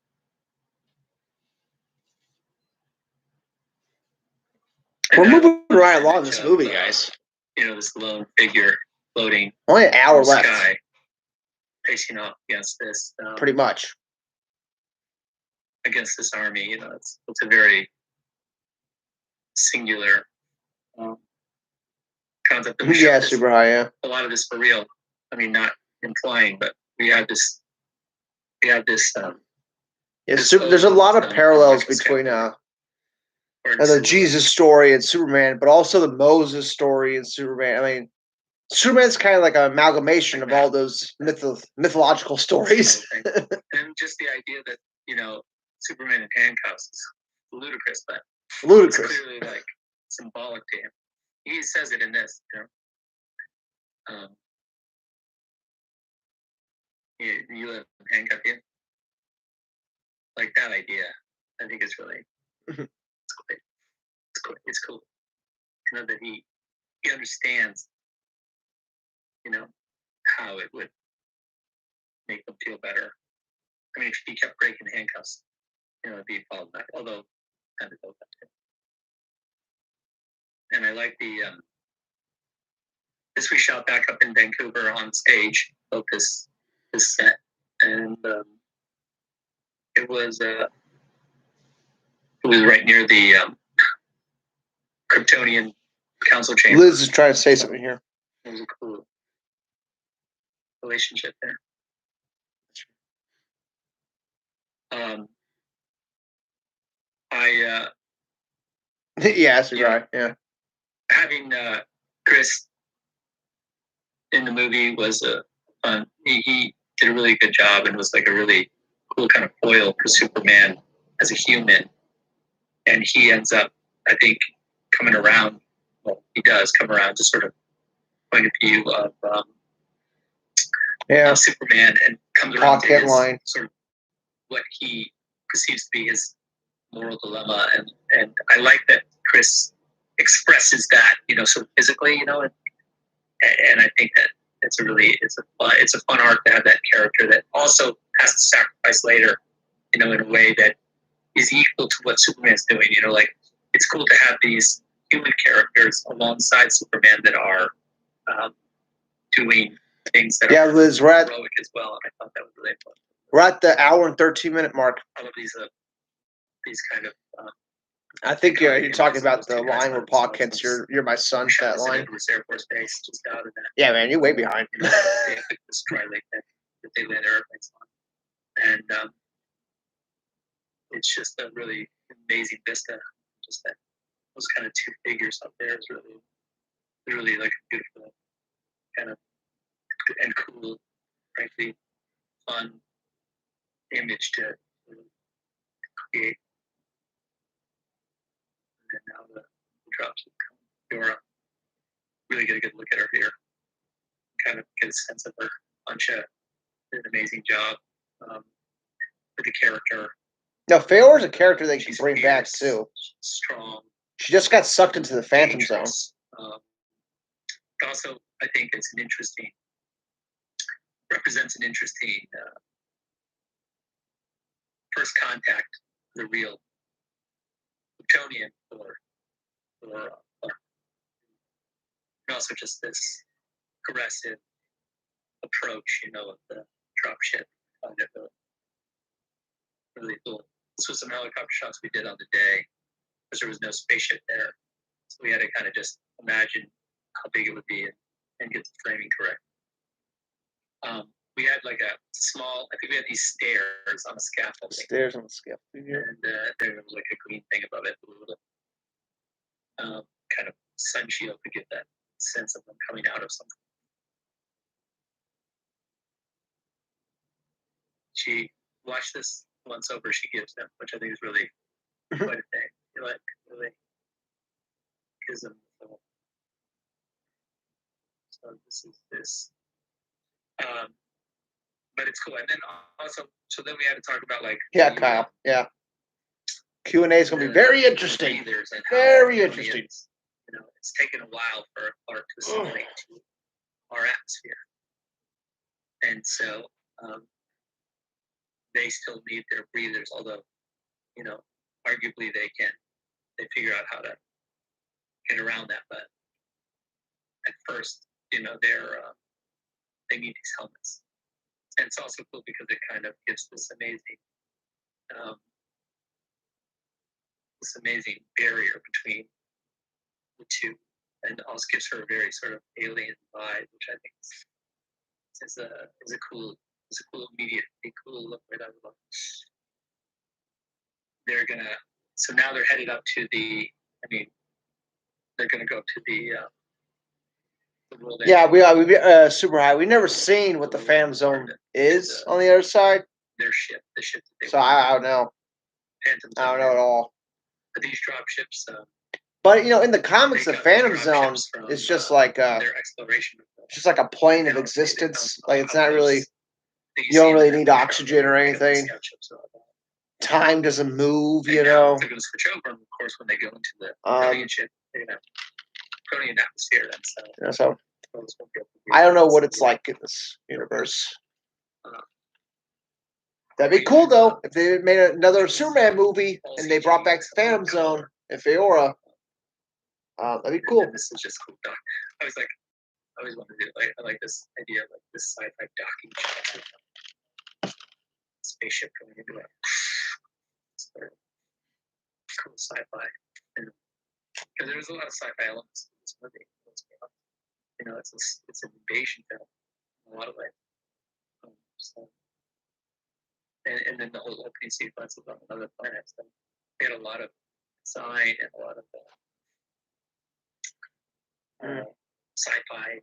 A: We're moving right along this movie, guys.
B: This lone figure floating.
A: Only an hour left.
B: Sky, facing off against this.
A: Pretty much.
B: Against this army, it's a very singular concept.
A: Yeah, super high. Yeah.
B: A lot of this for real. I mean, not implying, but we have this. There's
A: a lot of parallels between the Jesus story and Superman, but also the Moses story and Superman. I mean, Superman's kind of like an amalgamation of all those mythological stories.
B: And just the idea that, Superman in handcuffs is ludicrous, but
A: Ludicrous.
B: it's clearly like symbolic to him. He says it in this, you live handcuffed in. Like that idea, I think is really it's great. It's cool. It's cool. That he understands, how it would make them feel better. I mean, if he kept breaking handcuffs, it'd be problematic. Although, kind of both that too. And I like this we shot back up in Vancouver on stage, built this set, and it was right near the Kryptonian Council chamber.
A: Liz is trying to say something here.
B: It was a cool relationship there.
A: Yes, you're right. Yeah.
B: Having Chris in the movie was fun. He did a really good job and was like a really cool kind of foil for Superman as a human. And he ends up, I think, coming around. Well, he does come around to sort of point of view of Superman, and comes around to his sort of what he perceives to be his moral dilemma. And I like that Chris expresses that, sort of physically, and I think that it's a fun arc to have that character that also has to sacrifice later, in a way that is equal to what Superman's doing. Like it's cool to have these human characters alongside Superman that are doing things that are
A: Liz,
B: heroic as well. And I thought that was really fun.
A: We're at the hour and 13-minute mark.
B: I love these kind of.
A: I think you're talking about the line where Paul Kent's "You're my son." That line.
B: Air Force Base, just out of that.
A: Yeah, man, you're way behind.
B: This dry lake that they land airplanes on, and it's just a really amazing vista. Just that those kind of two figures up there is really like a beautiful kind of and cool, frankly, fun image to create. And now the drops have come. Dora, really get a good look at her here. Kind of get a sense of her. Ansha did an amazing job with the character.
A: Now, Feor's a character they can bring back too.
B: Strong.
A: She just got sucked into the Phantom Zone.
B: Also, I think it's represents an interesting first contact, the real Kryptonian or and also just this aggressive approach, of the dropship. Kind of really cool. This was some helicopter shots we did on the day because there was no spaceship there, so we had to kind of just imagine how big it would be and get the framing correct. We had like a small, I think we had these stairs on a scaffolding.
A: Stairs on the scaffolding. Yeah.
B: And there was like a green thing above it, a little kind of sun shield to get that sense of them coming out of something. She watched this once over, she gives them, which I think is really quite a thing. Really gives them the film. So this is this. But it's cool. And then also, so then we had to talk about
A: Kyle. Yeah. Q&A is going to be very interesting. Very interesting.
B: It's taken a while for Clark to assimilate to our atmosphere. And so they still need their breathers, although, arguably they figure out how to get around that. But at first, they need these helmets. And it's also cool because it kind of gives this amazing barrier between the two, and also gives her a very sort of alien vibe, which I think is a cool immediate cool look right out of the book. So now they're headed up to they're gonna go to the the world
A: Yeah,
B: ended.
A: we super high. We never seen what the Phantom Zone is on the other side,
B: Their ship, the ship that they
A: so I don't know.
B: Phantom
A: I don't
B: Zone.
A: know at all.
B: But these dropships,
A: But you know, in the comics,
B: they
A: the
B: got these
A: Phantom Zone
B: dropships from
A: is just like
B: their exploration.
A: just like a plane of
B: Now, they
A: existence.
B: found
A: Like it's
B: how
A: not really.
B: those that
A: You don't
B: see in
A: really
B: the
A: need
B: show,
A: oxygen or
B: they got the
A: anything.
B: scout ships and all that.
A: Time doesn't move,
B: And
A: you
B: now
A: know.
B: they're going to switch over, and of course, when they go into the Protean ship, they're going to Protean atmosphere, and so
A: Yeah, so
B: those won't be able to
A: I don't know what
B: do
A: it's like in this universe.
B: Uh,
A: That'd be cool though if they made another Superman movie and they brought back the Phantom Zone and Feora. That'd be cool.
B: And this is just cool. I was like, I always wanted to do. I like this idea of like this sci-fi docking shot with a spaceship coming into it. It's very cool sci-fi. Because there's a lot of sci-fi elements in this movie. You know, it's an invasion film in a lot of ways. So, and then the whole opening sequence is on another planet. So they had a lot of design and a lot of sci-fi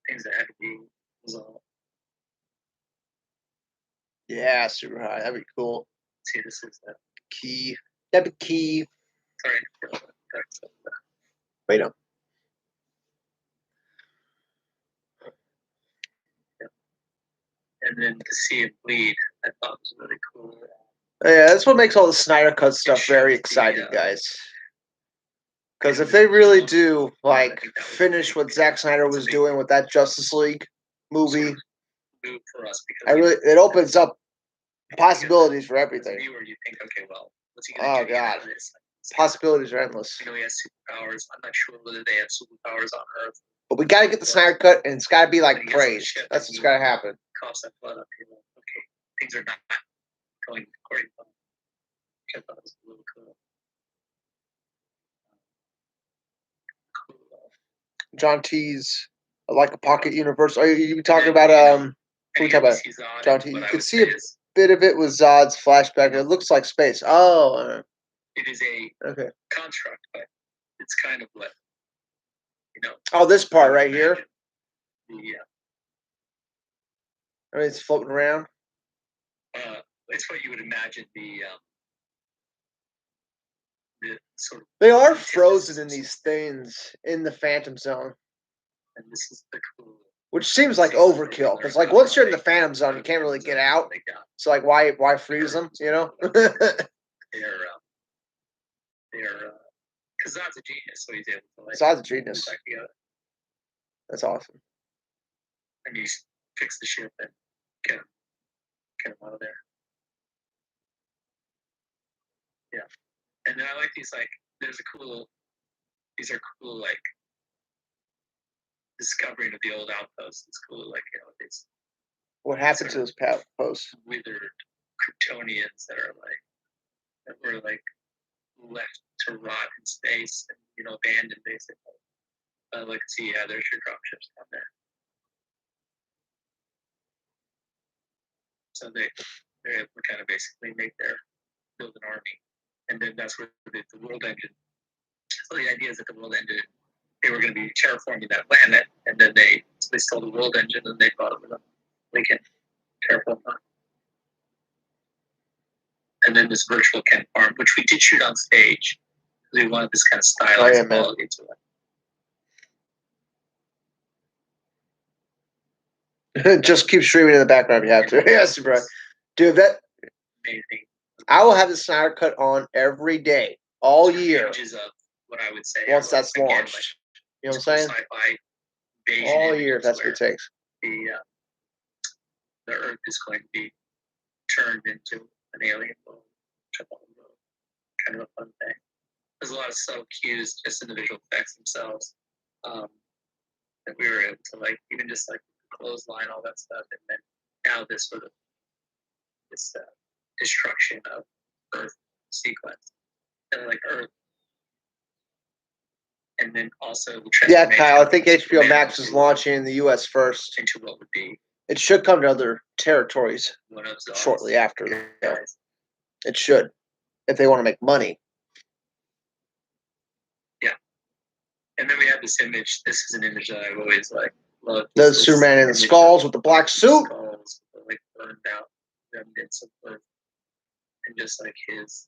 B: things that had to be resolved.
A: Yeah, super high. That'd be cool.
B: See, this is the
A: key. That'd be key.
B: Sorry.
A: Wait up.
B: And then to see it bleed, I thought was really cool.
A: Yeah, that's what makes all the Snyder Cut stuff very exciting, guys. Because if they really do like finish what Zack Snyder was doing with that Justice League movie,
B: for us
A: it opens up possibilities for everything.
B: Viewer, you think, okay, well, what's he
A: gonna do? God, possibilities are endless.
B: You know, he has superpowers. I'm not sure whether they have superpowers on Earth.
A: But we got to get the Snyder Cut, and it's got to be like praised. That's what's got to happen.
B: Coughs that blood up, you know. Okay, things are not going according to plan. I thought it was a little cool.
A: John T's like a pocket universe. Are you talking about who we talking about? John T. You could see a bit of it with Zod's flashback. It looks like space. Oh,
B: it is a construct, but it's kind of what you know.
A: Oh, this part right here.
B: Yeah.
A: I mean, it's floating around.
B: It's what you would imagine the sort of.
A: They are frozen in these things in the Phantom Zone.
B: And this is the cool.
A: Which seems like overkill, because like once you're in the Phantom Zone, you can't really get out. So like, why freeze them? You know?
B: They're because Zod's a genius, so he's able to like.
A: Zod's a genius. That's awesome.
B: And you fix the ship and get him out of there. Yeah, and then I like these like. These are cool like. Discovering of the old outposts. It's cool, like these.
A: What happened to those outposts?
B: Withered Kryptonians that were like left to rot in space and abandoned basically. Like see, yeah, there's your dropships down there. So they're able to kind of basically build an army, and then that's where the world ended. So the idea is that the world ended. They were going to be terraforming that planet, and then they stole the world engine and they brought it with them. They can terraform that. And then this virtual Kent farm, which we did shoot on stage, because we wanted this kind of stylized quality to
A: it. Just keep streaming in the background if you have to. Yes, bro. Dude, that
B: amazing.
A: I will have the Snyder Cut on every day, all year.
B: Of what I would say
A: once that's launched. You know what I'm saying?
B: Sci-fi
A: all year, if that's what it takes.
B: The Earth is going to be turned into an alien world, kind of a fun thing. There's a lot of subtle cues just in the visual effects themselves that we were able to like, even just like clothesline, all that stuff, and then now this sort of destruction of Earth sequence, and like Earth. And then also the
A: Kyle, I think HBO Max is launching in the U.S. first.
B: Into what would be.
A: It should come to other territories shortly after. It should, if they want to make money.
B: Yeah, And then we have this image. This is an image that I've always like loved.
A: The Superman in the skulls with the black suit.
B: Skulls, like burned out remnants of Earth, and just like his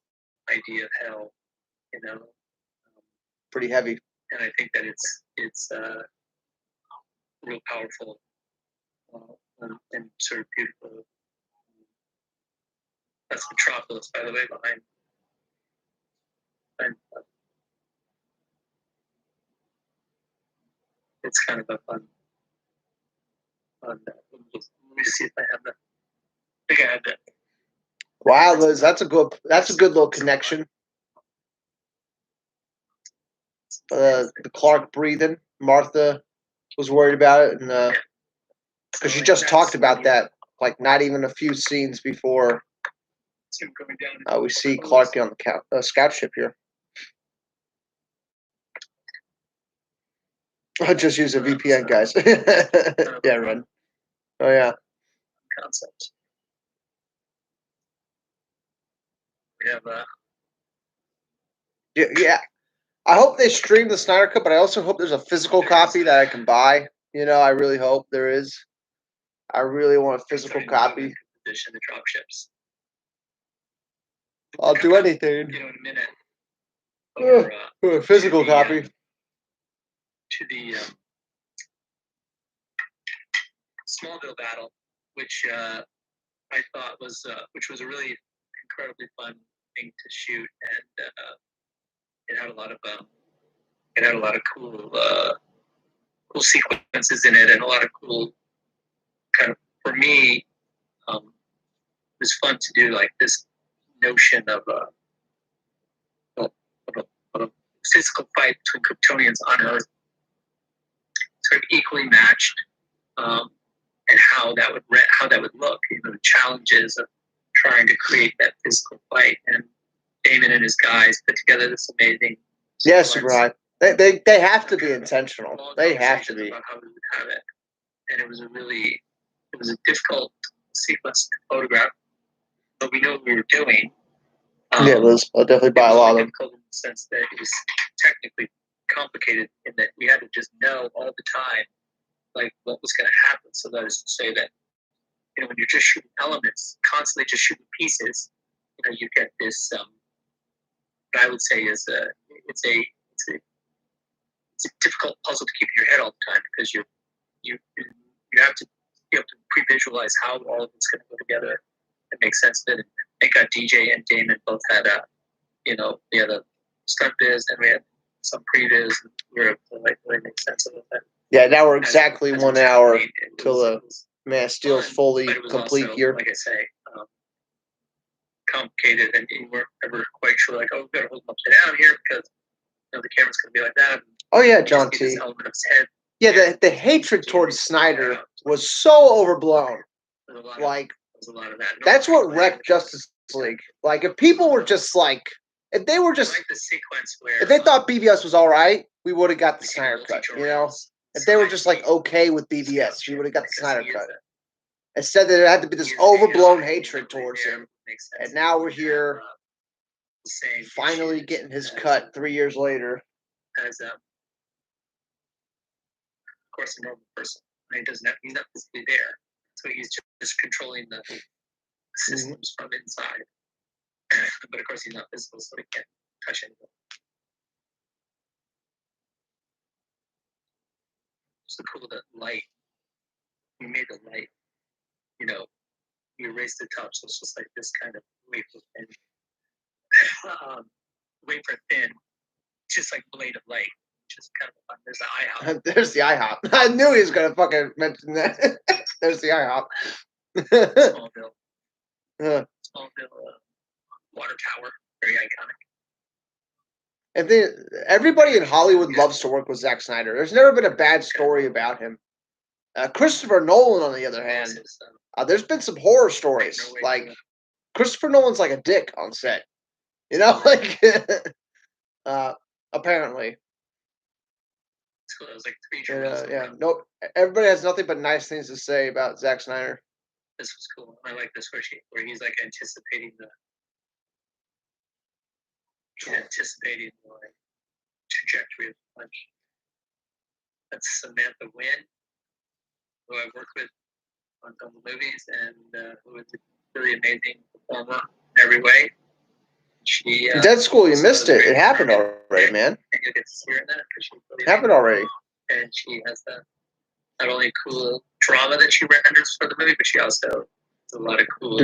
B: idea of hell,
A: Pretty heavy.
B: And I think that it's real powerful and sort of beautiful. That's Metropolis, by the way, behind. It's kind of a fun. Let me see if I have that. I think I had that.
A: Wow, Liz, that's a good little connection. The Clark breathing. Martha was worried about it, and because she just talked about that, like not even a few scenes before. We see Clark on the scout ship here. I just use a VPN, guys. Yeah, Ren. Oh yeah.
B: Concept. We have
A: Yeah. I hope they stream the Snyder Cut, but I also hope there's a physical copy that I can buy. I really hope there is. I really want a physical copy.
B: Edition, the drop ships.
A: I'll do anything.
B: In a minute. Over,
A: a physical copy.
B: To the Smallville battle, which I thought was a really incredibly fun thing to shoot, and it had a lot of cool sequences in it, and a lot of cool kind of, for me, it was fun to do like this notion of a physical fight between Kryptonians on Earth, sort of equally matched, and how that would look. The challenges of trying to create that physical fight, and Damon and his guys put together this amazing.
A: Yes, right. They have to be intentional. They have to be.
B: About how we would have it, and it was a difficult sequence to photograph, but we knew what we were doing.
A: Yeah, Liz, I'll definitely buy a lot of them.
B: Difficult in the sense that it was technically complicated, in that we had to just know all the time, like, what was going to happen. So that is to say that, when you're just shooting elements, constantly just shooting pieces, you get this. What I would say is it's a difficult puzzle to keep in your head all the time, because you have to be able to pre-visualize how all of it's going to go together and make sense of it. And thank God DJ and Damon both had we had a stunt biz, and we had some previs, and we were able to really make sense of it.
A: Yeah, now we're exactly 1 hour till the Man of Steel's fully complete
B: also,
A: here.
B: Like I say, complicated, and you weren't ever quite sure, like, oh, we've got to hold them upside down here because the camera's going to be like that.
A: Oh yeah, John T. Yeah, the hatred towards Snyder was so overblown. Like, that's what wrecked Justice League. Like, if people were just like, if they were just,
B: the sequence where,
A: if they thought BVS was all right, we would have got the Snyder cut. If they were just like okay with BVS, we would have got the Snyder cut. Instead, there had to be this overblown hatred towards him, and now we're here, finally getting his cut 3 years later.
B: As of course, a normal person. He's not physically there, so he's just controlling the systems from inside. But of course, he's not physical, so he can't touch anything. So cool, that light. We made the light. We erased the top, so it's just like this kind of wafer thin. Wafer thin, just like blade of light. Just kind of fun. There's the IHOP.
A: There's the IHOP. I knew he was gonna fucking mention that. There's the IHOP.
B: Smallville. Smallville water tower, very iconic.
A: And everybody in Hollywood loves to work with Zack Snyder. There's never been a bad story about him. Christopher Nolan, on the other hand, there's been some horror stories. Like, Christopher Nolan's like a dick on set. Like, apparently.
B: So it was like 3 years.
A: Yeah. No, everybody has nothing but nice things to say about Zack Snyder.
B: This was cool. I like this where he's like anticipating the trajectory of the punch. That's Samantha Wynn, who I've worked with on some of the movies, and who is a really amazing performer in every way. She
A: Dead School, you missed it. It happened already, man.
B: And you'll get to see her in that because she's really
A: happened already.
B: And she has not only cool drama that she renders for the movie, but she also has a lot of cool.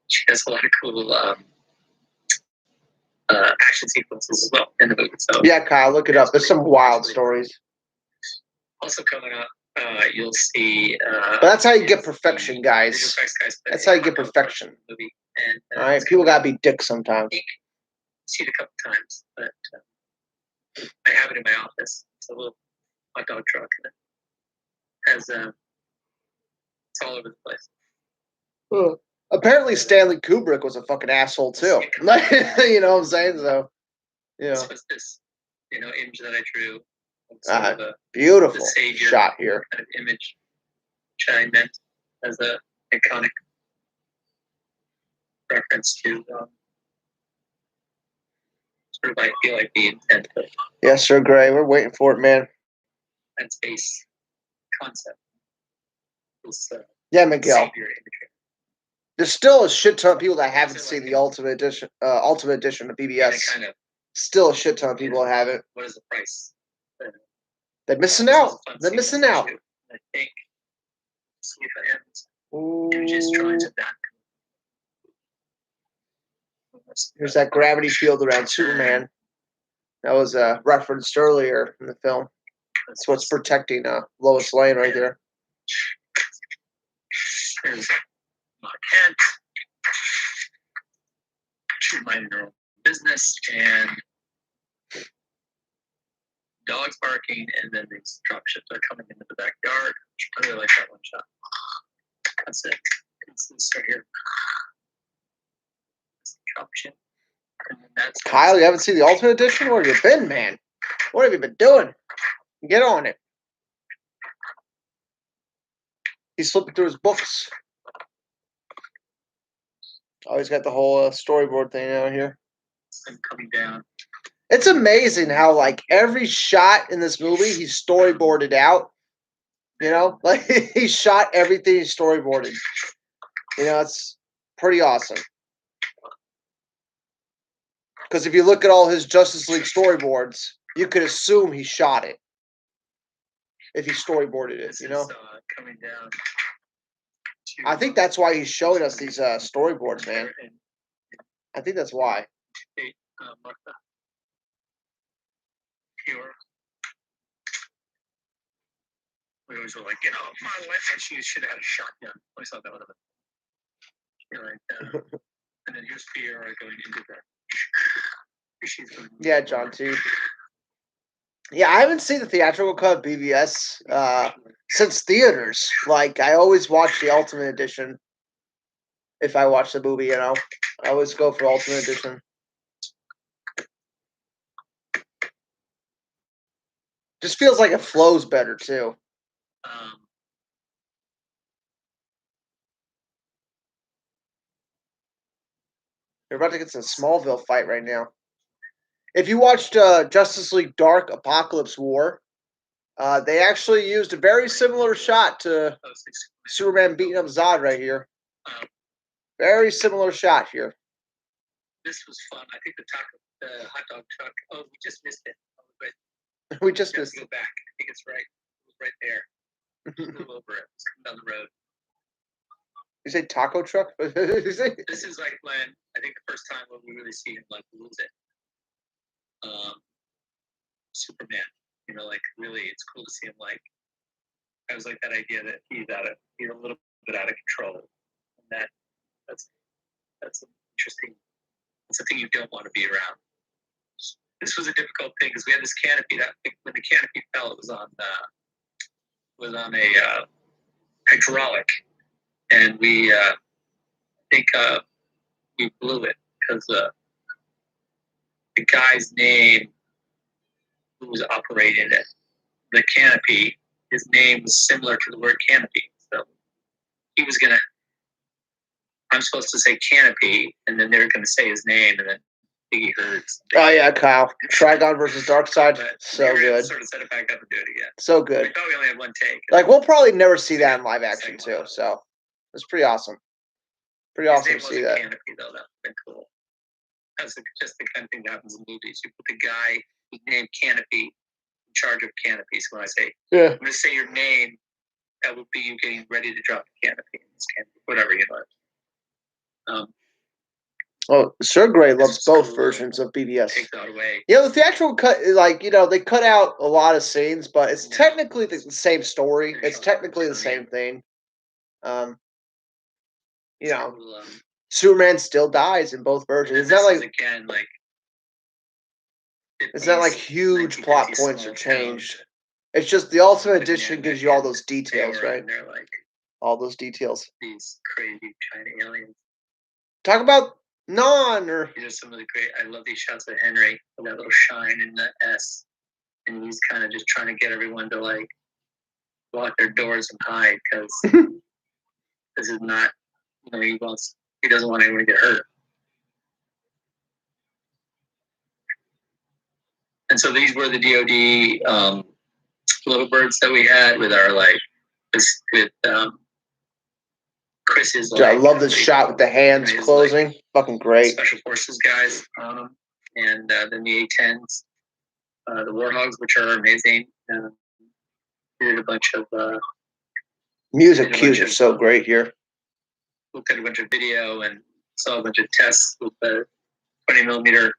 B: She has a lot of cool action sequences as well in the movie. So
A: yeah, Kyle, look it up. There's some wild stories.
B: Also coming up, you'll see.
A: But that's how you get perfection, guys. That's how you get perfection.
B: Movie. And,
A: all right, people gotta be dicks sometimes.
B: I've seen it a couple times, but I have it in my office. It's a little hot dog truck, and it has it's all over the place.
A: Well, apparently, Stanley Kubrick was a fucking asshole too. You know what I'm saying? So, yeah.
B: This was this, image that I drew.
A: Beautiful shot here.
B: Kind of image, which I meant as a iconic reference to sort of, I feel like the intent of.
A: Yes, sir, Gray. We're waiting for it, man.
B: That space concept. This,
A: yeah, Miguel. There's still a shit ton of people that haven't seen the Ultimate Edition of BBS.
B: Kind of,
A: still a shit ton of people that haven't.
B: What is the price?
A: They're missing out. They're missing out.
B: I think. See if I am. Images drawings of that.
A: Here's that gravity field around Superman. That was referenced earlier in the film. That's what's protecting Lois Lane right there.
B: There's Mark Kent. She's minding her own business, and dogs barking, and then these drop ships are coming into the backyard. I really like that one shot. That's it. It's this right here. Drop ship. And then that's
A: Kyle, you haven't seen the Ultimate Edition? Where have you been, man? What have you been doing? Get on it. He's flipping through his books. Oh, he's got the whole storyboard thing out here.
B: I'm coming down.
A: It's amazing how, like, every shot in this movie, he's storyboarded out. You know? Like, he shot everything he storyboarded. You know, it's pretty awesome. Because if you look at all his Justice League storyboards, you could assume he shot it. If he storyboarded it, you know?
B: Coming down.
A: I think that's why he's showing us these storyboards, man. I think that's why.
B: Martha. Pure. We always were like, my wife said she should have had a shotgun. I saw that one of them. You're right. And then here's Pierre going into the.
A: Yeah, John too. Yeah, I haven't seen the theatrical cut of BVS since theaters. Like, I always watch the Ultimate Edition. If I watch the movie, I always go for Ultimate Edition. Just feels like it flows better too. You're about to get some Smallville fight right now. If you watched Justice League Dark Apocalypse War, they actually used a very similar shot to Superman beating up Zod right here. Very similar shot here.
B: This was fun. I think the hot dog truck. Oh, we just missed it.
A: We just missed it.
B: Go back. I think it's right. It was right there. Just move over it. It's coming down the road.
A: You say taco truck?
B: This is like when I think the first time when we really see him like lose it. Superman, like really, it's cool to see him like. I was like that idea that he's a little bit out of control, and that's interesting. It's something you don't want to be around. This was a difficult thing because we had this canopy that when the canopy fell, it was on a hydraulic, and we think we blew it because the guy's name who was operating it, the canopy, his name was similar to the word canopy. So he was I'm supposed to say canopy, and then they were going to say his name, and then Biggie hurts.
A: Oh yeah, Kyle. Trigon versus Darkseid.
B: But
A: So
B: we were able to
A: good.
B: sort of set it back up and do it again.
A: So
B: We
A: good.
B: thought we only had one take.
A: Like we'll probably never see that in live action too. So it's pretty awesome. Pretty
B: His
A: awesome
B: name
A: to see
B: wasn't
A: that.
B: Canopy though. That would have been cool. That's just the kind of thing that happens in movies. You put the guy who's named Canopy in charge of Canopy. So when I say,
A: Yeah.
B: I'm going to say your name, that would be you getting ready to drop the canopy in this canopy, whatever you know.
A: Well, Sir Gray loves
B: is
A: both
B: cool.
A: versions of BBS.
B: Take that away.
A: Yeah, the theatrical cut, like they cut out a lot of scenes, but it's technically the same story. It's technically the same thing. Superman still dies in both versions. It's not like
B: again like
A: it's not like huge plot points are changed. It's just the Ultimate Edition gives you all those details, right?
B: And they're like
A: all those details.
B: These crazy China aliens.
A: Talk about or
B: these are some of the great. I love these shots of Henry with that little shine in the S, and he's kind of just trying to get everyone to like lock their doors and hide because this is not. He doesn't want anyone to get hurt. And so these were the DoD little birds that we had with our Chris's.
A: I love this shot with the hands closing. Fucking great.
B: Special Forces guys on them, and then the A-10s, the Warhogs, which are amazing. We did a bunch of
A: music cues are so great here.
B: Looked at a bunch of video and saw a bunch of tests with the 20mm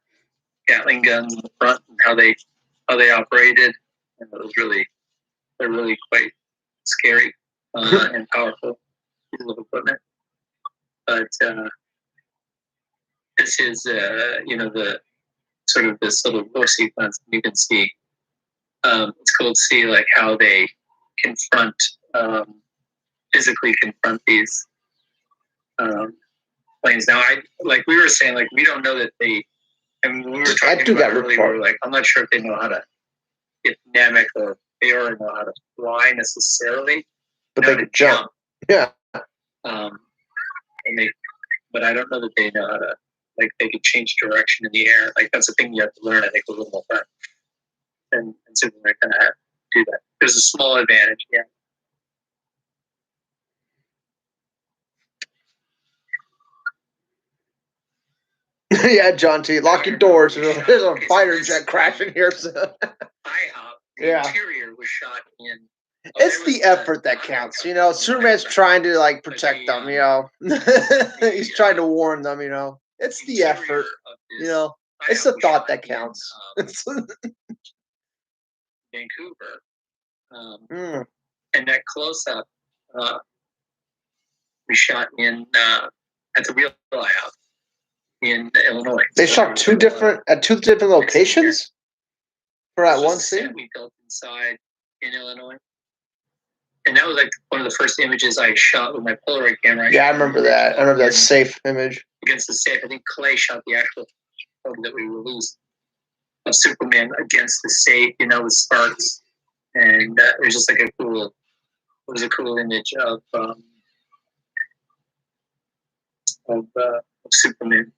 B: Gatling guns in the front and how they operated, and they're really quite scary and powerful pieces of equipment. But this is the sort of this little war sequence you can see. It's cool to see like how they physically confront these planes. Now, we were saying, like we don't know that they. I mean, we were talking about earlier. We were like, I'm not sure if they know how to get dynamic or they already know how to fly necessarily,
A: but they could jump. Yeah.
B: But I don't know that they know how to they could change direction in the air. Like that's a thing you have to learn. I think a little more fun. And Superman kind of do that. There's a small advantage, yeah.
A: Yeah, John T. Lock your doors. There's a fighter jet crashing here. So.
B: The interior was shot in.
A: It's the effort that counts, Superman's trying to protect them, He's trying to warn them, It's the effort, It's the thought that counts.
B: Vancouver, and that close up we shot in at the real layout in Illinois.
A: They shot two different locations for that one scene.
B: We built inside in Illinois. And that was one of the first images I shot with my Polaroid camera.
A: I remember that. I remember that safe image.
B: Against the safe. I think Clay shot the actual photo that we released of Superman against the safe, with sparks. And it was just a cool image of Superman.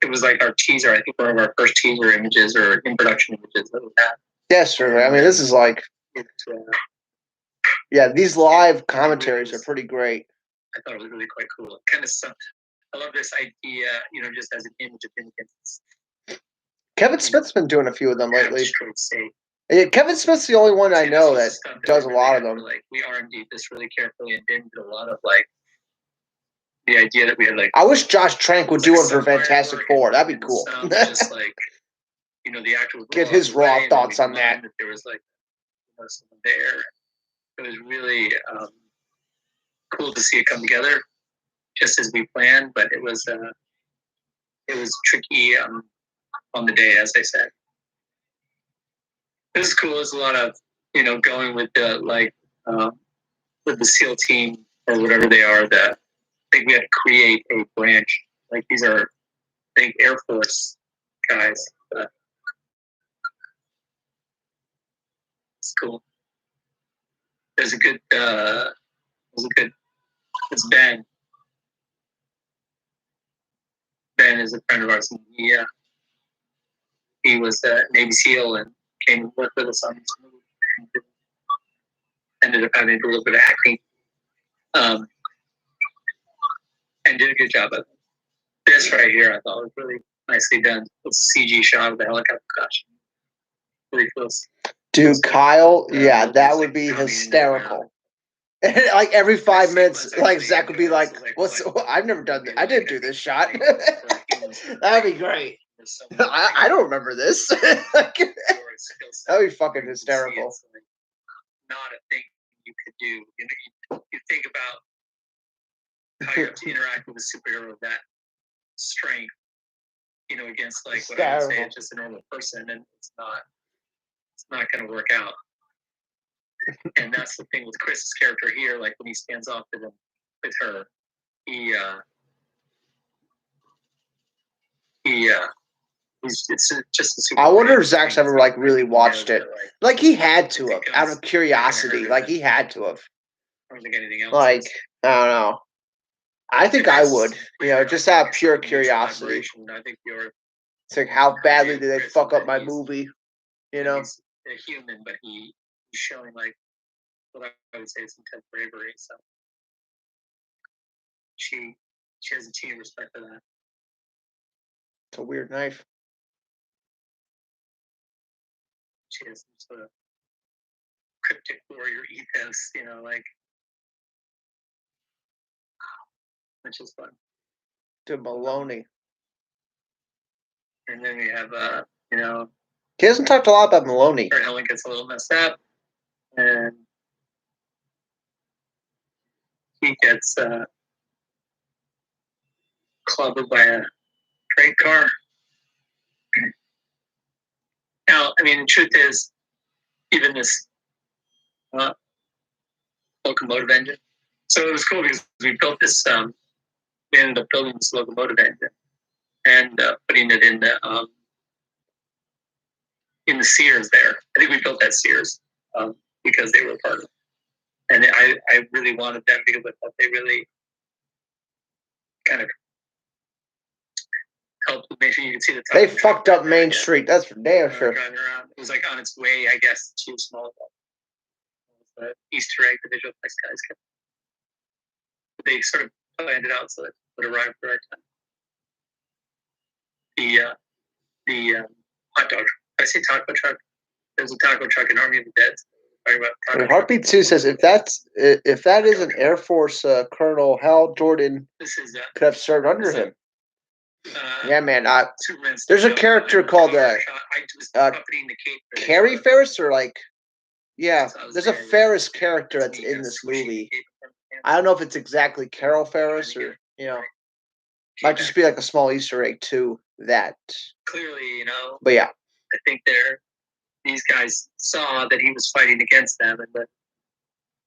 B: It was like our teaser. I think one of our first teaser images or in production images that we had.
A: Yes, sir. I mean, this is these live commentaries are pretty great.
B: I thought it was really quite cool. It kind of sucked. I love this idea, just as an image of independence.
A: Kevin Smith's been doing a few of them lately. Yeah, Kevin Smith's the only one I know that does a lot of them.
B: We R&D'd this really carefully and did a lot of the idea that we had
A: I wish Josh Trank would do one for Fantastic Four. That'd be cool.
B: Just the actual
A: get his raw thoughts on that.
B: There was someone there. It was really cool to see it come together, just as we planned. But it was tricky on the day, as I said. It was cool. It was a lot of going with the with the SEAL team or whatever they are. I think we had to create a branch. These are big Air Force guys. It's cool. It's Ben. Ben is a friend of ours, and he was a Navy SEAL and came and worked with us on this movie. Ended up having a little bit of acting, and did a good job of it. This right here, I thought was really nicely done. It's a CG shot of the helicopter crash. Really close.
A: Dude, Kyle, yeah, that would be hysterical. Like every 5 minutes, like Zack would be like, "What's? I've never done this. I didn't do this shot." That'd be great. I don't remember this. That'd be fucking hysterical.
B: Not a thing you could do. You think about how you have to interact with a superhero of that strength, against like what I would say is just a normal person, and it's not going to work out. And that's the thing with Chris's character here. Like when he stands off with her, it's just a super.
A: I wonder if Zach's ever like really watched it. Like he had to have, out of curiosity. Like he had to have.
B: I don't think anything else.
A: Like I don't know. I think I would. Just out of pure curiosity.
B: I think
A: it's like how badly did they fuck up my movie?
B: He's a human, but he's showing like what I would say is intense bravery. So she has a team respect for that.
A: It's a weird knife.
B: She has some sort of cryptic warrior ethos, which is fun.
A: Dude, Maloney.
B: And then we have,
A: he hasn't talked a lot about Maloney.
B: Helen gets a little messed up, and he gets clubbed by a freight car. Now, I mean, the truth is, even this locomotive engine. So it was cool because we built this. We ended up building this locomotive engine and putting it in the Sears there. I think we built that Sears because they were part of it. And I really wanted them because I thought they really kind of helped make sure you could see the top.
A: They fucked up Main Street. That's for damn sure.
B: Driving around. It was like on its way, I guess, to small. The Easter egg the visual effects guys kept. They sort of planned it out so that it would arrive for our time. The hot dog. I say taco truck. There's a taco truck in Army of the Dead.
A: Heartbeat 2 says if that is an Air Force Colonel, Hal Jordan could have served under him. Yeah, man. There's a character called Carrie Ferris, or like, yeah, there's a Ferris character that's in this movie. I don't know if it's exactly Carol Ferris or might just be like a small Easter egg to that.
B: Clearly,
A: But yeah,
B: I think these guys saw that he was fighting against them and that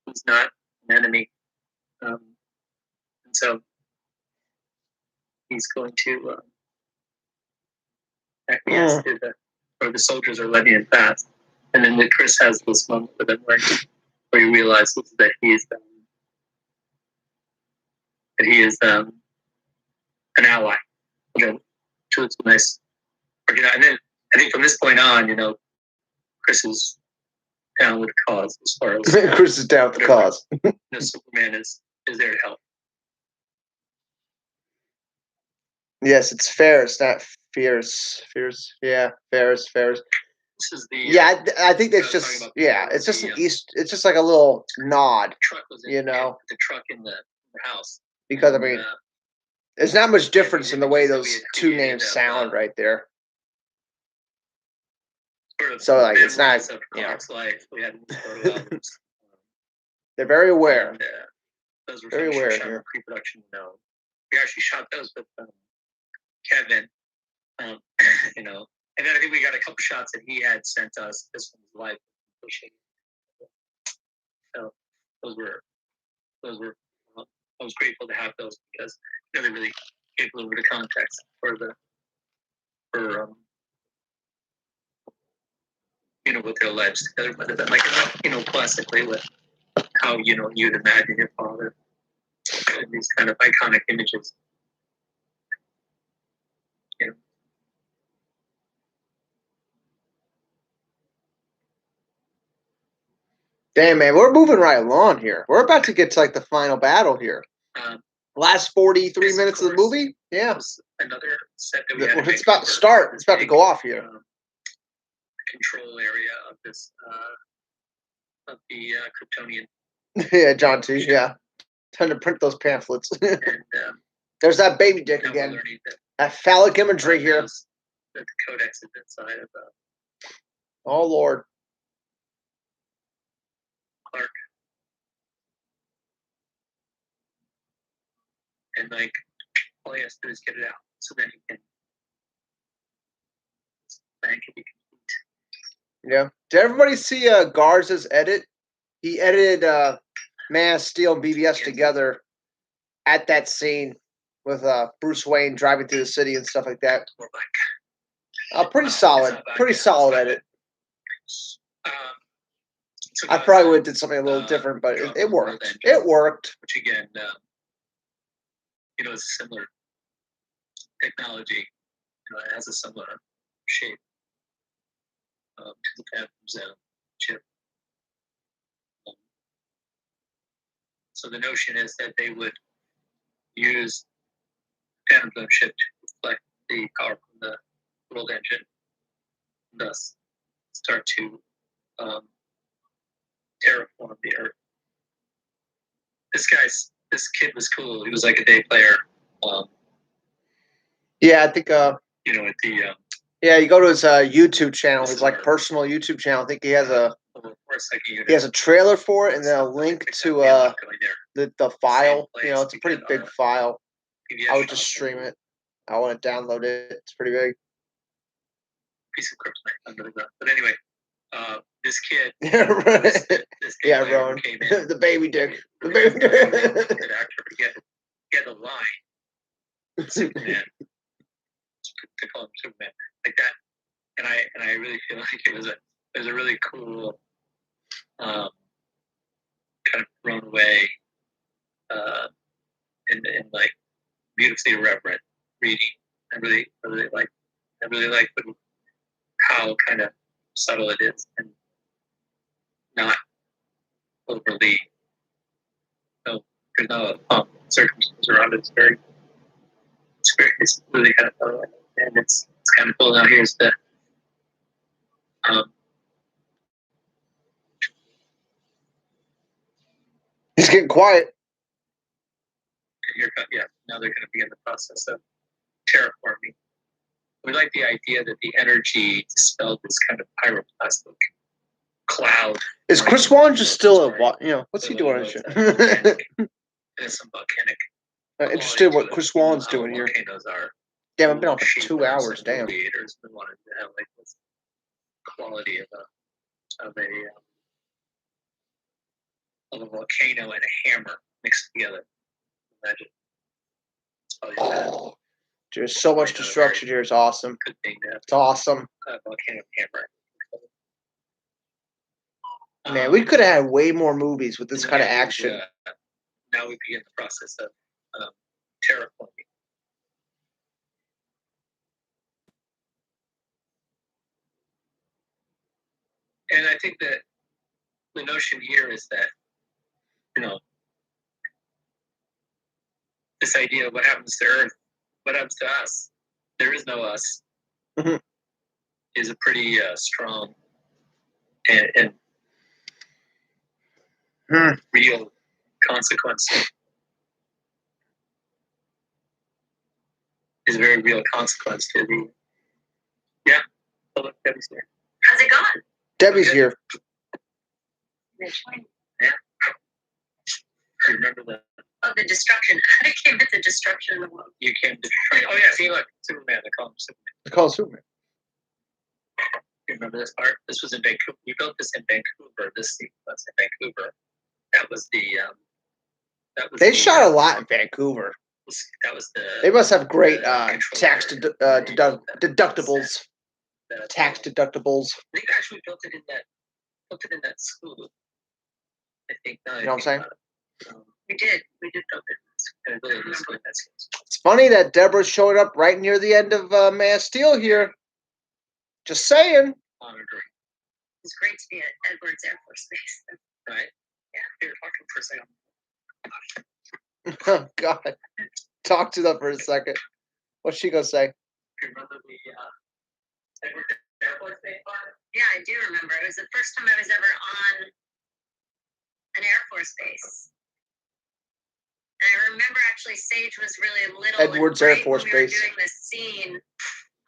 B: he's not an enemy, and so he's going to acquiesce to the soldiers are letting him pass. And then Chris has this moment with him where he realizes that he is an ally. So it's nice. And then I think from this point on, Chris is down with the cause as far as
A: Chris is down with the cause.
B: Superman is there to help.
A: Yes, it's Ferris, not Fierce. Yeah, Ferris.
B: This is the
A: I think that's just it's just an it's just like a little nod,
B: truck was in, the truck in the house.
A: Because I mean, there's not much difference in the way those two names sound right there. So like it's not
B: life. We had
A: they're very aware.
B: And, those were
A: very aware here.
B: Pre-production. We actually shot those with Kevin. And then I think we got a couple shots that he had sent us. This one was live. So those were. I was grateful to have those because they really gave a little bit of context for what their lives together might have been like, classically with how you'd imagine your father and these kind of iconic images.
A: Damn, man, we're moving right along here. We're about to get to like the final battle here. Last 43 minutes of the movie. Yeah.
B: Another set that we had.
A: It's about to start. It's about to go off here.
B: Control area of this of the Kryptonian.
A: Yeah, John T. Yeah. Time to print those pamphlets. And, there's that baby dick again. That phallic imagery here.
B: That the codex is inside of
A: oh, Lord.
B: Clark. And like, all he has to do is get it out. So then he can. Plan can be complete.
A: Yeah. Did everybody see Garza's edit? He edited Man of Steel and BVS together at that scene with Bruce Wayne driving through the city and stuff like that. Pretty solid. Pretty solid edit. I probably would have did something a little different, but it worked. It worked.
B: Which again, is a similar technology. It has a similar shape to the Phantom Zone chip. So the notion is that they would use Phantom Zone chip to reflect the power from the world engine, thus start to terraform the Earth. This kid was cool. He was like a day player.
A: Yeah, I think.
B: At the.
A: Yeah, you go to his YouTube channel, his like personal YouTube channel. I think he has a trailer for it, and then a link to the file. It's a pretty big file. I would just stream it. I want to download it. It's pretty big.
B: Piece of kryptonite under the ground. But anyway, this kid.
A: this yeah, Rowan. The baby dick. The baby dick.
B: Good actor. He had a line. Superman. To call him Superman, like that, and I really feel like it was a really cool, kind of thrown away, and like beautifully irreverent reading. I really like how kind of subtle it is and not overly. There's no circumstances around it. It's really kind of subtle. And it's kind of cool. Now here's the
A: he's getting quiet.
B: Yeah, now they're going to begin the process of terraforming. We like the idea that the energy dispelled this kind of pyroclastic cloud.
A: Is Chris Wan just still what's he doing?
B: There's some volcanic.
A: Interested what Chris Wan's doing here.
B: Volcanoes are.
A: Damn, I've been on for 2 hours. Damn.
B: Creators wanted to have like this quality of a volcano and a hammer mixed together. Imagine.
A: Oh, there's so much destruction here. It's awesome.
B: Good thing to have.
A: It's awesome.
B: A volcano hammer.
A: Man, we could have had way more movies with this kind of action.
B: Now we begin the process of terraforming. And I think that the notion here is that, this idea of what happens to Earth, what happens to us, there is no us, is a pretty strong and real consequence. Is a very real consequence to the. Yeah. Oh, look, Debbie's here.
C: How's it going?
A: Debbie's here.
B: Yeah. I remember that.
C: Oh, the destruction. I came to the destruction of the world.
B: You came to train. Oh, yeah, see, look, Superman. They call him Superman.
A: They call him Superman.
B: You remember this part? This was in Vancouver. We built this in Vancouver. This sequence in Vancouver. That was the.
A: They shot a lot in Vancouver.
B: That was the.
A: They must have great tax deductibles. Tax deductibles.
B: I think actually built it in that school. I think.
A: You know what I'm saying?
C: We did build it.
A: It's funny that Deborah showed up right near the end of Man of Steel here. Just saying.
B: Monitoring.
C: It's great to be at Edwards Air Force Base.
B: right? Yeah. They were talking for a second.
A: Oh God. Talk to them for a second. What's she gonna say?
B: You remember the Air Force Base part?
C: Yeah, I do remember. It was the first time I was ever on an Air Force base. And I remember actually Sage was really little.
A: Edwards Air Force
C: when we
A: Base.
C: were doing this scene,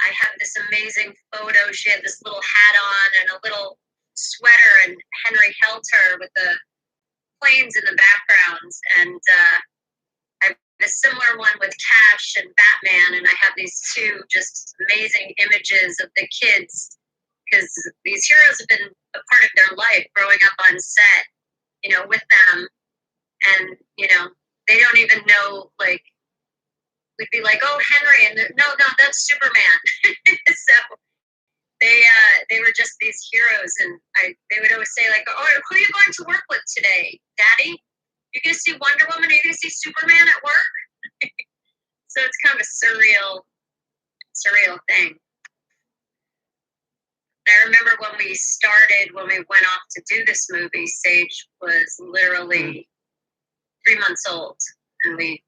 C: I had this amazing photo. She had this little hat on and a little sweater, and Henry held her with the planes in the backgrounds. And I have a similar one with Cash and Batman, and I have these two just amazing images of the kids, because these heroes have been a part of their life growing up on set, with them. And, they don't even know, like, we'd be like, oh, Henry, and no, that's Superman. So they were just these heroes, and they would always say, like, oh, who are you going to work with today, Daddy? You're going to see Wonder Woman, or you're going to see Superman at work? So it's kind of a surreal thing. I remember when we went off to do this movie, Sage was literally 3 months old, and we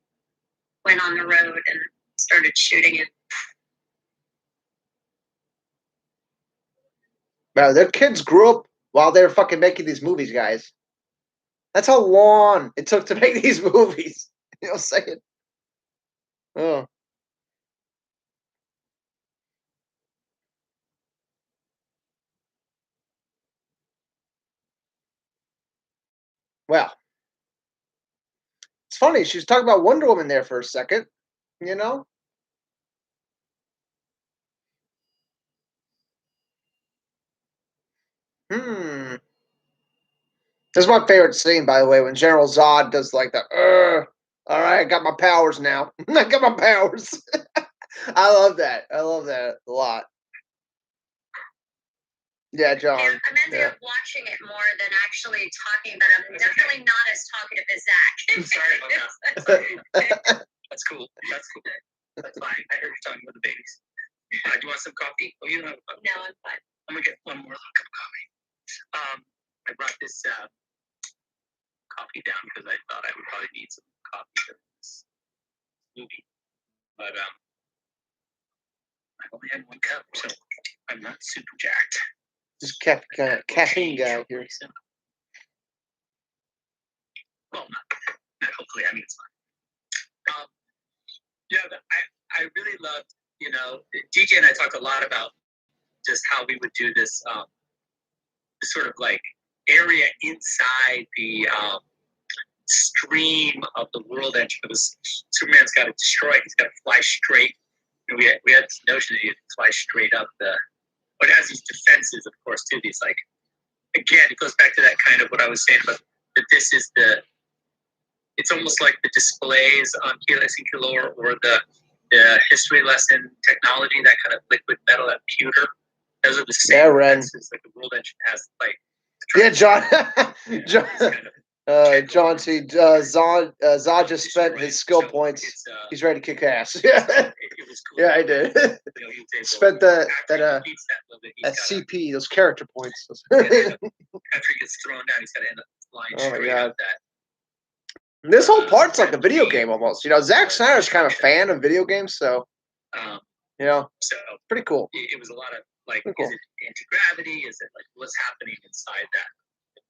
C: went on the road and started shooting it.
A: Bro, their kids grew up while they were fucking making these movies, guys. That's how long it took to make these movies. You know what I'm saying? Oh. Well, it's funny. She was talking about Wonder Woman there for a second, you know? This is my favorite scene, by the way, when General Zod does like the, all right, I got my powers now. I got my powers. I love that. I love that a lot. Yeah, John.
C: Yeah, I'm ended up watching it more than actually talking about it. I'm definitely not as talkative as Zack.
B: Sorry about that. That's cool. That's cool. That's fine. I heard you talking about the babies. Do you want some coffee? Oh, you don't have coffee?
C: No, I'm fine.
B: I'm gonna get one more cup of coffee. I brought this coffee down because I thought I would probably need some coffee for this movie, but I only had one cup, so I'm not super jacked.
A: Just caffeine guy here.
B: Well, not hopefully. I mean, it's fine. I really loved, DJ and I talked a lot about just how we would do this sort of like area inside the stream of the world engine, because Superman's got to destroy it. He's got to fly straight. We had this notion that he had to fly straight up but it has these defenses, of course, too. These, like, again, it goes back to that kind of what I was saying about that this is it's almost like the displays on Helix and Kilor, or the history lesson technology, that kind of liquid metal, that pewter. Those are the same defenses that the world engine has, like.
A: Yeah, John. John C. Zod just spent his skill points. He's ready to kick ass. Yeah, yeah, I did. Spent that CP, those character points.
B: After he gets thrown down, he's got to end up flying straight up that.
A: This whole part's like a video game almost. Zack Snyder's kind of a fan of video games, so
B: so
A: pretty cool.
B: It was a lot of like, is it anti-gravity? Is it like what's happening inside that? It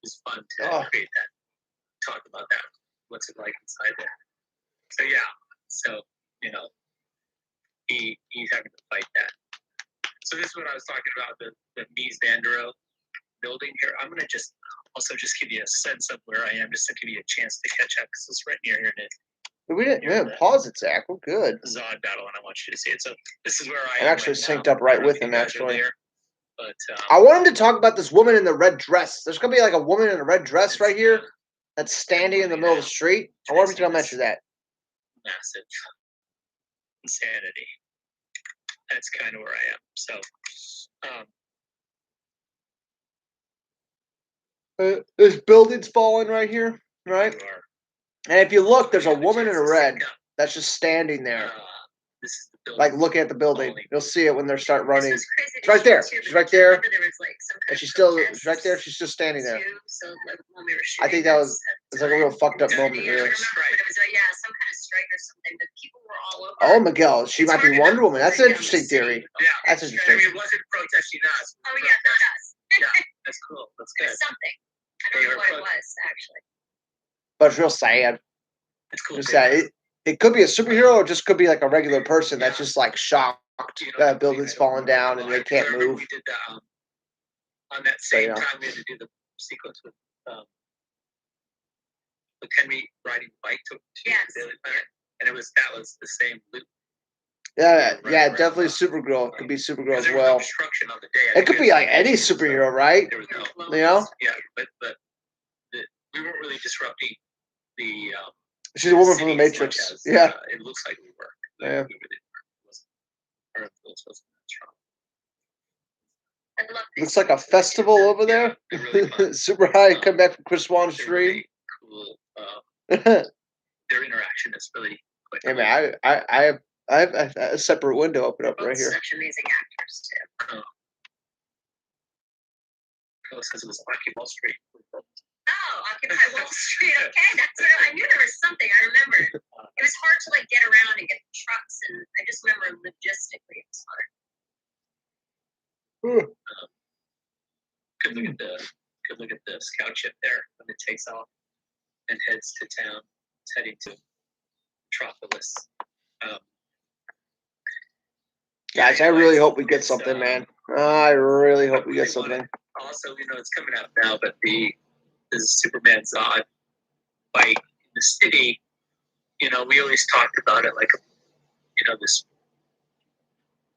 B: was fun to create that, talk about that. What's it like inside there? So he's having to fight that. So this is what I was talking about, the Mies van der Rohe building here. I'm gonna just give you a sense of where I am, just to give you a chance to catch up, because it's right near here.
A: We didn't pause it, Zach. We're good.
B: Zod battle, and I want you to see it. So this is where I
A: am. I'm actually synced up right with him, actually.
B: But
A: I want him to talk about this woman in the red dress. There's gonna be like a woman in a red dress right here that's standing in the middle of the street. I wonder if he's gonna mention that.
B: Massive insanity. That's kind of where I am. So
A: this building's falling right here, right? And if you look, there's a woman in a red that's just standing there.
B: This is the building
A: Like looking at the building.
B: falling.
A: You'll see it when they start running.
C: This was crazy
A: It's
C: to
A: right
C: shoot
A: there.
C: too,
A: She's
C: because
A: right
C: I
A: there.
C: remember there was like some kind
A: And
C: of
A: she's still
C: protests
A: right there. She's just standing there.
C: too, so like when we were
A: I
C: shooting
A: think that was
C: this at the
A: it's like a real
C: time,
A: fucked up
B: Yeah,
A: moment.
C: I
A: Really.
C: remember, but it was like, yeah, some kind of strike or something. But people were all over.
A: Oh, Miguel, she
C: It's
A: might be
C: hard to
A: Wonder
C: know
A: Woman. That's
C: who's
A: an
C: down the
A: interesting
C: city.
A: theory.
B: Yeah,
A: That's
B: I
A: interesting.
B: mean, it wasn't protesting us.
C: Oh yeah, not us.
B: Yeah, that's cool. That's good.
C: There's something. I don't know what it was actually.
A: But it's real sad.
B: It's cool.
A: Just sad. It could be a superhero or just could be like a regular person that's just like shocked that building's falling down and they can't move.
B: We did that on that same
A: yeah.
B: time we had to do the sequence with Henry riding the bike to
C: Yes.
B: the Daily Planet, and that was the same loop.
A: Yeah,
B: Right,
A: yeah,
B: right,
A: definitely
B: right.
A: Supergirl. It could be Supergirl as
B: There was no
A: well.
B: obstruction on the day. I
A: It could
B: think
A: be like any superhero, right?
B: There was no,
A: You know?
B: yeah, but we weren't really disrupting the.
A: She's a woman from
B: city
A: the
B: as
A: Matrix.
B: much as,
A: Yeah.
B: It looks like we were.
A: Yeah.
B: We really wasn't. Our influence wasn't that strong.
C: I love
A: Looks like a festival over there.
B: Yeah, they're really fun.
A: Super high. Come back from Chris Wan's
B: They're
A: stream.
B: really cool.
A: Hey
B: Their interaction is really quite cool.
A: man, I have a separate window open up right here.
C: Such amazing actors too.
B: It says it was Occupy Wall Street.
C: Oh, Occupy Wall Street. Okay, that's what I knew there was something. I remember. It was hard to like get around and get the trucks, and I just remember logistically it was hard.
B: Good look at the scout ship there when it takes off and heads to town. It's heading to Metropolis.
A: Guys, I really hope we get something, man. I really hope we get something.
B: Also, it's coming out now, but the Superman Zod fight in the city. We always talked about it like,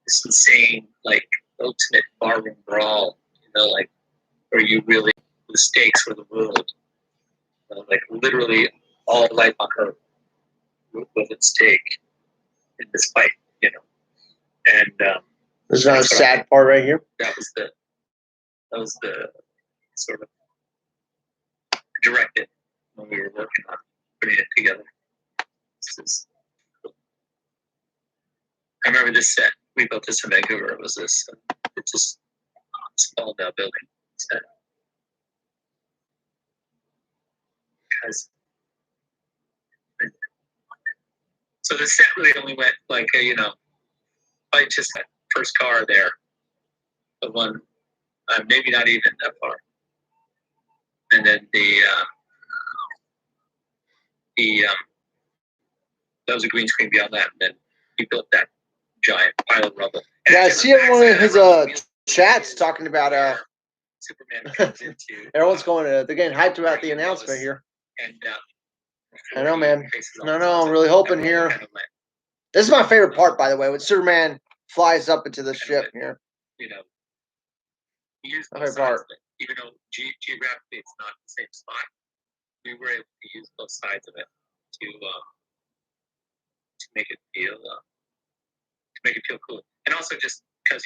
B: this insane, like, ultimate barroom brawl. Like where you really the stakes for the world. Like literally all life on Earth was at stake in this fight. And
A: There's not a sad part right here.
B: that was the sort of directed when we were working on putting it together. I remember this set. We built this in Vancouver. It was this. It's just small down building set. Because so the set really only went like probably just that first car there, the one, maybe not even that far, and then that was a green screen beyond that, and then he built that giant pile of rubble. And
A: Yeah, I
B: then
A: see everyone in his
B: backside
A: chats talking about
B: Superman comes into.
A: everyone's going they're getting hyped about the announcement here.
B: And
A: I know, man. No, I'm really
B: Everyone
A: hoping here.
B: kind of went,
A: This is my favorite part, by the way, when Superman flies up into the ship here.
B: he used
A: My
B: both
A: favorite part.
B: sides of it. Even though geographically it's not the same spot, we were able to use both sides of it to make it feel cool, and also just because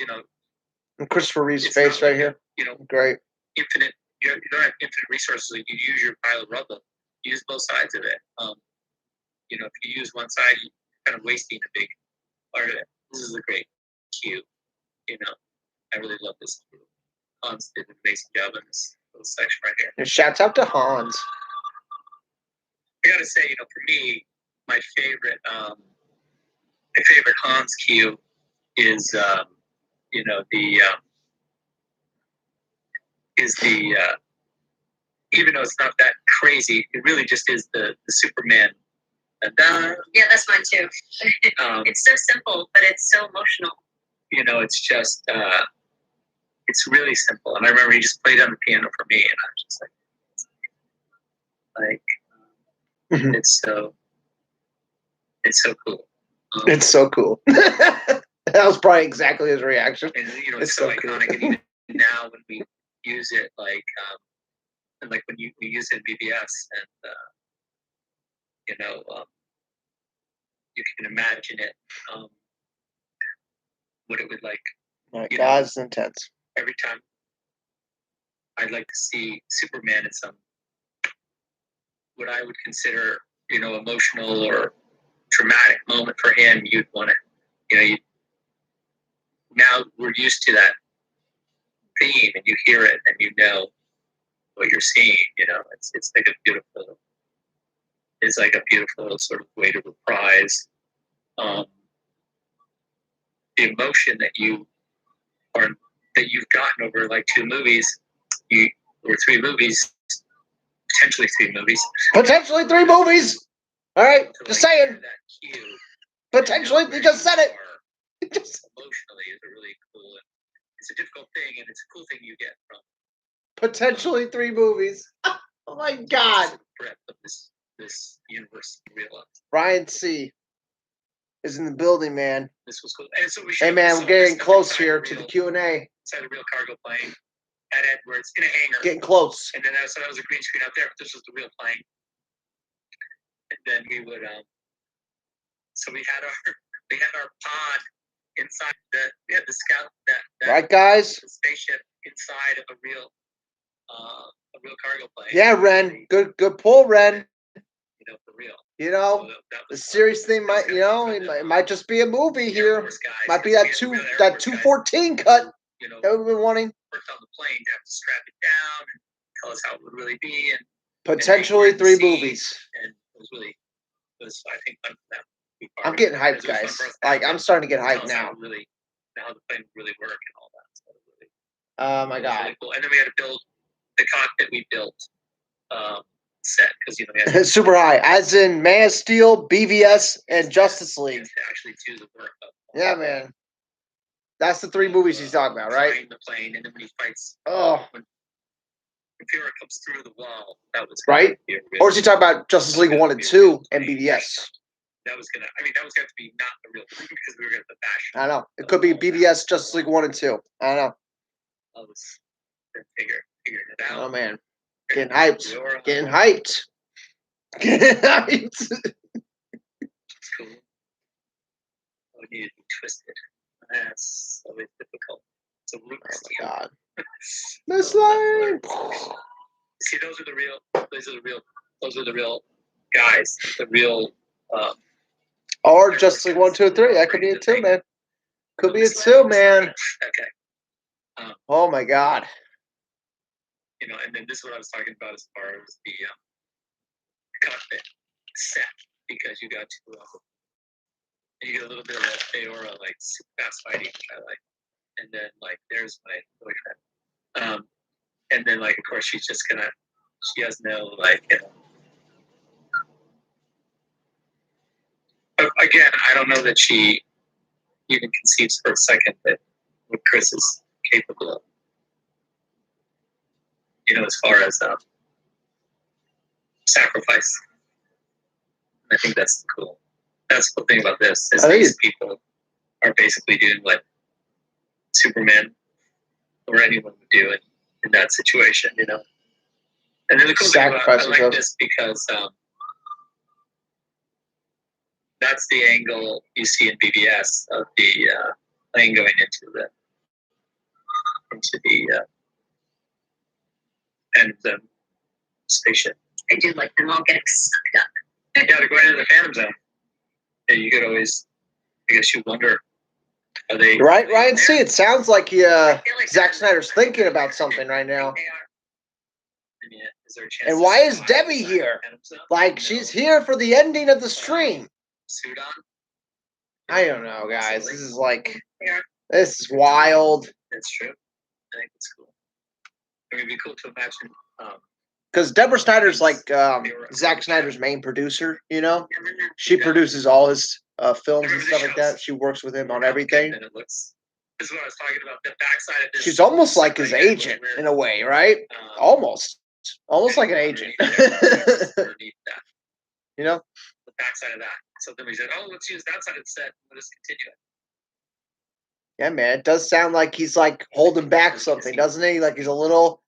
A: And Christopher Reeve's
B: it's
A: face
B: not
A: right
B: like
A: here. Great.
B: infinite. You don't have infinite resources. If you use your pile of rubble, use both sides of it. If you use one side, you're kind of wasting a big part of it. This is a great cue. I really love this cue. Hans did an amazing job in this little section right here.
A: And shouts out to Hans.
B: I gotta say, for me, my favorite Hans cue is even though it's not that crazy, it really just is the Superman.
C: Yeah, that's mine too. It's so simple, but it's so emotional.
B: It's just it's really simple. And I remember he just played on the piano for me, and I was just it's so cool.
A: It's so cool. That was probably exactly his reaction.
B: And
A: It's
B: it's so
A: so cool.
B: iconic. And even now when we use it, and like when we use it in BBS, and you can imagine it, what it would like.
A: My God, it's intense.
B: Every time I'd like to see Superman in some what I would consider, emotional or traumatic moment for him, you'd want to Now we're used to that theme, and you hear it, and you know what you're seeing. It's like a beautiful. It's like a beautiful sort of way to reprise the emotion that you've gotten over like 2 movies, or 3 movies, potentially 3 movies.
A: Potentially 3 movies. All right,
B: To,
A: just
B: like,
A: saying.
B: hear that cue,
A: Potentially, you just said it.
B: Emotionally, is a really cool. It's a difficult thing, and it's a cool thing you get from
A: Potentially 3 movies. Oh my God.
B: the breadth of this universe.
A: Ryan C. is in the building, man.
B: This was cool. And so
A: hey, man, we're getting close here to the Q&A.
B: Inside a real cargo plane at Edwards in a hangar.
A: Getting close.
B: And then that was a green screen out there, but this was the real plane. And then we would, so we had our pod inside the scout that
A: right, guys.
B: The spaceship inside of a real cargo plane.
A: Yeah, Ren. Good pull, Ren.
B: For real.
A: So the serious thing might, it might just be a movie here. Might be that 214 cut that we've been wanting.
B: Worked on the plane to have to strap it down and tell us how it would really be, and
A: potentially 3 movies.
B: And it was I think fun for them.
A: I'm getting hyped, guys. Like I'm starting to get hyped now.
B: How the plane would really work and all that. So
A: oh my God!
B: Really cool. And then we had to build the cockpit. We built set because
A: super high, as in Man of Steel, BVS, and Justice League.
B: To actually do the work of.
A: Yeah, man. That's the 3 movies he's talking about, right?
B: The plane, and then when he fights.
A: When
B: Fuhrer comes through the wall, that was
A: right. Or is he talking about Justice League 1 and 2 and BVS?
B: That was gonna to be not the real thing because we were gonna bash.
A: I know it could be BVS, Justice League 1 and 2. I know.
B: I was figuring it out.
A: Oh man, getting hyped. Getting hyped. Getting hyped.
B: It's cool. Oh, it needed to be twisted. That's always difficult. It's a root.
A: Oh my God. This line.
B: See, those are the real guys. The real.
A: Or Justice League 1, 2, and 3. That could be it too, man. Could be it too, man.
B: Okay.
A: Oh my God.
B: And then this is what I was talking about as far as the cockpit set, because you got to you get a little bit of that Feora like fast fighting, which I like, and then like there's my boyfriend, and then like of course she has no like. Again, I don't know that she even conceives for a second that what Chris is capable of. As far as sacrifice. I think that's cool. That's the thing about this. Is these people are basically doing what Superman or anyone would do in that situation, And then the cool thing about I like this because that's the angle you see in BBS of the plane going into the end of the spaceship.
C: I do like them all getting sucked up.
B: Yeah, to go into the Phantom Zone. And you could always, I guess you wonder, are they...
A: Right, Ryan C., it sounds like Zack Snyder's thinking about something right now.
B: Yeah, is there a chance
A: and why is Debbie here? Like, she's here for the ending of the stream.
B: Suit on?
A: I don't know, guys. This is like... This is wild.
B: That's true. I think it's cool. It would be cool to imagine...
A: Because Deborah Snyder's like Zack Snyder's main producer, She produces all his films and stuff like that. She works with him on everything.
B: This is what I was talking about. The backside of this.
A: She's almost like his agent in a way, right? Almost like an agent.
B: The backside of that. So then we said, let's use that side of the set. We'll just continue it.
A: Yeah, man. It does sound like he's like holding back something, doesn't he? Like he's a little...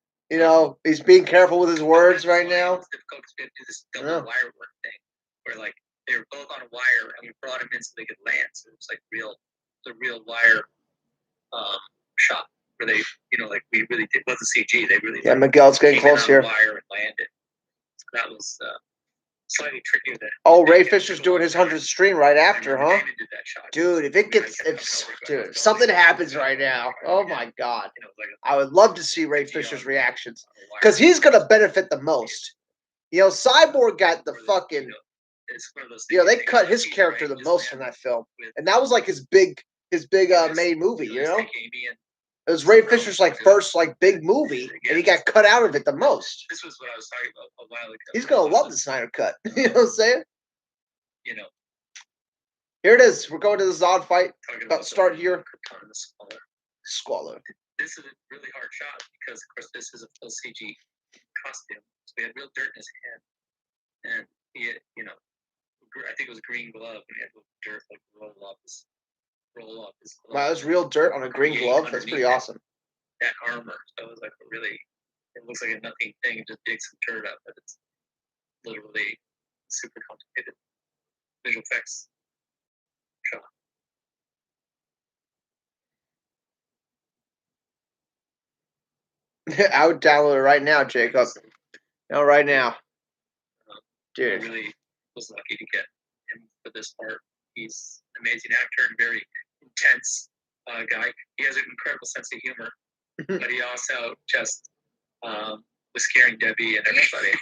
A: he's being careful with his words right now.
B: It's difficult because we have to do this double wire work thing, where like they were both on a wire, and we brought him in so they could land. So it was like the real wire shot where they, like we really did. It wasn't CG. They really
A: Miguel's getting close here.
B: Wire and landed. So that was slightly trickier than.
A: Oh, Ray Fisher's doing his 100th stream right after, huh?
B: Damon did that shot.
A: Dude, if something happens right now, oh my God, I would love to see Ray Fisher's reactions because he's gonna benefit the most. You know, Cyborg got the fucking. You know, they cut his character the most from that film, and that was like his big main movie. You know, it was Ray Fisher's like first like big movie, and he got cut out of it the most.
B: This was what I was talking about a while ago.
A: He's gonna love the Snyder cut. You know what I'm saying?
B: You know,
A: here it is. We're going to the Zod fight. About to start here. Squalor.
B: This is a really hard shot because, of course, this is a full CG costume. So he had real dirt in his hand, and he had, you know, I think it was green glove, and he had dirt like roll off his glove.
A: Wow, that's real dirt on a green glove. That's pretty awesome.
B: That armor. So it was like really. It looks like a nothing thing. It just digs some dirt up, but it's literally super complicated visual effects shot.
A: I would download it right now, Jacob. No, right now. Dude.
B: I really was lucky to get him for this part. He's an amazing actor and very intense guy. He has an incredible sense of humor, but he also just was scaring Debbie and everybody.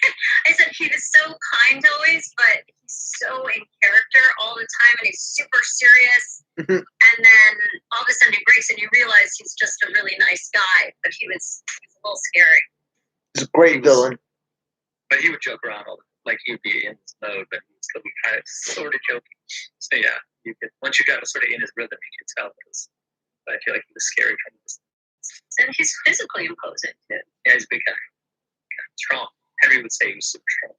C: I said he was so kind always, but he's so in character all the time, and he's super serious. And then all of a sudden he breaks and you realize he's just a really nice guy, but he's a little scary.
A: He's a great villain.
B: But he would joke around all the time. Like he'd be in his mode, but he'd still be kind of sort of joking. So yeah, you could, once you got sort of in his rhythm, you could tell. But I feel like he was scary from this.
C: And he's physically imposing too.
B: Yeah, he's a big guy. Strong. Henry would say he was super strong.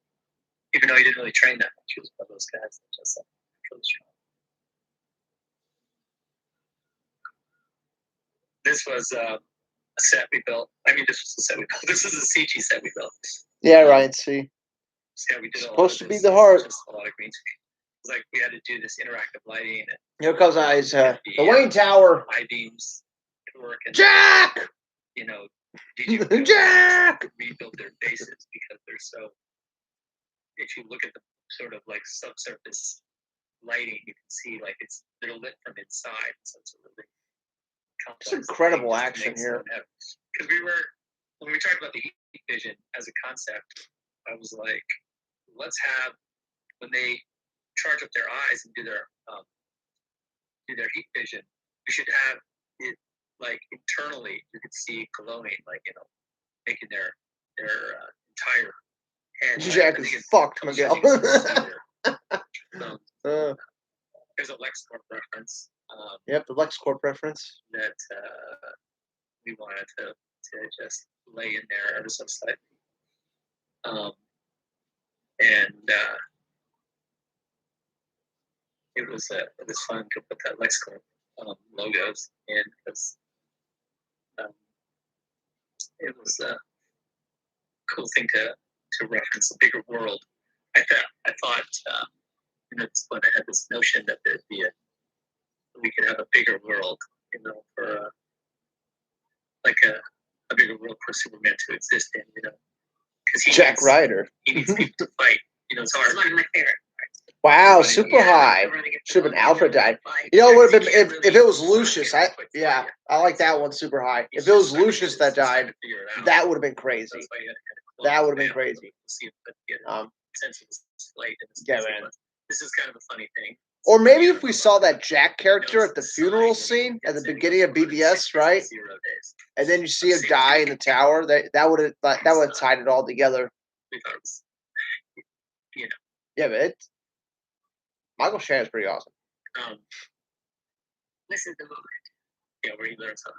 B: Even though he didn't really train that much, he was one of those guys that just really strong. This was a set we built. I mean, this was the set we built. This is a CG set we built.
A: Yeah, Ryan, see.
B: Yeah, we did
A: supposed to be the heart.
B: Just a lot of green screen. It's like we had to do this interactive lighting. And
A: here comes the Wayne Tower.
B: I-beams to work. And
A: Jack!
B: You know,
A: Jack!
B: Rebuild their bases because they're so. If you look at the sort of like subsurface lighting, you can see like they're lit from inside. So it's a really complex.
A: It's incredible action here.
B: Because when we talked about the heat vision as a concept, I was like, let's have when they charge up their eyes and do their heat vision, you should have it like internally you could see glowing, like making their entire head.
A: Jack is fucked, Miguel.
B: There's a LexCorp reference.
A: Yep, the LexCorp reference
B: that we wanted to just lay in there ever so slightly. It was fun to put that LexCorp logos in because it was a cool thing to reference a bigger world. I thought at this point I had this notion that we could have a bigger world, for a bigger world for Superman to exist in, because
A: Jack Ryder.
B: He needs people to fight. It's hard.
C: It's one of my favorite.
A: Wow, super high. Should have been Alfred died. Would have been if it was Lucius. I like that one super high. If it was Lucius that died, that would have been crazy. That would have been crazy. Yeah, man.
B: This is kind of a funny thing.
A: Or maybe if we saw that Jack character at the funeral scene at the beginning of BBS, right? And then you see him die in the tower. That would have tied it all together. Yeah, but Michael Shannon's pretty awesome.
C: This is the moment.
B: Yeah, where he learns how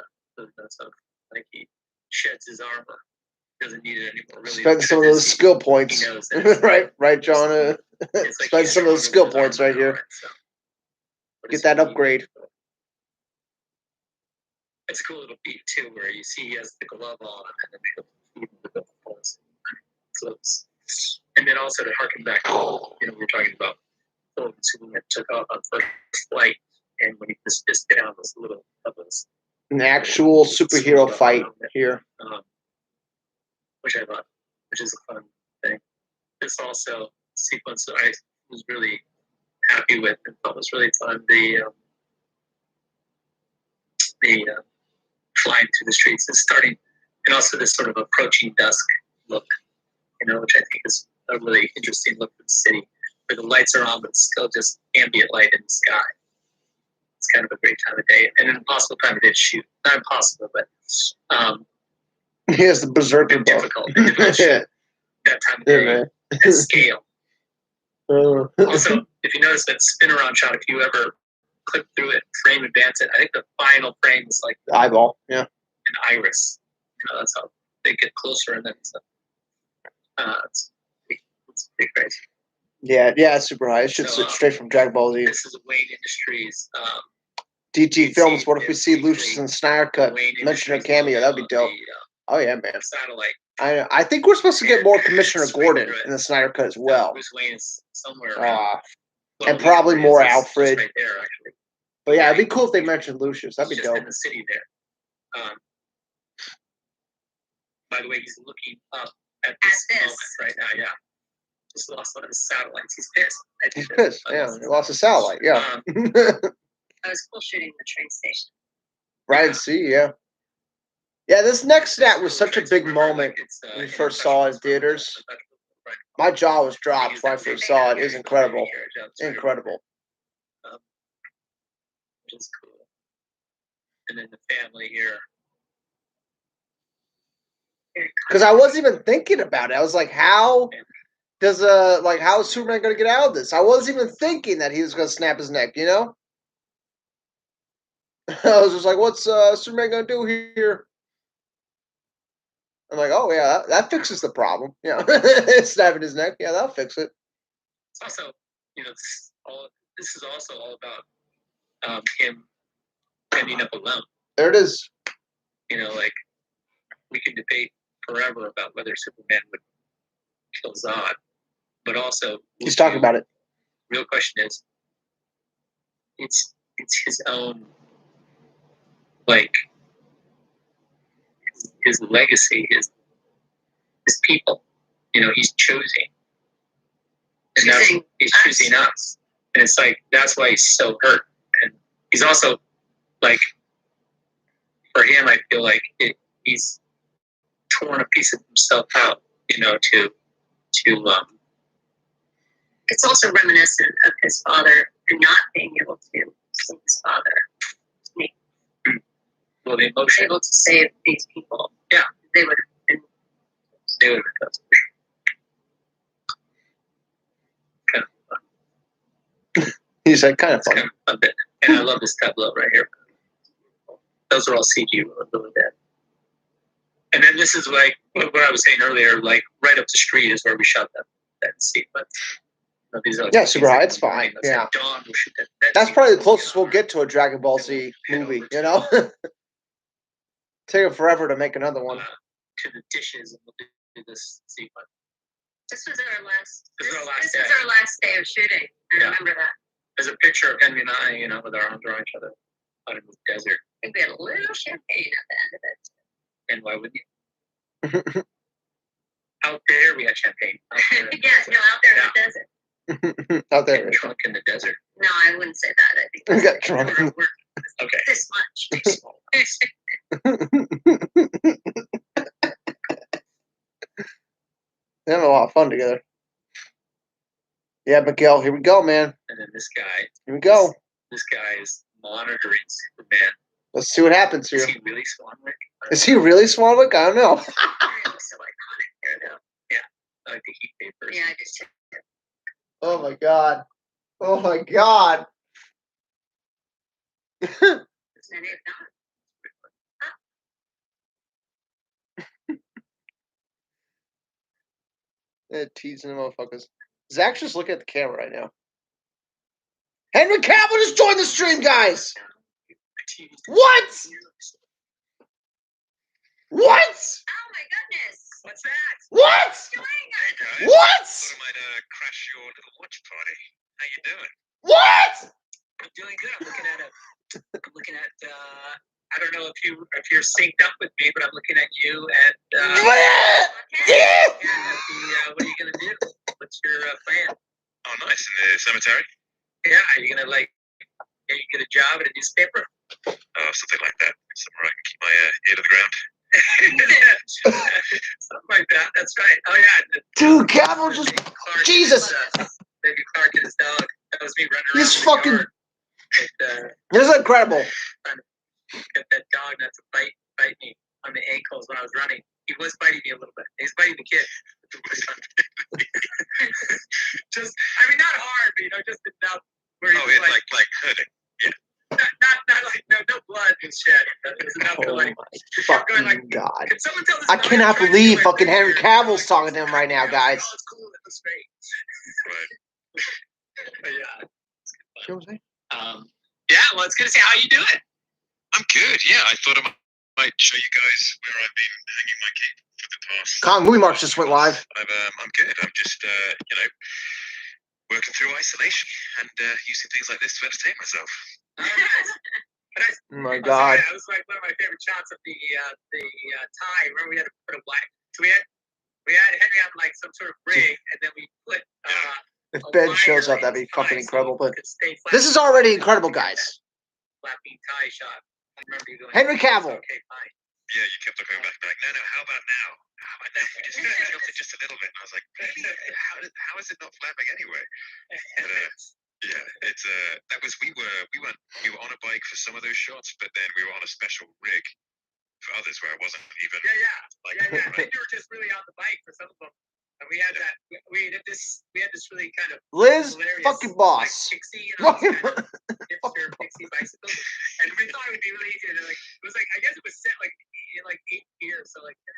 B: like he sheds his armor. Doesn't need it anymore. Really,
A: spend some of those skill points, right, John? Spend some of those skill points right here. Get that upgrade.
B: It's a cool little beat too, where you see he has the glove on, and then the pulse close. And then also to harken back, we were talking about Superman took off on first flight, and when he just down those little levels.
A: An actual superhero fight here.
B: Which I love, which is a fun thing. This also sequence that I was really happy with and thought was really fun. The flying through the streets and starting, and also this sort of approaching dusk look, which I think is a really interesting look for the city, where the lights are on, but it's still just ambient light in the sky. It's kind of a great time of day, and an impossible time of day to shoot. Not impossible, but
A: he has the berserker
B: difficult. Yeah. That time of day, at scale. Also, if you notice that spin around shot, if you ever click through it, frame advance it, I think the final frame is like
A: the eyeball, yeah,
B: an iris. That's how they get closer, and then it's pretty crazy.
A: Yeah, it's super high. It should sit straight from Dragon Ball Z.
B: This is Wayne Industries.
A: DT Films. What if we see Lucius and Snyder cut? Mention a cameo. That'd be dope. Oh yeah, man.
B: Satellite.
A: I think we're supposed to get more Commissioner Gordon in the Snyder cut as well.
B: Bruce Wayne is somewhere
A: and probably more Alfred.
B: Right there, actually.
A: But yeah, it'd be cool if they mentioned Lucius. That'd be
B: just
A: dope.
B: In the city there. By the way, he's looking up at this moment right now. Yeah. Just lost one of his satellites. He's pissed.
A: He's pissed. Yeah, he lost a satellite. Yeah.
C: That was cool shooting the train station.
A: Right. See, yeah. Yeah, this next snap was such a big moment when we first saw it in theaters. My jaw was dropped when I first saw it. It was incredible. Incredible.
B: Which is cool. And then the family here.
A: Because I wasn't even thinking about it. I was like, how is Superman going to get out of this? I wasn't even thinking that he was going to snap his neck, I was just like, what's Superman going to do here? I'm like, oh, yeah, that fixes the problem. Yeah, snapping his neck. Yeah, that'll fix it.
B: It's also, this is also all about him ending up alone.
A: There it is.
B: We can debate forever about whether Superman would kill Zod, but also
A: he's talking about it.
B: Real question is, it's his own, his legacy, his people. He's choosing, and he's choosing us, and it's like that's why he's so hurt, and he's also for him, I feel like he's torn a piece of himself out, to
C: it's also reminiscent of his father and not being able to see his father.
B: Well, the emotion
C: able to save these people.
B: Yeah,
C: they would have been.
B: Kind of fun.
A: He said, kind of fun.
B: Kind of fun bit. And I love this tableau right here. Those are all CG, really bad. And then this is what I was saying earlier, right up the street is where we shot that sequence.
A: Super high. It's fine. Yeah.
B: Dawn will shoot that
A: that's probably the closest we'll get to a Dragon Ball Z movie, Take it forever to make another one.
B: To the dishes, and we'll do this sequence.
C: This was our last.
B: This was
C: our last day of shooting. I remember that.
B: There's a picture of Henry and I, with our arms around each other out in the desert.
C: I think we had a little champagne at the end of it.
B: And why wouldn't you? Out there, we had champagne.
C: Out there out there in the desert.
A: Out there.
B: And drunk in the desert.
C: No, I wouldn't say that. I think
A: we got drunk.
B: Okay.
C: This much.
A: They have a lot of fun together. Yeah, Miguel, here we go, man.
B: And then this guy.
A: Here we go.
B: This guy is monitoring Superman.
A: Let's see what happens here.
B: Is he really Swanwick?
A: Is he really Swanwick? I don't know.
C: It looks so iconic there, though.
B: Yeah, I like the heat papers.
C: Yeah, I just.
A: Oh my god. Oh my god.
C: Many have not.
A: They're teasing the motherfuckers. Zach's just looking at the camera right now. Henry Cavill just joined the stream, guys! What? What?
C: Oh my goodness!
B: What's that?
A: What?
C: What's going on?
A: What?
D: Thought I might crash your little watch party. How you doing?
A: What?
B: I'm doing good. I'm looking at I don't know if you're synced up with me, but I'm looking at you and what are you gonna do with What's your plan?
D: Oh, nice. In the cemetery?
B: Yeah, are you gonna you get a job at a newspaper?
D: Oh, something like that. Somewhere I can keep my ear to the ground.
B: Something like that. That's right. Oh yeah.
A: Dude, Cavill just
B: Clark
A: Jesus.
B: Baby Clark and his dog. That was me running around.
A: He's
B: in the
A: fucking.
B: yard with,
A: This is incredible.
B: get that dog not to bite me on the ankles when I was running. He was biting me a little bit. He was biting the kid. Just, I mean, not hard, but just enough where he was
D: like hurting.
B: not like no blood was shed. It was enough to like.
A: Fucking
B: Like,
A: God.
B: can someone tell this
A: I
B: dog I'm
A: cannot
B: trying to
A: believe
B: do my
A: fucking
B: thing
A: Henry
B: here?
A: Cavill's talking to him right now, guys.
B: Oh, it's cool. It was great. But yeah.
A: You know what I'm saying?
B: Yeah, well, it's good to see how you doing.
D: I'm good, yeah. I thought I might show you guys where I've been hanging my cape for the past.
A: Con Movie Marks just went live.
D: I'm good. I'm just, working through isolation and using things like this to entertain myself.
A: Oh my God.
B: That was like one of my favorite shots of the tie. Remember, we had to put a black. So we had Henry on like some sort of rig, and then we put.
A: If Ben shows up, that'd be fucking incredible. But this is already incredible, guys.
B: Flapping tie shot. I remember you doing
A: Henry Cavill.
B: Okay, fine.
D: Yeah, you kept on going back and like, no, how about now? How about now? We just tilt it just a little bit. And I was like, really? How is it not flapping anyway? But, yeah, it's that was we were on a bike for some of those shots, but then we were on a special rig for others where it wasn't even.
B: Yeah. I think you were just really on the bike for some of them. And we had that. We had this really kind of
A: Liz,
B: hilarious,
A: fucking boss.
B: like, pixie, hipster pixie bicycle, and we thought it would be really easy. And it was like I guess it was set like in like 8 gears. So like, can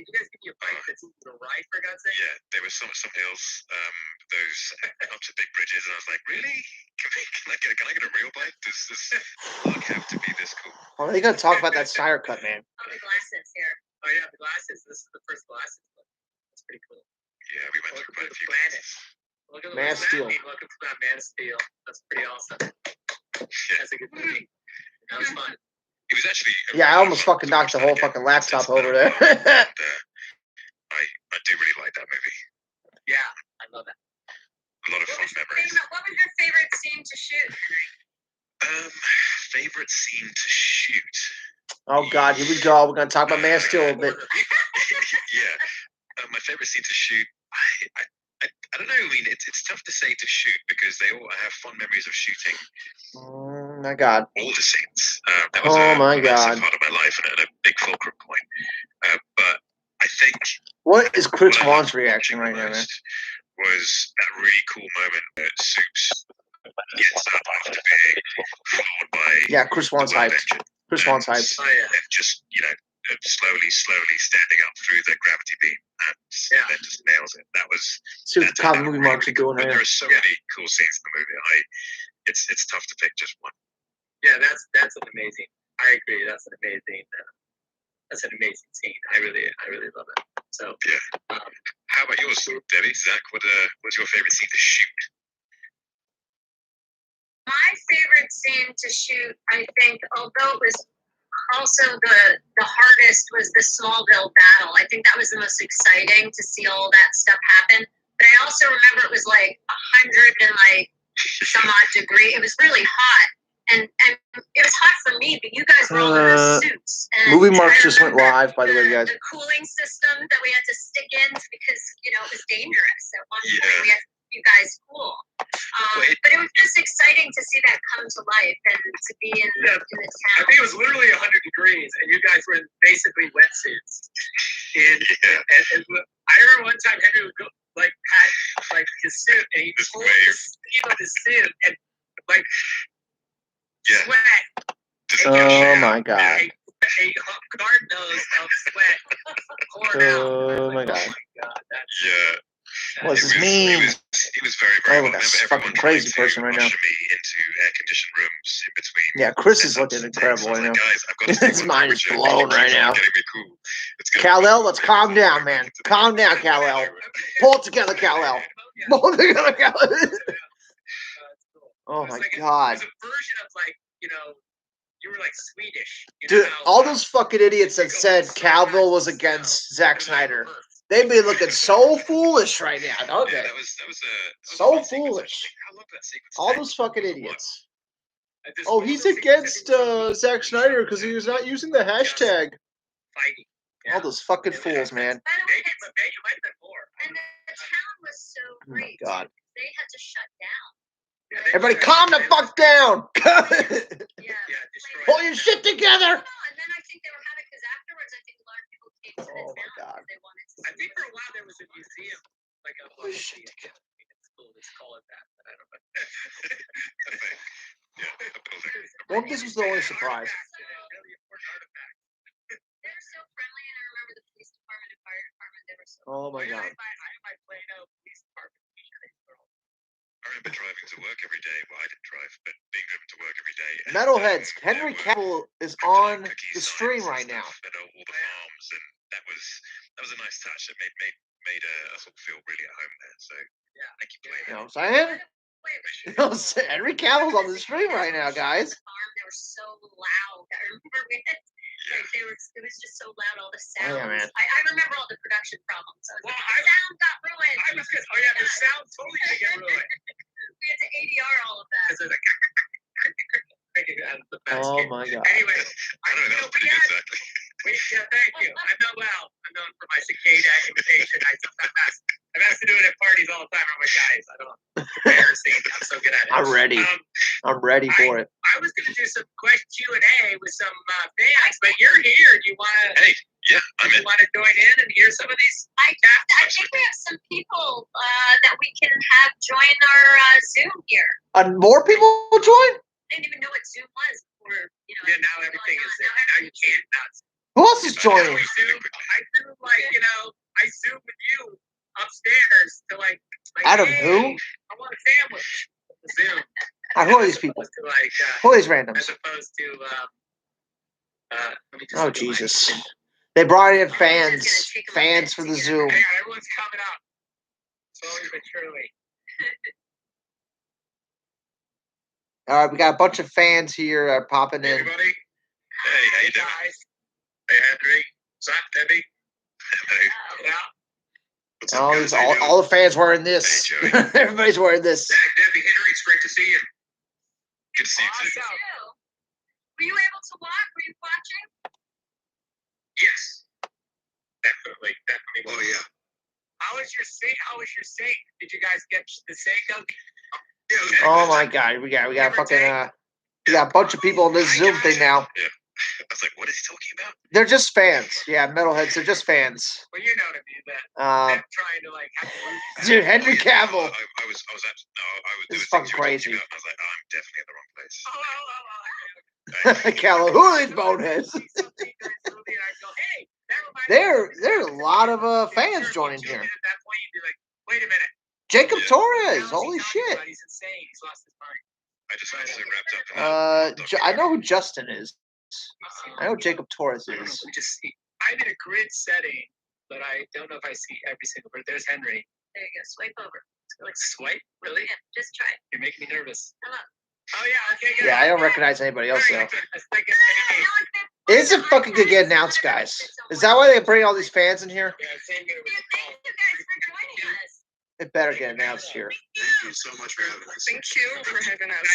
B: you guys give me a bike that's easy to ride for God's sake?
D: Yeah, there were some hills, those up to big bridges, and I was like, really? Can I get a real bike? Does this look have to be this cool?
A: Oh, you gotta talk about that Snyder cut, man.
C: Oh, the glasses here.
B: Oh yeah, the glasses. This is the first glasses. That's pretty cool.
D: Yeah, we went through quite a few
B: planet.
D: places.
B: Look at
A: Man of Steel.
B: Welcome to that Man of Steel. That's pretty awesome. That's a good movie. That was fun.
D: It was actually.
A: Yeah, I almost fucking knocked the whole fucking laptop over there.
D: I do really like that movie.
B: Yeah, I love that.
D: A lot of fun memories.
C: What was your favorite scene to shoot, Henry?
D: Favorite scene to shoot.
A: Oh God, here we go. We're gonna talk about Man of Steel a little bit.
D: Yeah. My favorite scene to shoot, I don't know. I mean, it's tough to say to shoot because I have fond memories of shooting.
A: Oh my God.
D: All the scenes. That was
A: Oh my
D: a massive
A: God.
D: part of my life and a big fulcrum point. But I think
A: What is Chris
D: what I
A: Vaughn's
D: loved
A: reaction
D: watching
A: right now, man?
D: most was that really cool moment where Soups gets up after being floored by
A: Yeah, Chris
D: the
A: Vaughn's
D: world
A: hyped.
D: engine.
A: Chris Vaughn's hyped.
B: Oh yeah.
D: And just, slowly standing up through the gravity beam and then just nails it. That was.
A: See what the
D: that
A: top movie marks are doing
D: But
A: right
D: there
A: now.
D: are so many cool scenes in the movie. It's tough to pick just one.
B: Yeah, that's an amazing. I agree. That's an amazing scene. I really love it. So
D: Yeah. How about yours, Debbie? Zach, what's your favorite scene to shoot?
C: My favorite scene to shoot, I think, although it was also the hardest, was the Smallville battle. I think that was the most exciting to see all that stuff happen. But I also remember it was like 100 and like some odd degree. It was really hot. And it was hot for me, but you guys were all in the suits. And
A: Movie Marks
C: I
A: just went
C: remember
A: live, by the way, guys.
C: The cooling system that we had to stick in because, it was dangerous. At one point,
D: Yeah.
C: we had to keep you guys cool. But it was just exciting to see that come to life and to be in the
B: I
C: town.
B: think it was literally 100 degrees, and you guys were in basically wetsuits. And I remember one time Henry would go had his suit, and he pulled the sleeve of his suit, and sweat.
A: Oh my God.
B: A garden nose of sweat poured out.
A: Oh my God.
B: That's
D: Yeah.
A: What does this mean?
D: He was very, very
A: Oh,
D: well.
A: that's
D: I remember
A: fucking
D: everyone
A: crazy
D: trying to
A: person right now.
D: usher me into air-conditioned rooms in between.
A: Yeah, Chris is
D: setups
A: looking
D: and takes.
A: incredible
D: I was
A: right
D: like,
A: now.
D: guys, I've got to
A: His mind is blown right now.
D: Getting me cool. It's gonna
A: Kal-El,
D: be-
A: let's calm down, man. Calm down, Kal-El. Pull it together, Kal-El. Pull it together, Kal-El. Oh my God.
B: It was a version of you were like Swedish.
A: Dude, all those fucking idiots that said Cavill was against Zack Snyder, They be looking so foolish right now, don't
D: Yeah,
A: they?
D: that was a
A: So
D: fun sequence.
A: foolish.
D: How long did that sequence
A: All
D: take?
A: those fucking
D: What?
A: idiots.
B: This
A: Oh,
B: photo
A: he's
B: sequence,
A: against
B: I think, was so
A: Zack
B: neat.
A: Snyder because he was not using the hashtag.
B: Fighting.
A: All those fucking fools, man.
C: By the way,
B: Maybe, but maybe it might have been more.
C: and the town was so
A: Oh my
C: great.
A: God.
C: They had to shut down.
B: Yeah, they
A: Everybody
B: just-
A: calm the fuck down.
C: Yeah.
B: Yeah, destroy
A: Pull
B: it.
A: your shit together.
C: And then I think they were having, because afterwards, I think a lot of people came to the
A: Oh,
C: town
A: my God.
C: because they wanted to
B: I
C: see
B: think
C: it.
B: for a while there was a museum, like a
A: Pull your shit
B: museum.
A: together.
B: It's cool. Let's call it that. But I don't know.
D: I think. Yeah, a building.
A: Well, this was the only
B: An
A: surprise.
B: artifact, a really important artifact.
C: They were so friendly, and I remember the police department and fire department. They were so.
A: Oh my
B: I
A: God.
B: had my Plano Police Department t-shirt.
D: I remember driving to work every day. Well, I didn't drive, but being driven to work every day. And,
A: Metalheads.
D: there
A: Henry
D: were
A: Cavill is
D: cookie-
A: on
D: cookie
A: the
D: signs
A: stream
D: and
A: right now.
D: stuff at all the farms, and that was a nice touch. It made us all feel really at home there. So
B: Yeah.
D: thank you,
A: You
D: Plano.
A: know what I'm saying?
C: Wait,
A: You know what I'm saying? Henry Cavill's on the stream right now, guys.
C: The farm, they were so loud. I remember we had, like, they were. It was just so loud. All the sounds.
A: Oh, yeah, man.
C: I remember all the production problems. I was
B: Well,
C: like, the sound got ruined.
B: I was good. Oh yeah, the sound totally did get ruined.
C: We had to ADR all of that.
B: Because it was like out of the best
A: Oh
B: game.
A: my God.
B: Anyway,
D: I don't know. That was pretty good, Zach.
B: yeah, thank you. I'm known for my cicada imitation. I've asked to do it at parties all the time. I'm like, guys, I don't. Embarrassing. I'm so good at it.
A: I'm ready. I'm ready for it.
B: I was going to do some question Q&A with some fans, but you're here. Do you want to?
D: Hey, yeah, I'm
B: You
D: in.
B: want to join in and hear some of these?
C: I think we have some people that we can have join our Zoom here.
A: And more people will join?
C: I didn't even know what Zoom was before,
B: Yeah, now everything is there. Now you can't. Now it's
A: Who else is joining?
B: I Zoom like, I Zoom with you upstairs to like
A: Adam
B: hey,
A: who?
B: I want a sandwich. Zoom.
A: Who are these people?
B: As opposed to like,
A: Who are these randoms?
B: as opposed to, let me just
A: Oh,
B: look at my-
A: Jesus. They brought in
C: Just
A: fans.
C: gonna take 'em a
A: Fans
C: bit
A: for
C: to
A: the
C: get
A: Zoom.
B: Hang on, everyone's coming up. Slowly but surely.
A: All right, we got a bunch of fans here popping
B: Hey,
A: in.
B: everybody.
D: Hey, how you doing?
B: Guys. Hey, Henry. Zach, Debbie.
D: Hey,
B: Yeah.
D: what's up,
A: Oh,
D: guys?
A: it's
D: How you doing?
A: all the fans wearing this.
D: Hey, Joey.
A: Everybody's wearing this.
B: Zach, Debbie, Henry, it's great to see you.
D: Good to see you too.
B: Awesome.
C: Were you able to walk? Were you watching?
B: Yes. Definitely.
D: Oh yeah.
B: How was your sink? Did you guys get the sink out?
D: Yeah, it was
A: Oh
D: pretty
A: my
D: good.
A: God, we got
B: Give or
A: fucking
B: take.
A: we got a bunch of people on this Zoom thing now.
D: I was like, what is he talking about?
A: They're just fans. Yeah, metalheads. They're just fans.
B: Well, you know what I mean. That them trying to like have a movie.
A: Dude, Henry
D: Oh, yeah,
A: Cavill.
D: I was actually, no, I was.
A: This is
D: there were things
A: fucking
D: you were talking
A: crazy.
D: about, and I was like, oh, I'm definitely in the wrong place.
A: Callow, who are these boneheads? There's a lot of fans joining here.
B: At that point, you'd be like, wait a minute.
A: Jacob
D: Yeah.
A: Torres.
B: Now
A: Holy
B: he's talking
A: shit.
B: about He's insane. He's lost his mind.
D: I just got so wrapped up in that.
A: I know who Justin is. I know who Jacob Torres
B: I don't know
A: is.
B: if we just see. I'm in a grid setting, but I don't know if I see every single word. There's Henry.
C: There you go. Swipe over.
B: Like swipe? Really?
C: Yeah, just try it.
B: You're making me nervous.
C: Hello.
B: Oh yeah. Okay. Good.
A: Yeah, I don't recognize anybody else though.
B: Very good. Let's take it.
A: It's a fucking good get announced, guys. Is that why they bring all these fans in here?
B: Yeah, same here with the
C: Thank
B: call.
C: you guys for joining us.
A: It better get announced here.
D: Thank you so much for having us.
B: Thank you for having us.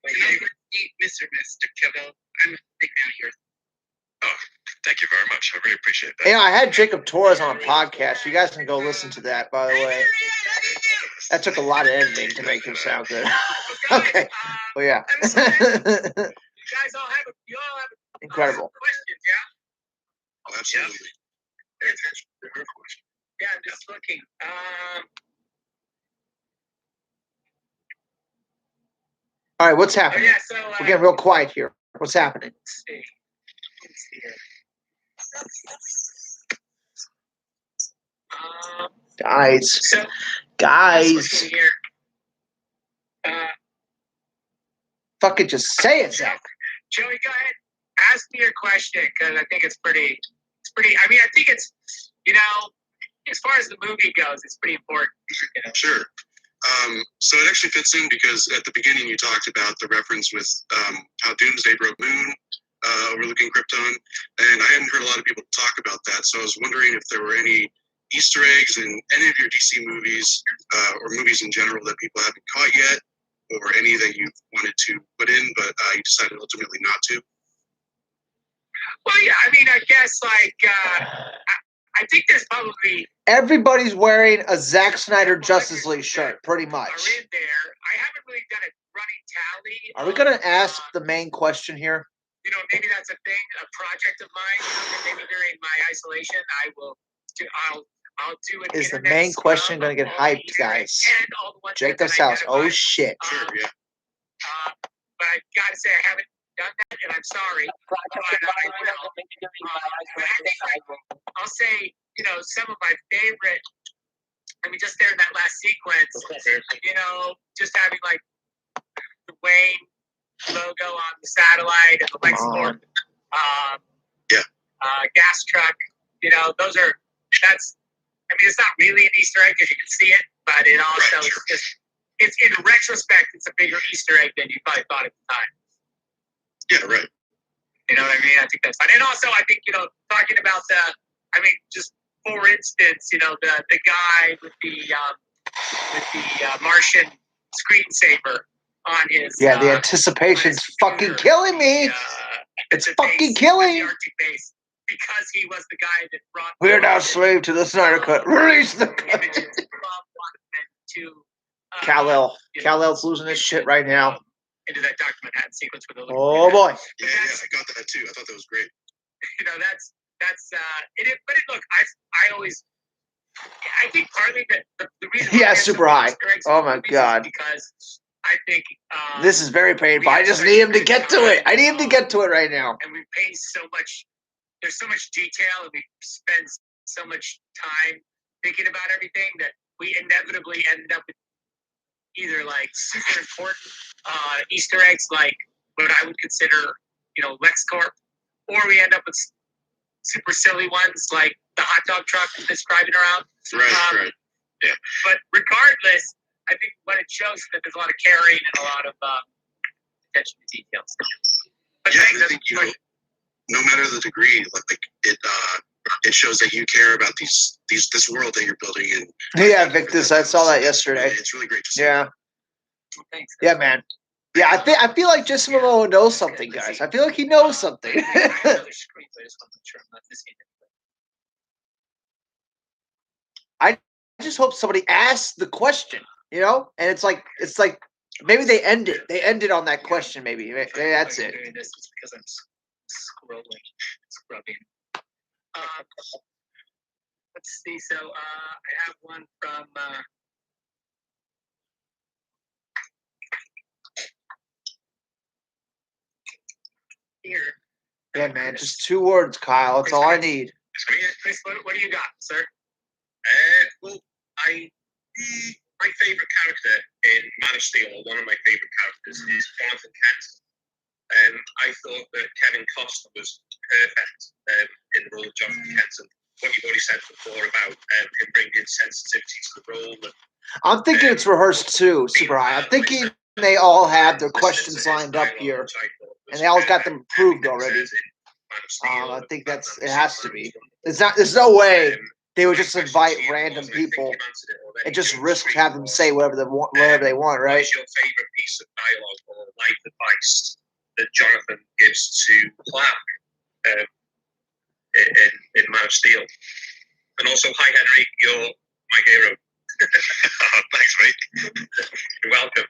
B: Mr. Cavill, I'm a big fan of yours.
D: Oh, thank you very much. I really appreciate that.
A: You know, I had Jacob Torres on a podcast. You guys can go listen to that, by the way. That took a lot of editing to make him sound good. Okay. Well, yeah.
B: You guys all have
A: Incredible.
B: questions, yeah?
D: Oh, absolutely.
B: Pay attention to her question. Yeah, I'm just looking.
A: All right, what's
B: Oh
A: happening?
B: yeah, so
A: We're getting real quiet here. What's happening?
B: let's see. Let's see here.
A: Guys.
B: So just
A: Guys.
B: looking here.
A: Fucking just say it, Zach.
B: Joey, go ahead. Ask me your question because I think it's pretty. I mean, I think it's, as far as the movie goes, it's pretty important.
E: Sure. So it actually fits in because at the beginning you talked about the reference with how Doomsday broke Moon, overlooking Krypton, and I hadn't heard a lot of people talk about that. So I was wondering if there were any Easter eggs in any of your DC movies or movies in general that people haven't caught yet, or any that you wanted to put in but you decided ultimately not to?
B: Well, yeah, I mean, I guess I think there's probably
A: Everybody's wearing a Zack Snyder Justice League shirt, pretty
B: are
A: much.
B: in there. I haven't really done a running tally.
A: Are we gonna ask the main question here?
B: You know, maybe that's a thing, a project of mine. And maybe during my isolation, I'll do an
A: Is the
B: internet
A: main
B: scrub
A: question
B: of
A: gonna get
B: all
A: hyped,
B: the Easter eggs
A: guys?
B: and all the ones that
A: Jacob's
B: have been
A: house. Oh
B: identified.
A: shit.
E: Sure, yeah.
B: But I gotta say, I haven't done that, and I'm sorry. But I will. I'll say, you know, some of my favorite. I mean, just there in that last sequence, you know, just having like the Wayne logo on the satellite and the Lexington, gas truck. You know, that's. I mean, it's not really an Easter egg because you can see it, but it also is just. It's in retrospect, it's a bigger Easter egg than you probably thought at the time.
E: Yeah, right.
B: You know what I mean? I think that's fine. And also, I think, you know, talking about just for instance, you know, the guy with the Martian screensaver on his
A: Yeah, the anticipation's fucking killing me. It's fucking killing.
B: The Arctic base, because he was the guy that brought.
A: We're now slave to the Snyder Cut. Release the cut. Kal-El's losing his shit right now.
B: Into that Dr. Manhattan sequence with the
A: Oh boy.
E: Yeah, I got that too. I thought that was great.
B: You know, that's it. But look, I think partly that the reason.
A: Yeah, super high. Oh my god.
B: Because I think
A: this is very painful. I just need him to get to it. I need him to get to it right now.
B: And we pay so much. There's so much detail, and we spend so much time thinking about everything that we inevitably end up with either like super important Easter eggs, like what I would consider, you know, LexCorp, or we end up with super silly ones like the hot dog truck that's driving around.
E: Right. Yeah.
B: But regardless, I think what it shows is that there's a lot of caring and a lot of attention to details. But
E: yeah, I think, you know, no matter the degree, like it shows that you care about this world that you're building. And
A: yeah, Victus, I saw that yesterday.
E: It's really great to see.
A: Yeah.
B: Well, thanks.
A: Yeah, man. Yeah, I feel like Jason Momoa knows something, guys. I feel like he knows something. I just hope somebody asks the question, you know, and it's like maybe they end it on that question. Maybe that's it.
B: This is because I'm scrubbing. Let's see. So I have one from. Here.
A: Yeah, man. Just 2 words, Kyle. That's all I need.
B: Chris, what do you got, sir?
D: Well, my favourite character in Man of Steel, or one of my favourite characters, is Jonathan Kent. I thought that Kevin Costner was perfect in the role of Jonathan Kent. And what you've already said before about him bringing sensitivity to the role. And,
A: I'm thinking it's rehearsed too, Super High. I'm thinking they all have their questions lined up here, and they all got them approved already. I think it has to be. There's no way they would just invite random people and just risk have them say whatever they want, right?
D: What's your favourite piece of dialogue or life advice that Jonathan gives to Clark in Man of Steel? And also, hi Henry, you're my hero. Thanks, mate. You're welcome.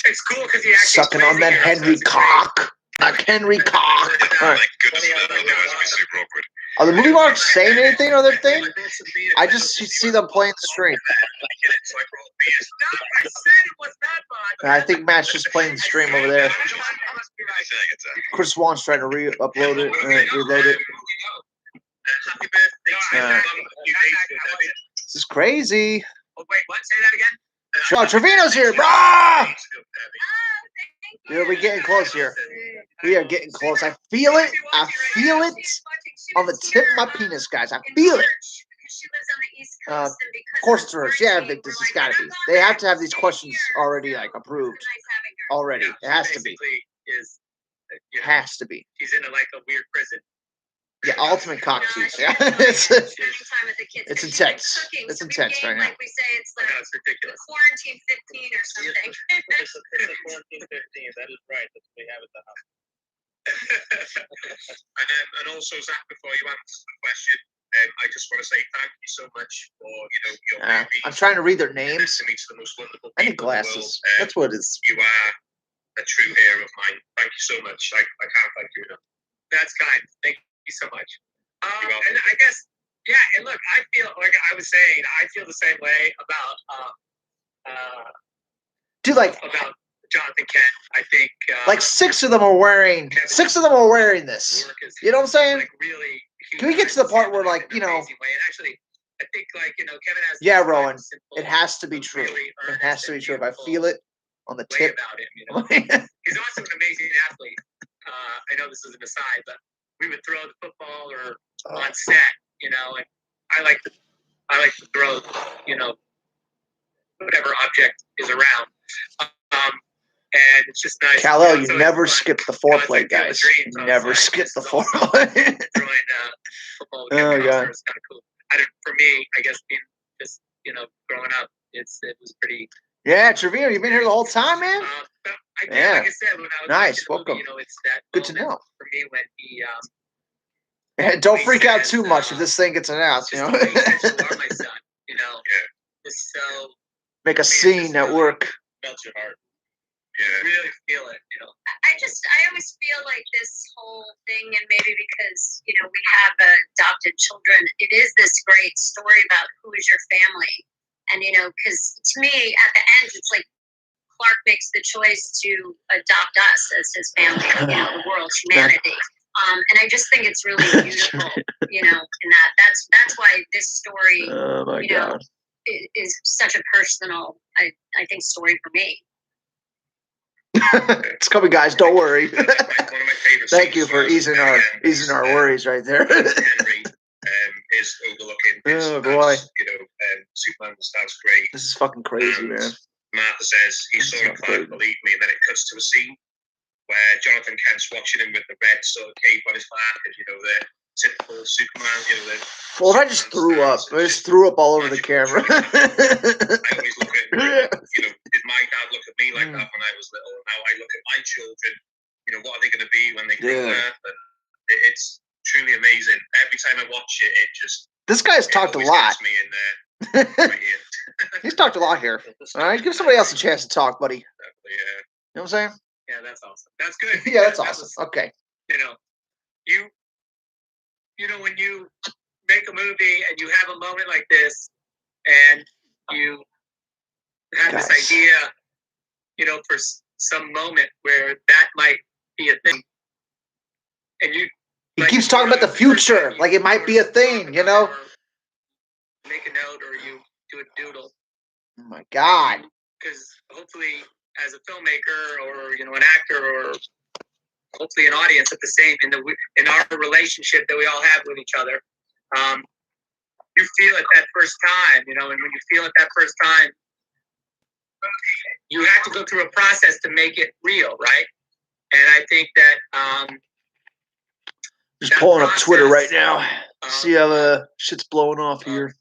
B: It's cool because he actually
A: Sucking on that Henry cock. Like Henry cock.
D: Oh my goodness, that was be super awkward.
A: Are the movie marks saying anything on their thing? I just see them playing the stream.
B: I said it was not
A: And I think Matt's just playing the stream over there. Chris Wan's trying to re-upload it and reload it.
D: Happy birthday.
A: This is crazy.
B: Oh, wait, what? Say that again?
A: Oh, Trevino's here, brah! Dude, we're getting close here. We are getting close. I feel it. I feel it on the tip of my penis, guys. I feel it. Of course it's rehearsed. Yeah, Victus, it's got to be. They have to have these questions already, like, approved. Already. It has to be. It has to be.
B: He's in a weird prison.
A: Yeah, ultimate cock
C: No,
A: tease.
C: she
A: Yeah,
C: enjoys
A: it's
C: spending time with the kids.
A: it's
C: 'cause she likes
A: intense.
C: cooking,
A: It's
C: so we
A: intense
C: game,
A: right now.
C: Like we say, it's
B: I
C: the,
B: know, it's
C: the
B: ridiculous.
C: quarantine 15 or something.
F: It's the quarantine 15. That is right. That's what we have at the house.
D: And also, Zach, before you answer the question, I just want to say thank you so much for your movie.
A: I'm trying to read their
D: You're
A: names.
D: to meet some of the most wonderful
A: I need
D: people in the world.
A: glasses. That's what it is.
D: You are a true hero of mine. Thank you so much. I can't thank you enough.
B: That's kind. Thank you so much.
D: You're welcome.
B: And I guess, yeah. And look, I feel like I was saying, I feel the same way
A: Dude, like
B: about Jonathan Kent. I think
A: six of them are wearing this.
B: work is,
A: You know what I'm saying?
B: like really.
A: Can we get to the part where, like,
B: in an amazing way? And actually, I think like Kevin has.
A: Yeah,
B: this kind of
A: Rowan,
B: simple,
A: it has to be true.
B: really
A: It
B: earnest
A: has to be
B: and
A: true. If I
B: beautiful
A: feel it on the
B: way
A: tip.
B: about him. He's also an amazing athlete. I know this is an aside, but we would throw the football or on set, and I like to throw, whatever object is around. And it's just nice.
A: Kal-El,
B: It's
A: you
B: always
A: never
B: fun.
A: skip the
B: You know, it's
A: foreplay,
B: like Field of
A: guys.
B: Dreams. I was
A: Never
B: like,
A: skip
B: this
A: the
B: is awesome.
A: foreplay.
B: Throwing football with
A: Oh,
B: Kevin
A: God.
B: Costner is kind of cool. For me, I guess being just growing up, it was pretty.
A: Yeah, Trevino, you've been here the whole time, man.
B: But
A: Yeah.
B: like I said, when I was
A: Nice,
B: watching the movie,
A: welcome.
B: it's that
A: Good to
B: moment
A: know.
B: for me when he
A: Don't
B: he
A: freak out
B: says,
A: too much if this thing gets announced,
B: just the way he says you are my son, it's so
A: Make a
B: I mean,
A: scene
B: just
A: at
B: really
A: work.
B: melts your heart.
D: Yeah.
B: Really feel it,
C: I always feel like this whole thing, and maybe because, we have adopted children, it is this great story about who is your family. And, because to me, at the end, it's like Clark makes the choice to adopt us as his family, the world, humanity. And I just think it's really beautiful, and that's why this story,
A: Oh my God.
C: is such a personal, I think, story for me.
A: It's coming, guys. Don't worry.
D: One of my favorite
A: Thank you
D: scenes
A: for
D: was
A: easing
D: at
A: our
D: the end,
A: worries right there.
D: Henry is overlooking his
A: Oh, boy.
D: Superman's dad's grave.
A: This is fucking crazy,
D: And
A: man.
D: Martha says he
A: This
D: saw
A: is
D: him
A: not
D: climb,
A: crazy.
D: believe me, and then it cuts to a scene where Jonathan Kent's watching him with the red sort of cape on his back, and the typical Superman,
A: Well, if I just threw up. I just threw up all over the camera.
D: I always look at, did my dad look at me like that when I was little? Now I look at my children, what are they going to be when they grow up? And it's truly amazing. Every time I watch it, it just...
A: This guy's talked a lot.
D: Me in there. Right here.
A: He's talked a lot here. All right, give somebody else a chance to talk, buddy. You
D: Exactly,
A: know what I'm saying?
B: Yeah, that's awesome. That's good.
A: Yeah, that's
B: That
A: awesome.
B: was,
A: Okay.
B: when you make a movie and you have a moment like this, and you have
A: Guys.
B: this idea, for some moment where that might be a thing, and you.
A: He keeps talking about the future, like it might be a thing,
B: Make a note, or you do a doodle.
A: Oh my God.
B: Because hopefully, as a filmmaker, or an actor, or hopefully an audience at the same in our relationship that we all have with each other, you feel it that first time, and when you feel it that first time, you have to go through a process to make it real, right? And I think that
A: Just pulling up Twitter right now. See how the shit's blowing off here.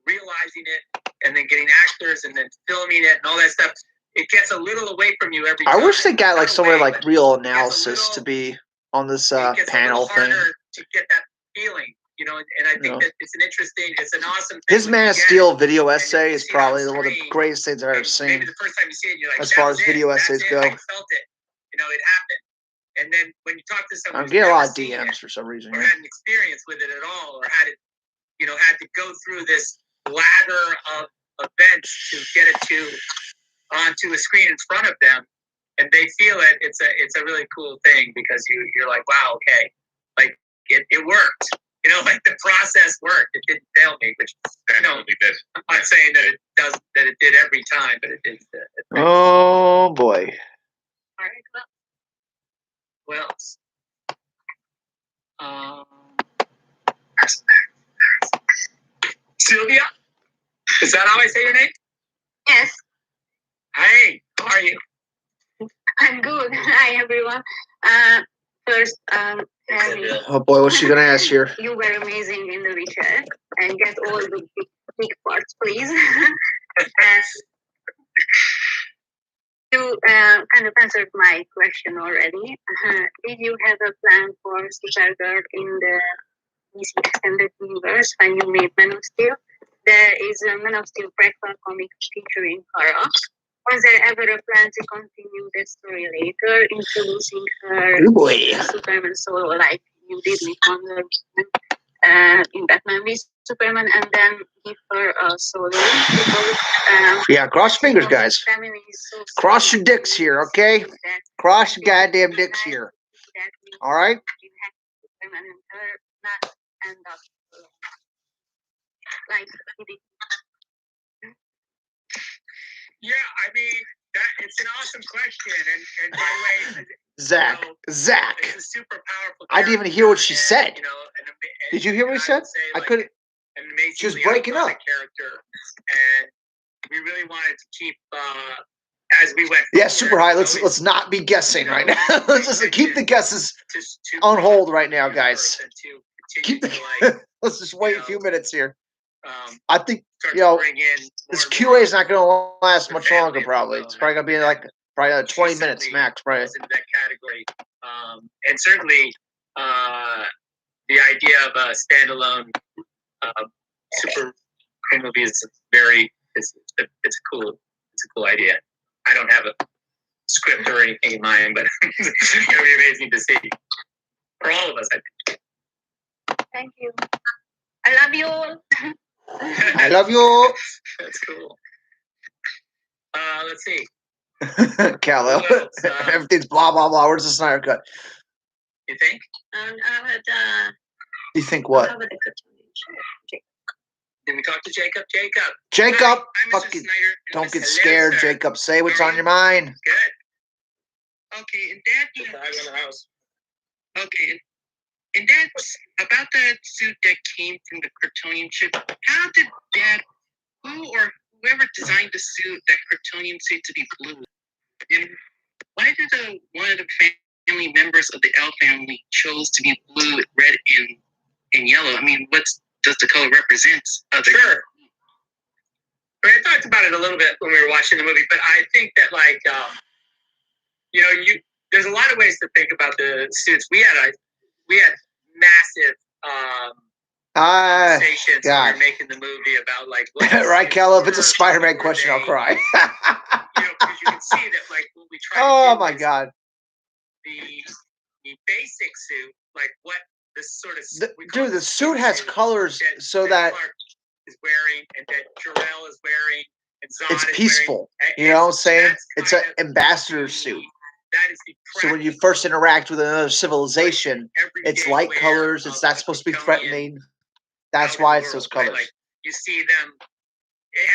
B: Realizing it, and then getting actors, and then filming it, and all that stuff, it gets a little away from you every
A: I
B: time.
A: wish they got like
B: Not
A: somewhere
B: away,
A: like
B: but
A: real
B: it gets a
A: analysis to
B: little-
A: be on this
B: it gets
A: panel
B: a little
A: thing.
B: harder to get that feeling, and I think
A: Yeah.
B: that it's an awesome thing.
A: His
B: when
A: Man
B: you
A: of
B: get
A: Steel
B: it,
A: video
B: and
A: essay
B: you
A: is
B: see it on
A: probably one of the
B: screen,
A: greatest things I've ever
B: and
A: seen.
B: maybe the first time you see it, you're like,
A: As far as
B: "That's it,
A: video
B: that's
A: essays
B: it,
A: go.
B: I felt it, it happened." And then when you talk to someone
A: I'm
B: who's
A: getting a
B: never
A: lot of
B: seen
A: DMs
B: it,
A: for some reason.
B: or
A: Yeah.
B: had an experience with it at all, or had to go through this ladder of events to get it onto a screen in front of them, and they feel it. It's a really cool thing, because you're like, wow, okay, like it worked. Like the process worked. It didn't fail me, which
D: Definitely did.
B: I'm not saying that it did every time, but it did.
A: Oh boy.
C: All right,
B: What else? Sylvia? Is that how I say your name?
C: yes,
B: Hey, how are you?
C: I'm good. Hi, everyone. First, Harry,
A: Oh boy, what's she gonna ask here?
C: you were amazing in The Witcher, and get all the big parts, please. And you kind of answered my question already. Did you have a plan for Supergirl in the DC Extended Universe when you made Man of Steel? There is a Man of Steel prequel comic featuring Kara. Was there ever a plan to continue the story later, introducing her
A: Oh boy.
C: as Superman solo like you did with Wonder Woman in Batman v Superman, and then give her a solo? Because,
A: Yeah, cross your fingers, guys.
C: family is so
A: Cross your
C: strong
A: dicks here,
C: in
A: okay?
C: that
A: Cross your goddamn dicks here.
C: that we
A: All right?
C: can have Superman and her not end up like he did.
B: Yeah, I mean, it's an awesome question. And by the way,
A: Zach. Zach.
B: it's a super powerful.
A: I didn't even hear what she
B: character,
A: said.
B: and, and
A: Did you hear what he
B: I
A: said?
B: would say,
A: I
B: like,
A: couldn't.
B: An amazingly
A: She was breaking
B: iconic
A: up.
B: character, and we really wanted to keep as we went.
A: Yeah,
B: forward,
A: super high.
B: you know,
A: Let's not be guessing right now. Let's just keep the guesses
B: to
A: on
B: promote
A: hold right
B: the
A: now,
B: universe
A: guys.
B: and to
A: Keep
B: continue
A: the.
B: to like
A: Let's just wait a few minutes here.
B: um,
A: I think
B: start
A: you know
B: to bring in
A: this
B: more and more
A: QA is not going to last
B: the
A: much
B: family,
A: longer.
B: if you
A: Probably
B: will.
A: it's probably going to be
B: And
A: like probably
B: she
A: 20 minutes
B: certainly
A: max. Probably.
B: falls into that category. And certainly the idea of a standalone super movie is it's a cool idea. I don't have a script or anything in mind, but it would be amazing to see for all of us. I think.
C: Thank you. I love you all.
A: I love you,
B: That's cool. Let's see.
A: Kal-El.
B: Who else?
A: Everything's blah blah blah. Where's the Snyder cut?
B: You think?
A: You think what?
B: Did we talk to Jacob? Jacob.
A: Jacob,
B: Hi, Mr.
A: fucking
B: Snyder.
A: don't get
B: Hello,
A: scared,
B: sir.
A: Jacob. Say what's on your mind.
B: Good.
G: Okay, and that,
B: Just arrived in the house.
G: okay, and that's about that suit that came from the Kryptonian ship. How did that, who or whoever designed the suit, that Kryptonian suit to be blue? And why did one of the family members of the L family chose to be blue, red, and yellow? I mean, what does the color represent?
B: Sure. I mean, I talked about it a little bit when we were watching the movie, but I think that like there's a lot of ways to think about the suits. We had massive conversations when we
A: God.
B: were making the movie about like what
A: Right, Cal, if it's a
B: were-
A: Spider-Man
B: were
A: question, I'll
B: they-
A: cry.
B: Because you can see that like when we try
A: Oh
B: to do
A: my
B: this,
A: God.
B: the basic suit, like what this sort of we call
A: Dude,
B: it
A: the suit has
B: suit
A: colors so that
B: Clark is wearing and that Jor-El is wearing and Zod
A: it's
B: is
A: peaceful.
B: wearing.
A: You know what I'm saying?
B: That's
A: It's an
B: kind of
A: ambassador
B: the-
A: suit.
B: That is the
A: So when you first interact with another civilization, it's
B: everyday
A: light
B: wear
A: colors.
B: of
A: It's not
B: the
A: supposed to be
B: Kryptonian
A: threatening. That's
B: outer
A: why it's those
B: world, right?
A: colors.
B: Like you see them,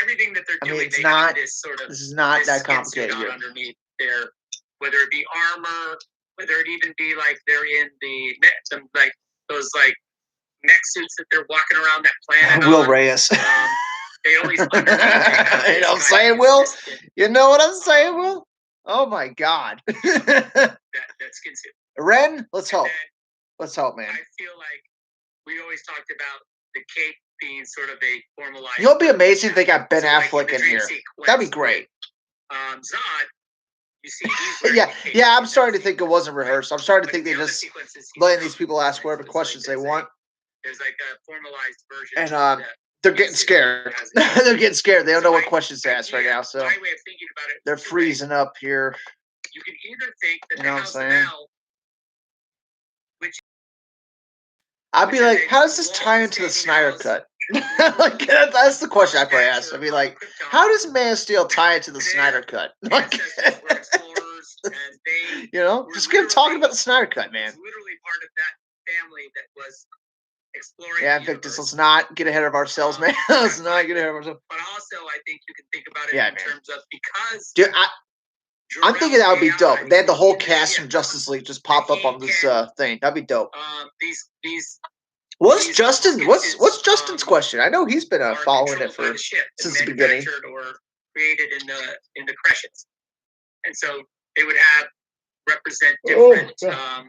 B: everything that they're
A: I mean,
B: doing.
A: it's
B: They
A: not-
B: have this sort of
A: This is not
B: this
A: that
B: skin suit
A: complicated
B: on
A: here.
B: underneath their, whether it be armor, whether it even be like they're in some like those like mech suits that they're walking around that planet
A: Will
B: on.
A: Reyes.
B: They always underneath they have
A: You know what I'm
B: this
A: saying,
B: kind of-
A: Will?
B: this skin-
A: You know what I'm saying, Will? Oh my God.
B: that skin suit.
A: Ren, let's
B: And
A: hope.
B: then
A: Let's hope, man.
B: I feel like we always talked about the cape being sort of a formalized.
A: You know, it'd be amazing if they got Ben
B: So, like,
A: Affleck
B: the
A: in
B: dream
A: here.
B: sequence
A: That'd be
B: with,
A: great.
B: Zod, you see he's wearing
A: Yeah,
B: the cape
A: yeah.
B: in
A: I'm
B: that
A: starting to think it
B: sequence,
A: wasn't
B: right?
A: rehearsed. I'm starting to
B: But
A: think they
B: the other
A: just
B: sequences he's
A: letting
B: not,
A: these people ask
B: right?
A: whatever
B: So it's
A: questions
B: like
A: they want.
B: there's like a formalized version.
A: And
B: of
A: they're
B: that
A: getting
B: suit
A: scared.
B: has it.
A: They're getting scared. They don't
B: So
A: know what
B: my
A: questions to ask right
B: idea-
A: now. So
B: my way of thinking about it,
A: they're
B: is two ways.
A: freezing up here.
B: You can either think that
A: You
B: the
A: know what I'm
B: House of
A: saying?
B: L, which
A: I'd be
B: is
A: like,
B: a
A: how does this tie into the
B: long-standing
A: Snyder
B: house,
A: cut? Like that's the question I probably ask. I'd be like,
B: Krypton,
A: how does Man of Steel tie into the
B: Their
A: Snyder cut? Like,
B: ancestors were explorers, and they
A: you know,
B: were
A: just keep talking
B: literally-
A: about the Snyder cut, man.
B: was literally part of that family that was exploring.
A: Yeah,
B: the
A: Victus,
B: universe.
A: let's not get ahead of ourselves, man. Let's not get ahead of ourselves.
B: But also, I think you can think about it
A: Yeah,
B: in
A: man.
B: terms of because
A: Dude, I'm thinking that would be
B: Jor-El
A: dope. They had the whole
B: in the
A: cast
B: ship.
A: from Justice League just pop up on this thing. That'd be dope.
B: These
A: What's
B: these
A: Justin?
B: skits
A: What's
B: is,
A: Justin's question? I know he's been
B: are
A: following it
B: controlled by
A: for
B: the ship and
A: since the beginning.
B: manufactured or created in the Cretians. And so they would have represent
A: Oh,
B: different
A: yeah.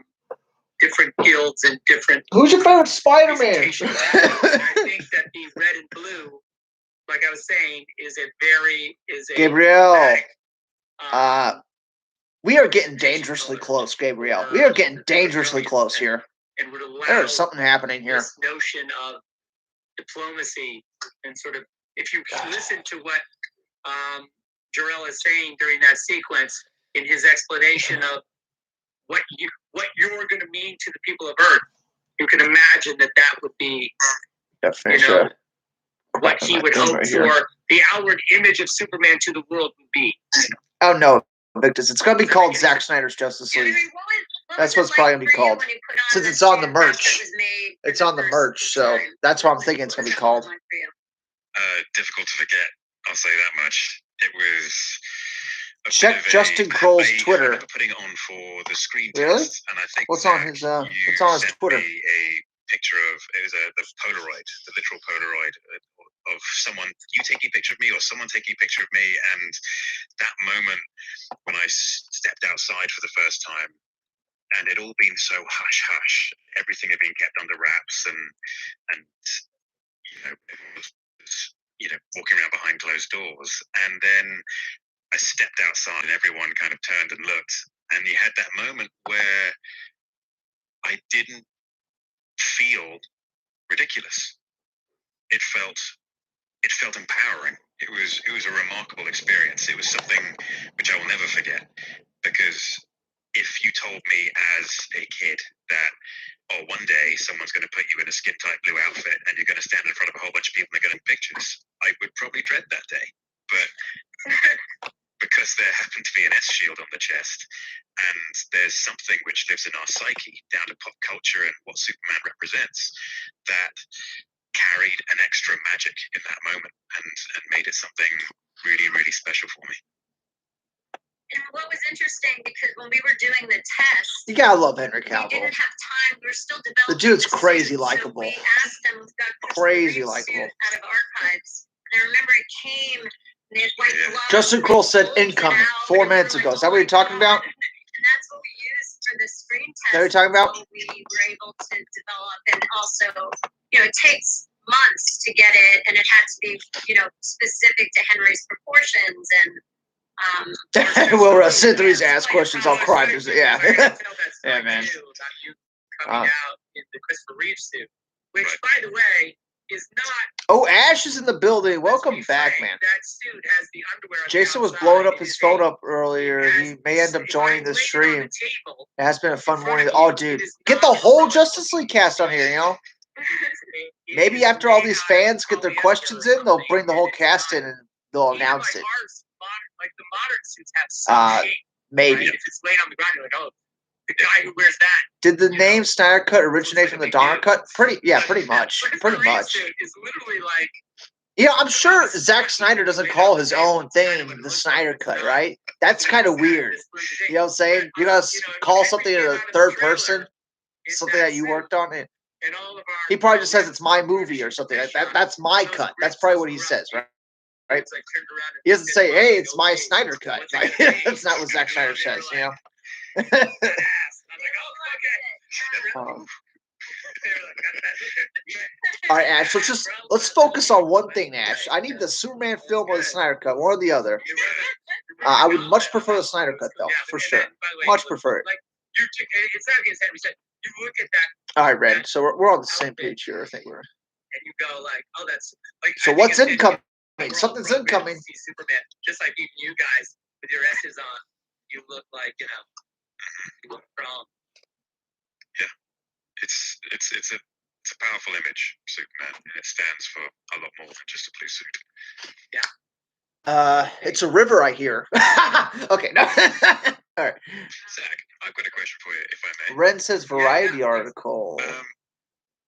B: different guilds and different
A: Who's your favorite Spider-Man?
B: presentations. And I think that the red and blue, like I was saying, is a
A: Gabriel.
B: dramatic,
A: We are getting dangerously close, Gabriel. We are getting dangerously close here.
B: and would allow
A: There is something happening here.
B: this notion of diplomacy and sort of, if you listen to what Jor-El is saying during that sequence in his explanation of what you're going to mean to the people of Earth, you can imagine that would be, what he would hope for the outward image of Superman to the world would be.
A: Oh no, Victus, it's gonna be called Zack Snyder's Justice League. That's what's probably gonna be called. Since it's on the merch. It's on the merch, so that's what I'm thinking it's gonna be called.
D: Difficult to forget. I'll say that much. It was.
A: Check Justin Kroll's Twitter.
D: I remember putting it on for the screen
A: Really?
D: test, and I think
A: What's on his Twitter?
D: Me a picture of the Polaroid, the literal Polaroid of someone. You taking a picture of me, or someone taking a picture of me, and that moment when I stepped outside for the first time, and it all been so hush hush. Everything had been kept under wraps, and walking around behind closed doors, and then I stepped outside and everyone kind of turned and looked, and you had that moment where I didn't feel ridiculous. It felt empowering. It was a remarkable experience. It was something which I will never forget, because if you told me as a kid that, one day someone's going to put you in a skin-tight blue outfit and you're going to stand in front of a whole bunch of people and they're going to take pictures, I would probably dread that day. But because there happened to be an S shield on the chest, and there's something which lives in our psyche down to pop culture and what Superman represents, that carried an extra magic in that moment and made it something really, really special for me.
C: And what was interesting, because when we were doing the test,
A: You gotta love Henry
C: we
A: Cavill.
C: didn't have time. We were still developing.
A: The dude's
C: the
A: crazy
C: suit,
A: likable.
C: So we asked him, we got
A: Crazy
C: the
A: likable.
C: suit out of archives. And I remember it came, and it like gloves,
A: Justin Kroll said incoming 4 minutes ago. Is that what you're talking about?
C: And that's what we used for the screen test.
A: Is that what you're talking about?
C: So we were able to develop, and also, it takes months to get it, and it had to be, specific to Henry's proportions and.
A: Well, Cynthia's ask questions. I'll cry. Yeah. Yeah, man.
B: You coming out in the Christopher Reeve suit, which, by the way, is not.
A: Oh, Ash is in the building. Welcome back, man.
B: That suit has the underwear.
A: Jason was blowing up his phone up earlier. He may end up joining the stream. It has been a fun morning. Oh, dude, get the whole Justice League cast on here. Maybe after all these fans get their questions in, they'll bring the whole cast in and they'll announce it.
B: Like the modern suits have some shape.
A: Maybe.
B: Right? If it's laid on the ground, you're like, oh, the guy who wears that.
A: Did the name Snyder Cut originate from the Donner Cut? Pretty much. Pretty much.
B: It's literally like.
A: Yeah, I'm sure Zack Snyder doesn't call his own thing the Snyder Cut, right? That's kind of weird. You know what I'm saying? You gotta call something in a third person, something that you worked on. He probably just says it's my movie or something like that. That's my cut. That's probably what he says, right? Right? He doesn't say, "Hey, it's my Snyder cut." Right? That's not what Zack Snyder says, All right, Ash. Let's focus on one thing, Ash. I need the Superman film or the Snyder cut, one or the other. I would much prefer the Snyder cut, though, for sure. Much prefer it.
B: You look at that.
A: All right, Red. So we're on the same page here. I think we're.
B: And you go like, oh, that's like.
A: So what's incoming? Something's incoming.
B: See Superman, just like even you guys with your S's on, you look like you look strong.
D: Yeah, it's a powerful image, Superman, and it stands for a lot more than just a blue suit.
B: Yeah.
A: It's a river, I hear. Okay, no. All right.
D: Zach, I've got a question for you, if I may.
A: Ren says Variety article.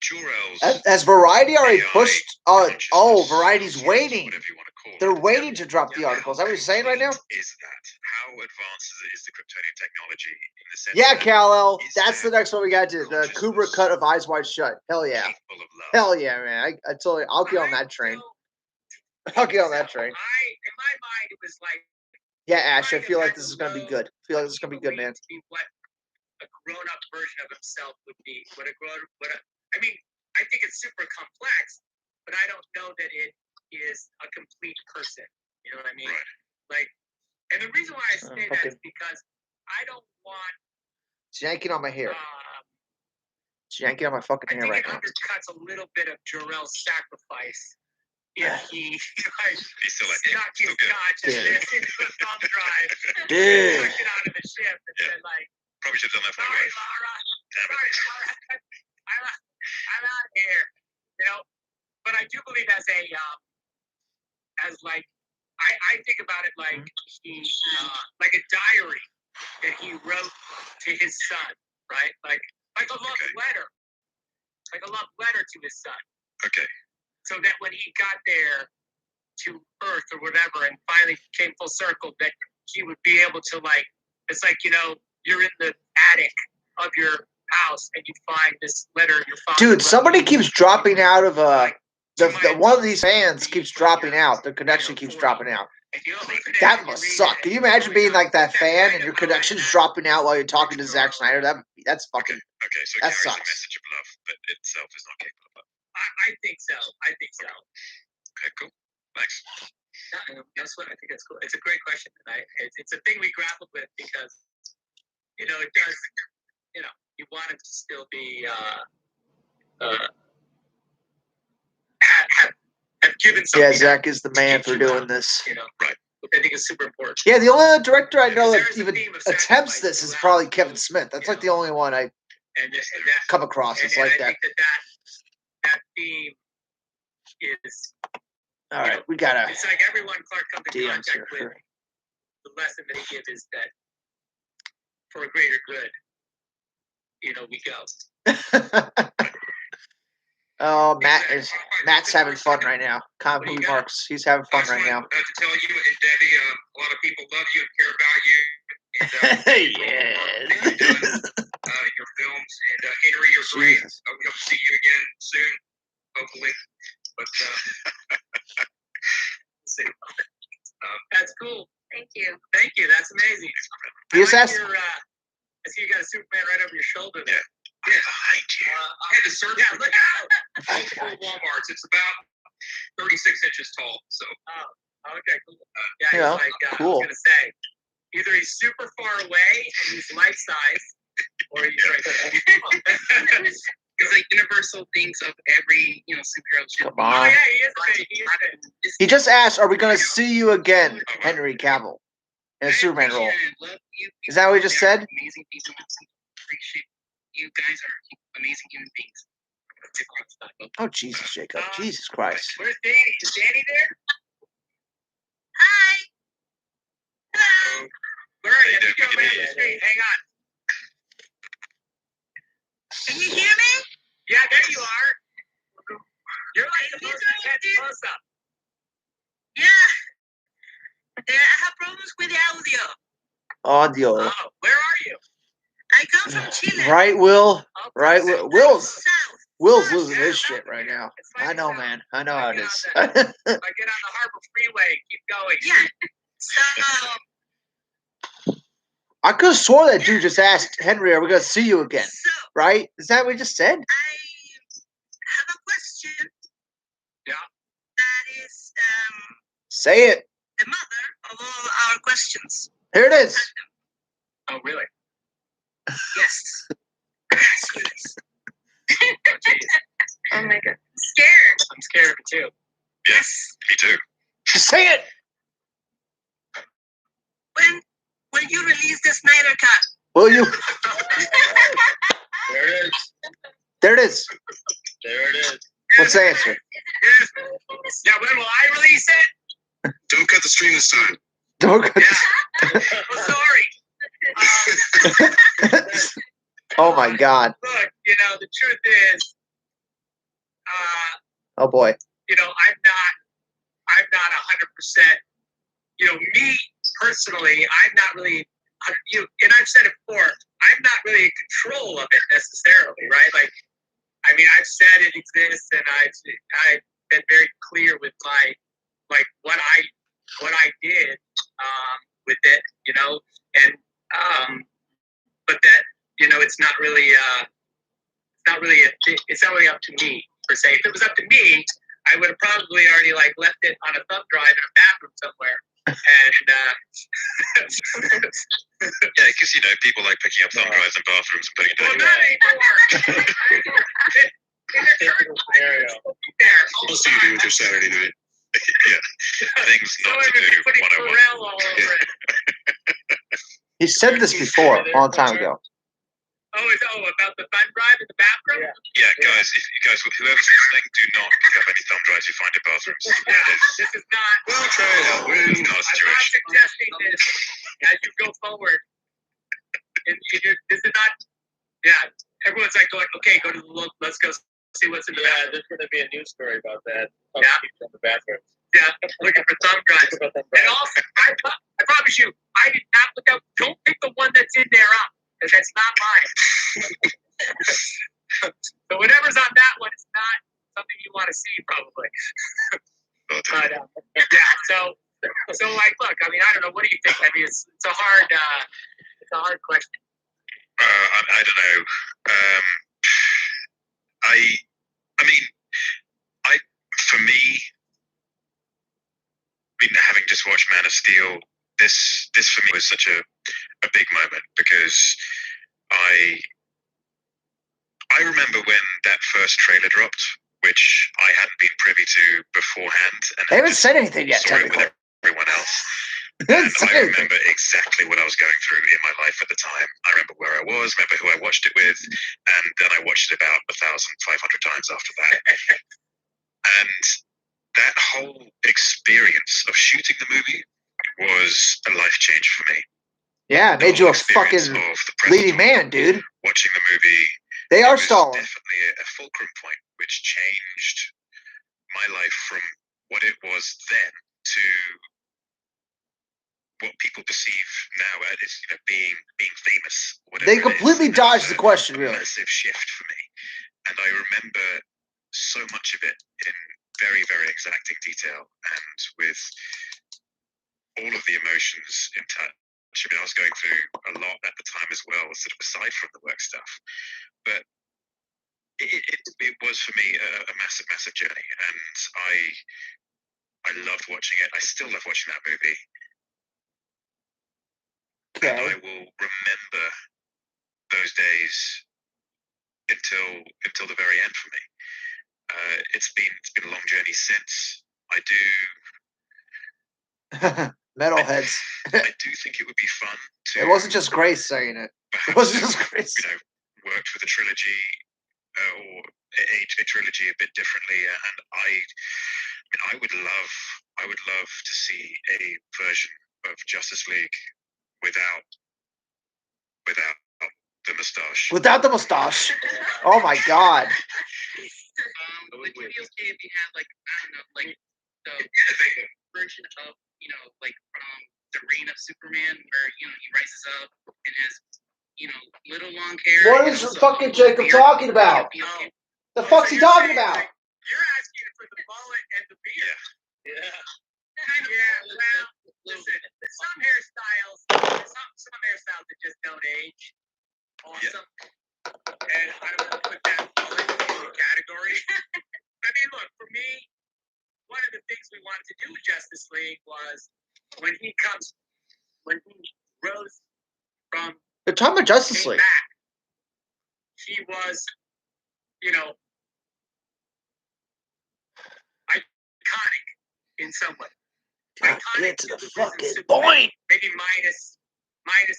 D: Jor-El's
A: Has Variety already
D: AI
A: pushed? Variety's waiting.
D: whatever you want to call it.
A: They're waiting to drop the article. Is that what you're saying right now?
D: Is that how advanced is the Kryptonian technology in the sense?
A: Yeah,
D: that
A: Kal-El.
D: is
A: That's the
D: there
A: next one we got to do. The Kubrick cut of Eyes Wide Shut. Hell yeah.
D: capable of love?
A: Hell yeah, man. I totally. I'll get on that train. I'll get on that train.
B: In my mind, it was like
A: Yeah, Ash, I
B: kind of
A: feel like
B: had
A: this
B: to
A: is gonna be
B: load
A: good. I feel like
B: what
A: this is
B: he
A: gonna be good, man.
B: believed to be what a grown-up version of himself would be. I mean, I think it's super complex, but I don't know that it is a complete person. You know what I mean?
D: Right.
B: Like, and the reason why I say that is
A: Okay.
B: because I don't want.
A: It's yanking on my hair. It's yanking on my fucking
B: I
A: hair
B: think
A: right
B: it
A: now.
B: undercuts a little bit of Jarrell's sacrifice if he like,
D: He's still like,
B: snuck his
D: still good.
B: consciousness into the thumb drive,
A: Dude.
B: took it out of the ship, and said like,
D: Probably should have done that for my
B: "Sorry,
D: wife.
B: Laura.
D: Damn
B: Sorry,
D: it.
B: Laura. I'm out of here." You know, but I do believe as like I think about it like he like a diary that he wrote to his son, right? Like a love letter, like a love letter to his son.
D: Okay.
B: So that when he got there to Earth or whatever, and finally came full circle, that he would be able to like, it's like, you know, you're in the attic of your house and you find this letter your father.
A: Dude,
B: wrote.
A: somebody keeps dropping out of
B: To my
A: one of these
B: adult
A: fans keeps dropping out. Their connection keeps dropping out.
B: If you open it
A: That
B: and you
A: must
B: read
A: suck.
B: it,
A: Can you
B: it's
A: imagine
B: really
A: being
B: not-
A: like that
B: it's
A: fan
B: kind
A: and your
B: of how I
A: connection's
B: had
A: dropping out while you're talking to
B: Jarrell.
A: Zack Snyder? That's fucking.
D: Okay, so it
A: That
D: carries a
A: sucks.
D: message of love, but itself is not capable of love.
B: I think so. I think so.
D: Okay, cool. Thanks.
B: Yeah, that's what I think. That's cool. It's a great question, and it's a thing we grappled with because, you know, it does. You know, you want it to still be have given something.
A: Yeah, Zach is the man for
B: teach you
A: doing
B: out,
A: this.
B: You know, right? Which I think is super important.
A: Yeah, the only other director I know
B: Because
A: that
B: there's a
A: even
B: theme of
A: attempts
B: sacrifice
A: this is
B: throughout,
A: probably Kevin Smith. That's
B: you
A: like the
B: know.
A: only one I
B: And that,
A: come across. It's
B: and
A: like
B: I
A: that.
B: think that theme is.
A: All right, we gotta
B: It's like everyone Clark comes in
A: DMs
B: contact
A: here.
B: with. The lesson that he gives is that for a greater good, you know, we go.
A: Oh, Matt's having fun right now. Comic movie Marks. He's having fun right now.
D: To tell you, and Debbie, a lot of people love you and care about you. And,
A: Yes.
D: your films, and Henry, you're great.
A: Jesus.
D: I hope to see you again soon, hopefully. But see.
B: That's cool.
C: Thank you.
B: Thank you. That's amazing.
A: He just asked.
B: I see you got a Superman right over your shoulder there.
D: Yeah, behind you. I had to search.
B: Yeah, look out.
D: Multiple Walmarts. It's about 36 inches tall. So.
B: Okay, cool. Yeah,
A: Yeah,
B: he's like,
A: cool.
B: I was gonna say, either he's super far away and he's life size, or he's right there.
G: It's like universal things of every, you know, superhero should
A: Come
G: be.
B: Oh
A: on.
B: yeah, he is big. He is big.
A: He just asked, "Are we going to see you again, Henry Cavill, in a Superman role?"
G: Love you.
A: Is that what he just said?
G: Amazing people. Appreciate you guys are amazing human beings.
A: Oh Jesus, Jacob! Jesus Christ!
B: Where's Danny? Is Danny there?
C: Hi. Hello.
B: Where are you?
D: Hey,
B: You
D: Deb,
B: go
D: we
B: down
D: can
B: the street. Hang on.
C: Can you hear me?
B: Yeah, there you are. You're like the most intense close up.
C: Yeah. I have problems with the audio.
A: Audio.
B: Oh, where are you?
C: I come from Chile.
A: Right, Will.
B: Oh,
A: Right,
B: South.
A: Will's
C: South.
A: losing his shit right now.
B: It's like
A: I know,
B: south.
A: man. I know how it is.
B: I get on the Harbor Freeway. Keep going.
C: Yeah. So,
A: I could have swore that dude just asked Henry, "Are we going to see you again?" Right? Is that what he just said?
C: I have a question.
B: Yeah.
C: That is
A: Say it.
C: the mother of all our questions.
A: Here it is.
B: Oh, really?
C: Yes. Yes, yes.
B: Oh, geez.
C: Oh my god. Scared.
B: I'm scared of it too.
C: Yes.
D: Me too.
A: Just say it.
C: When will you release the Snyder Cut?
A: Will you?
B: There it is.
A: There it is.
B: There it is.
A: What's the answer?
B: Yeah, when will I release it?
E: Don't cut the stream this time.
A: Don't go-
B: Oh, sorry.
A: Oh my God.
B: Look, you know, the truth is,
A: Oh boy.
B: you know, I'm not 100%, you know, me personally, I'm not really, and I've said it before, I'm not really in control of it necessarily, right? Like, I mean, I've said it exists, and I've been very clear with my, like, what I did with really it's not really up to me per se. If it was up to me, I would have probably already like left it on a thumb drive in a bathroom somewhere. And
D: Yeah, because people like picking up thumb drives in bathrooms and putting it
B: well,
D: down.
B: not anymore. In the current
F: scenario.
B: there.
E: What else do you do with your Saturday night?
D: Things
B: So
D: not to
B: I'm
D: do.
B: putting
D: 101.
B: Pharrell all over it.
A: He said this before, a long time ago.
B: About the thumb drive in the bathroom?
F: Yeah.
D: Yeah, guys, whoever's listening, do not pick up any thumb drives you find in bathrooms.
B: Yeah, this is not.
E: Well, try it out.
D: It's not a
B: I'm not
D: situation.
B: suggesting this as you go forward. This is not. Yeah, everyone's like going, okay, go to the look. Let's go see what's in the bathroom.
F: There's going to be a news story about that.
B: Yeah.
F: People in the bathroom.
B: Yeah, looking for thumb drives.
F: About them
B: And also, I promise you, I did not look up. Don't pick the one that's in there up, because that's not mine. So whatever's on that one is not something you want to see, probably. But yeah, so like, look, I mean, I don't know. What do you think? I mean, it's a hard question.
D: I don't know. For me, having just watched Man of Steel, this for me was such a big moment because I remember when that first trailer dropped, which I hadn't been privy to beforehand, and
A: They haven't said anything yet,
D: saw it with
A: technically.
D: everyone else.
A: They haven't
D: And
A: said
D: I
A: anything.
D: remember exactly what I was going through in my life at the time. I remember where I was, remember who I watched it with, and then I watched it about 1,500 times after that. And that whole experience of shooting the movie was a life change for me.
A: Yeah, it
D: The
A: made you
D: whole
A: a
D: experience
A: fucking
D: of the
A: leading
D: Predator,
A: man, dude.
D: watching the movie.
A: They are
D: was
A: stalling.
D: definitely a fulcrum point, which changed my life from what it was then to what people perceive now as being famous. Whatever
A: They
D: it is.
A: completely
D: And that was
A: dodged the question,
D: a
A: really.
D: massive shift for me, and I remember so much of it in very, very exacting detail, and with all of the emotions in touch. I mean, I was going through a lot at the time as well, sort of aside from the work stuff. But it was for me a massive, massive journey, and I loved watching it. I still love watching that movie. And I
A: Okay.
D: will remember those days until the very end for me. It's been a long journey since. I
A: Metalheads.
D: do think it would be fun to.
A: It wasn't just Grace saying it. It wasn't just Grace.
D: Worked with a trilogy or a trilogy a bit differently, and I would love to see a version of Justice League without the moustache.
A: Without the mustache. Oh my god.
G: Would you be okay if you had like I don't know, like the version of like from the Reign of Superman, where he rises up and has little long hair.
A: What
G: and
A: is
G: also
A: fucking
G: a
A: Jacob
G: beard?
A: talking about?
G: Would you be okay?
A: The fuck's he talking about?
B: You're asking for the mullet and the beard.
F: Yeah.
B: Kind of. Yeah. Well, listen. Some hairstyles that just don't age. Awesome. And I don't put that mullet in the category. I mean, look, for me, one of the things we wanted to do with Justice League was when he rose from
A: They're talking about Justice
B: came
A: League.
B: back, he was, iconic in some way.
A: Get to the
B: Superman,
A: fucking point.
B: Maybe minus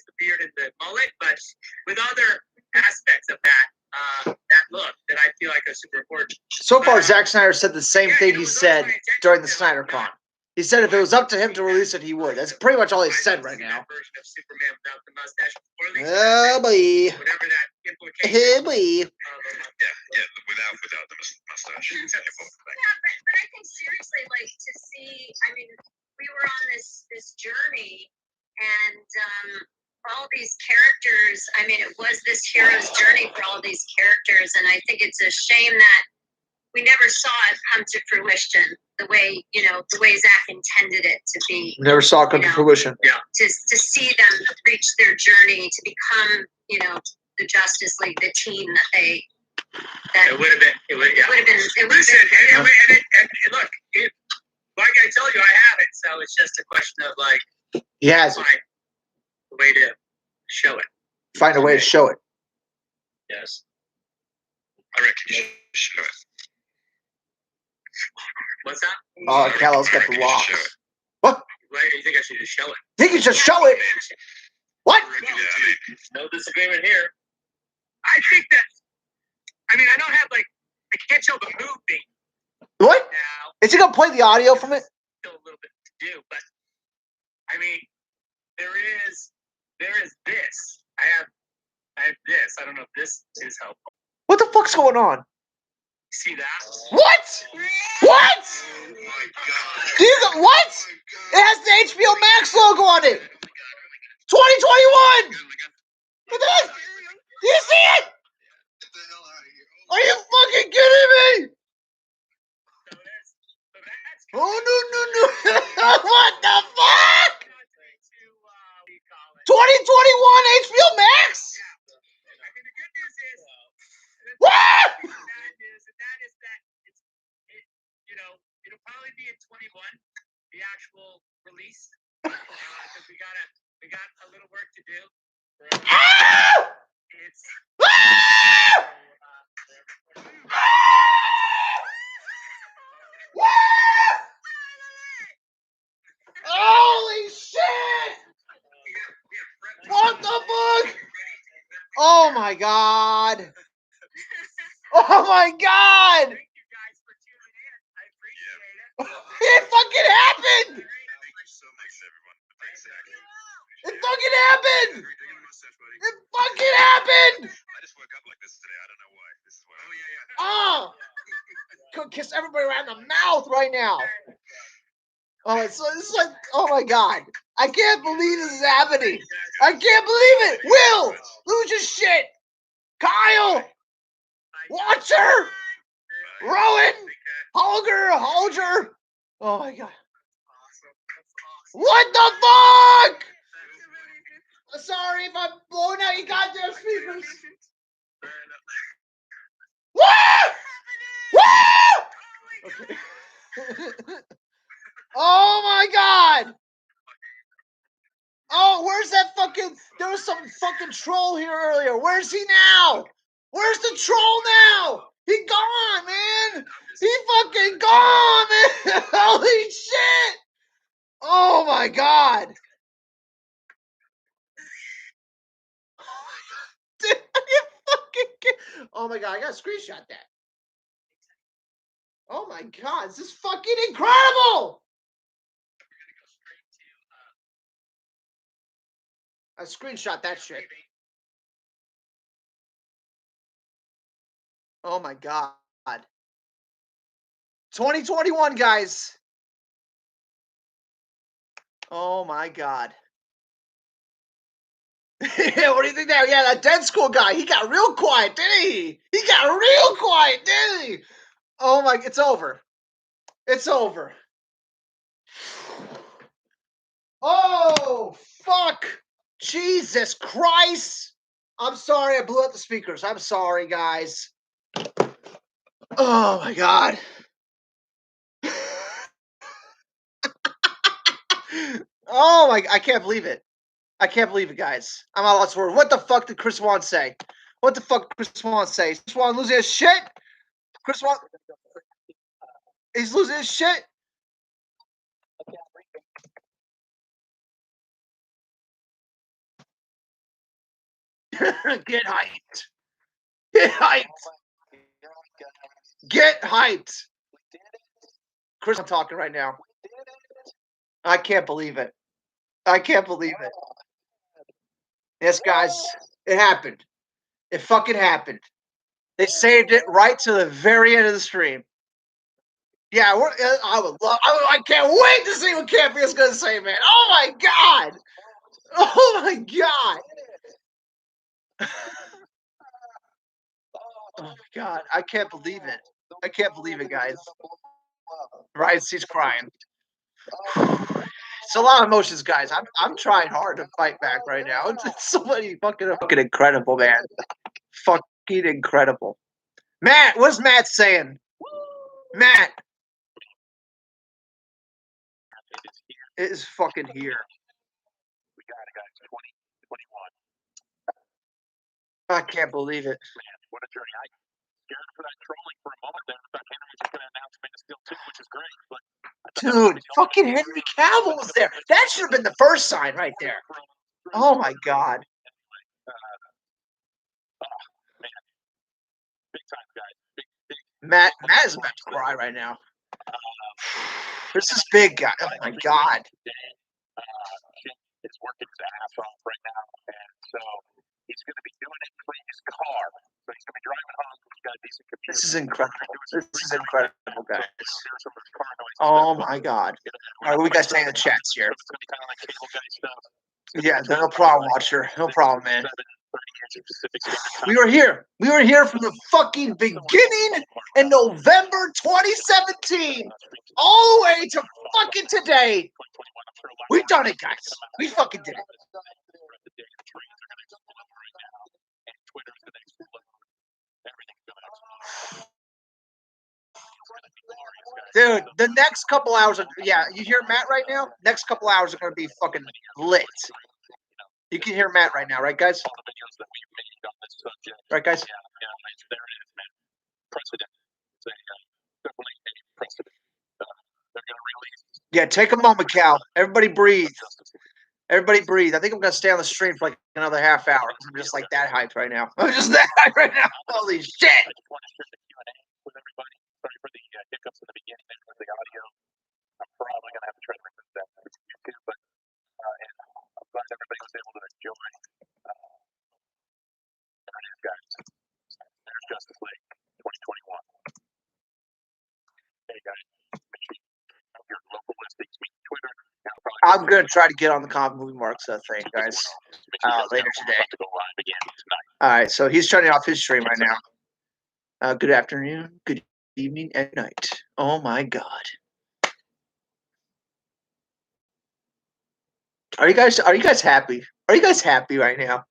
B: the beard and the mullet, but with other aspects of that look that I feel like are super important.
A: So far, Zack Snyder said the same thing he said during the Snyder Con. He said if it was up to him to release it, he would. That's pretty much all he said right now.
B: Version of Superman without the mustache, or at least
A: Oh boy.
B: whatever that implication.
A: Oh boy.
D: Yeah, without the mustache. It's an important thing.
C: Yeah, but I think seriously, like to see. I mean, we were on this journey, and all these characters. I mean, it was this hero's journey for all these characters, and I think it's a shame that we never saw it come to fruition the way Zack intended it to be.
A: Never saw it come to fruition.
C: To see them reach their journey to become the Justice League, the team that they.
B: It would have been. It would have been. Listen, and look, like I told you, I have it. So it's just a question of like,
A: Yes.
B: find a way to show it.
A: Find a way to show it.
B: Yes.
D: I reckon you should show it.
B: What's that?
A: Oh, Callow's got the locks. What?
B: Why do you think I should just show it?
A: Think you just show it? What?
B: No disagreement here. I think that. I mean, I don't have like. I can't show the movie
A: What?
B: now.
A: Is he gonna play the audio from it?
B: Still a little bit to do, but I mean, there is this. I have this. I don't know if this is helpful.
A: What the fuck's going on?
B: See that?
A: What? What?
E: Oh my god.
A: What? It has the HBO Max logo on it. 2021. Look at that. Do you see it?
E: Get the hell out of here.
A: Are you fucking kidding me?
B: So that's
A: Oh no. What the fuck? 2021 HBO Max?
B: I mean, the good news is,
A: What?
B: that is that it'll probably be in 21, the actual release, because we got a little work to do.
A: Ah!
B: It's
A: Ah! Holy shit! What the fuck? Oh my god! Oh my god!
B: thank you guys for tuning in. I appreciate it.
A: It fucking happened!
D: Thank you so much, everyone. Thanks, Zack.
A: It fucking happened!
E: Digging a mustache, buddy.
A: It fucking happened!
D: I just woke up like this today. I don't know why. This is what.
E: Oh yeah.
A: Oh! Could kiss everybody around the mouth right now. Oh, it's like, oh my god. I can't believe this is happening. I can't believe it. Will, lose your shit. Kyle, Watcher, Rowan, Holger. Oh my god. What the fuck? Sorry if I'm blowing out your goddamn speakers. What? Woo! Okay. Oh my god! Oh, where's that fucking... There was some fucking troll here earlier. Where's he now? Where's the troll now? He gone, man! He fucking gone, man! Holy shit! Oh my god! Dude, you fucking... Oh my god, I gotta screenshot that. Oh my god, this is fucking incredible! I screenshot that shit. Oh my god. 2021, guys. Oh my god. Yeah, what do you think now? Yeah, that dead school guy, he got real quiet, didn't he? He got real quiet, didn't he? Oh my, it's over. It's over. Oh, fuck. Jesus Christ. I'm sorry I blew out the speakers. I'm sorry, guys. Oh my god. Oh my, I can't believe it. I can't believe it, guys. I'm at a loss for words. What the fuck did Chris Wan say? What the fuck did Chris Wan say? Chris Wan losing his shit? Chris Wan, he's losing his shit? Get hyped. Get hyped. Get hyped. Chris, I'm talking right now. I can't believe it. I can't believe it. Yes, guys, it happened. It fucking happened. They saved it right to the very end of the stream. Yeah, I would love. I can't wait to see what Campy is going to say, man. Oh my god. Oh my god. Oh my god. I can't believe it. I can't believe it, guys. Right, he's crying. It's a lot of emotions, guys. I'm trying hard to fight back right now. It's so many fucking incredible, man. Fucking incredible. Matt, what's Matt saying? Matt, it is fucking here.
D: We got it, guys. 2021.
A: I can't believe it.
D: Man, what a journey. I scared for that trolling for a moment there. I thought Henry was just going to announce Man of Steel 2, which is great. But
A: Dude, fucking Henry Cavill was there. That should have been the first sign right there. Oh my god.
D: Man, big time, guys. Big.
A: Matt is about to cry right now. This is big, guy. Oh my god.
D: Is working his ass off right now, and so he's going to be doing it for his car. So he's going to be driving home. He's got a decent computer.
A: This is incredible. This is incredible, guys. Oh my god. All right, what we guys saying in the chats here?
D: It's going to be kind of like cable guy stuff.
A: Yeah, no problem, Watcher. No problem, man. We were here. We were here from the fucking beginning in November 2017 all the way to fucking today. We done it, guys. We fucking did it. Dude, the next couple hours, yeah, you hear Matt right now? Next couple hours are going to be fucking lit. You can hear Matt right now, right, guys? Right, guys?
D: Yeah, there it is, man. Precedent. It's definitely a precedent. They're going to release.
A: Yeah, take a moment, Cal. Everybody breathe. Everybody breathe. I think I'm going to stay on the stream for like another half hour. I'm just like that hyped right now. I'm just that hyped right now. Holy shit.
D: I just want to share the Q&A with everybody. Sorry for the hiccups in the beginning there with the audio. I'm probably going to have to try to remove that for YouTube, but and I'm glad everybody was able to enjoy. There it is, guys. There's Justice League 2021. Hey, guys. Make sure you have your local listings, meet Twitter.
A: I'm going to try to get on the comic movie marks thing, guys, later today. All right, so he's turning off his stream right now. Good afternoon, good evening, and night. Oh, my God. Are you guys happy? Are you guys happy right now?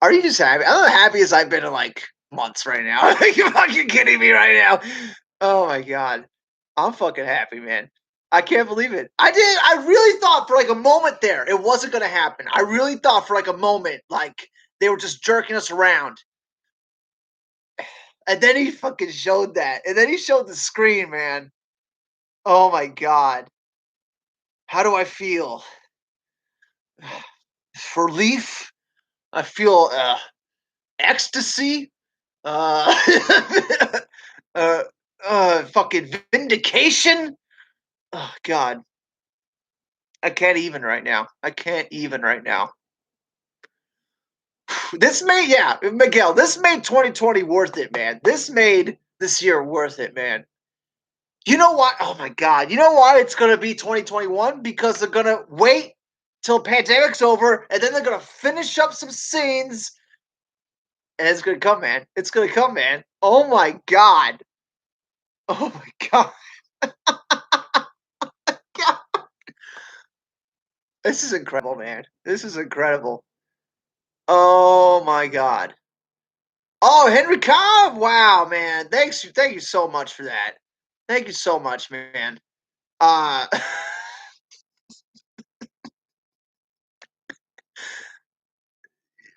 A: Are you just happy? I'm not happy as I've been in like months right now. Are you fucking kidding me right now? Oh my god. I'm fucking happy, man. I can't believe it. I really thought for like a moment there it wasn't gonna happen. I really thought for like a moment like they were just jerking us around. And then he fucking showed that. And then he showed the screen, man. Oh my god. How do I feel? Relief. I feel ecstasy. Fucking vindication. Oh God. I can't even right now. I can't even right now. This made, yeah, Miguel, this made 2020 worth it, man. This made this year worth it, man. You know why? Oh my God. You know why it's going to be 2021? Because they're going to wait till pandemic's over and then they're going to finish up some scenes. And it's going to come, man. It's going to come, man. Oh my God. Oh my God. God. This is incredible, man. This is incredible. Oh my God. Oh, Henry Cobb. Wow, man. Thank you so much for that. Thank you so much, man.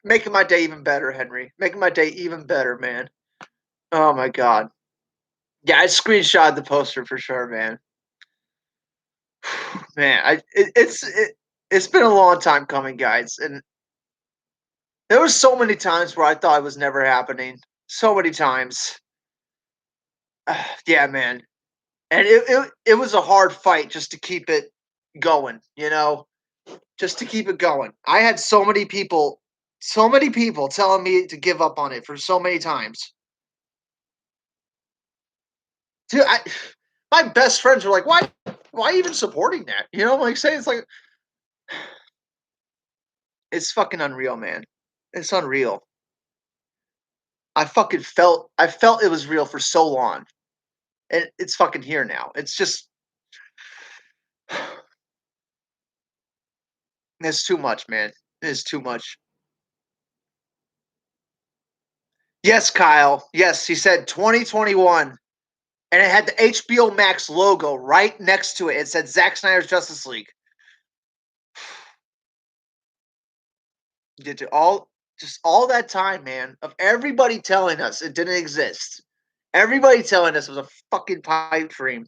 A: Making my day even better, Henry. Making my day even better, man. Oh my God. Yeah, I screenshot the poster for sure, man. Man, it's been a long time coming, guys, and there was so many times where I thought it was never happening. So many times. Yeah, man. And it was a hard fight just to keep it going, you know? Just to keep it going. I had so many people telling me to give up on it for so many times. Dude, my best friends were like, why even supporting that? You know, like saying it's like it's fucking unreal, man. It's unreal. I felt it was real for so long. And it's fucking here now. It's just It's too much, man. It's too much. Yes, Kyle. Yes, he said 2021. And it had the HBO Max logo right next to it. It said Zack Snyder's Justice League. Did all just all that time, man, of everybody telling us it didn't exist. Everybody telling us it was a fucking pipe dream.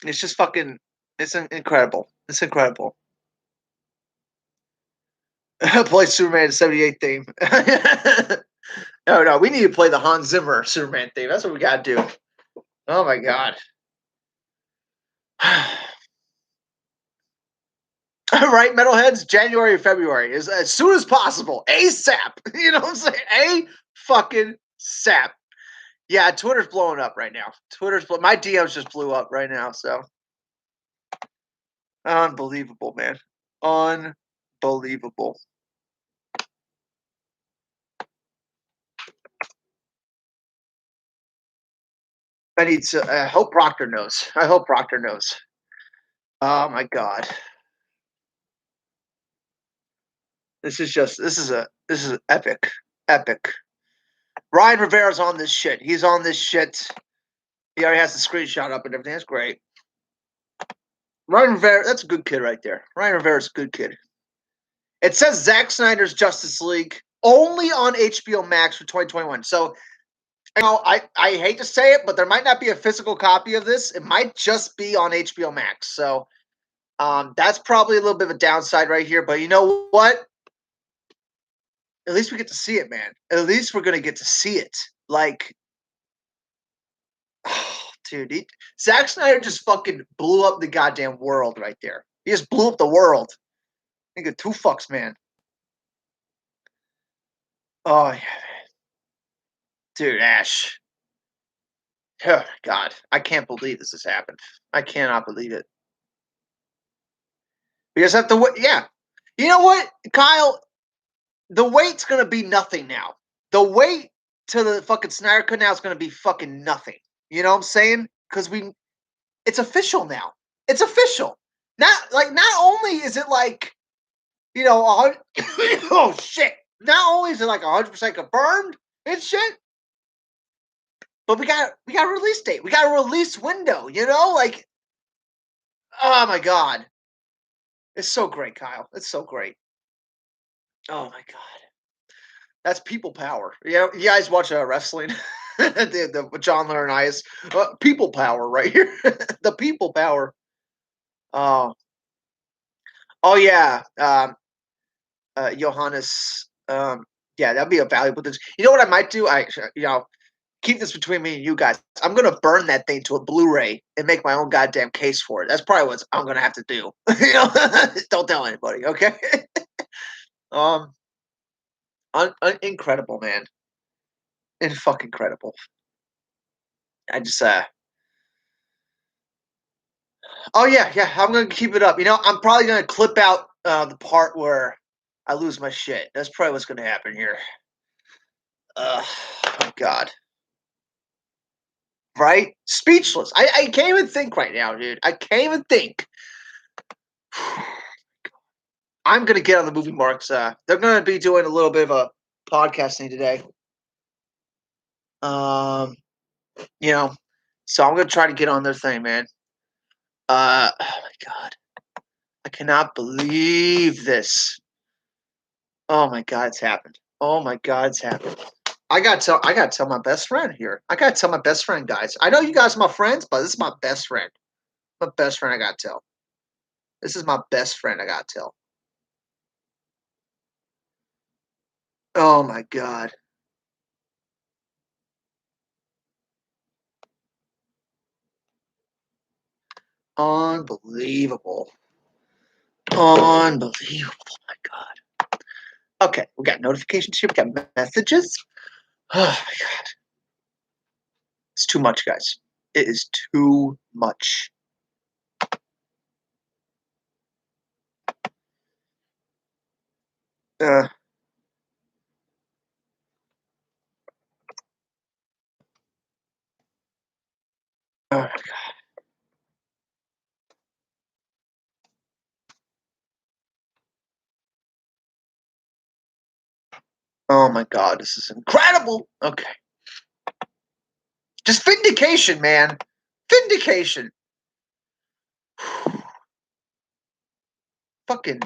A: It's just fucking. It's incredible. It's incredible. Play Superman 78 theme. No, we need to play the Hans Zimmer Superman theme. That's what we gotta do. Oh my god. Right, metalheads, January or February is as soon as possible. ASAP. You know what I'm saying? A fucking sap. Yeah, Twitter's blowing up right now. My DMs just blew up right now. So unbelievable, man. Unbelievable. I need to. I hope Proctor knows. I hope Proctor knows. Oh my god. This is epic. Epic. Ryan Rivera's on this shit. He's on this shit. He already has the screenshot up and everything. That's great. Ryan Rivera, that's a good kid right there. Ryan Rivera's a good kid. It says Zack Snyder's Justice League only on HBO Max for 2021. So, I hate to say it, but there might not be a physical copy of this. It might just be on HBO Max. So, that's probably a little bit of a downside right here. But you know what? At least we get to see it, man. At least we're gonna get to see it. Like, oh, dude, Zack Snyder just fucking blew up the goddamn world right there. He just blew up the world. Think of two fucks, man. Oh yeah, dude, Ash. Oh God, I can't believe this has happened. I cannot believe it. We just have to wait. Yeah, you know what, Kyle? The wait's gonna be nothing now. The wait to the fucking Snyder Cut now is gonna be fucking nothing. You know what I'm saying? Because it's official now. It's official. Not only is it like, oh shit. Not only is it like 100% confirmed and shit, but we got a release date. We got a release window. Like, oh my god, it's so great, Kyle. It's so great. Oh my god, that's people power. Yeah, you guys watch wrestling, the John Laurinaitis, people power right here. The people power. Oh, oh yeah. Johannes. Yeah, that'd be a valuable thing. You know what I might do? Keep this between me and you guys. I'm gonna burn that thing to a Blu-ray and make my own goddamn case for it. That's probably what I'm gonna have to do. Don't tell anybody, okay? um, incredible, man. Fucking incredible. I just Oh yeah. I'm gonna keep it up. I'm probably gonna clip out the part where I lose my shit. That's probably what's gonna happen here. Oh my god. Right? Speechless. I can't even think right now, dude. I can't even think. I'm gonna get on the movie marks. They're gonna be doing a little bit of a podcasting today. Um, you know, so I'm gonna try to get on their thing, man. Oh my god, I cannot believe this. Oh my god, it's happened. Oh my god, it's happened. I gotta tell my best friend here. I gotta tell my best friend, guys. I know you guys are my friends, but this is my best friend. My best friend, I gotta tell. This is my best friend, I gotta tell. Oh my god. Unbelievable. Unbelievable. Oh my god. Okay, we got notifications here. We got messages. Oh my god. It's too much, guys. It is too much. Uh, oh my god. Oh my God, this is incredible. Okay. Just vindication, man. Vindication. Fucking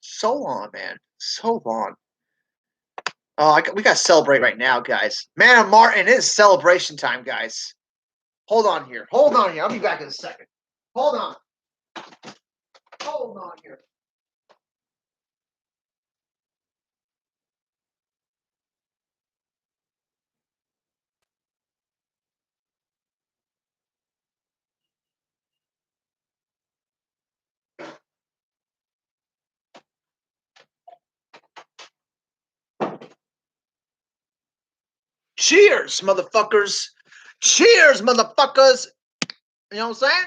A: so on, man. So on. Oh, we got to celebrate right now, guys. Man, Martin, it is celebration time, guys. Hold on here. Hold on here. I'll be back in a second. Hold on. Hold on here. Cheers, motherfuckers. Cheers, motherfuckers. You know what I'm saying?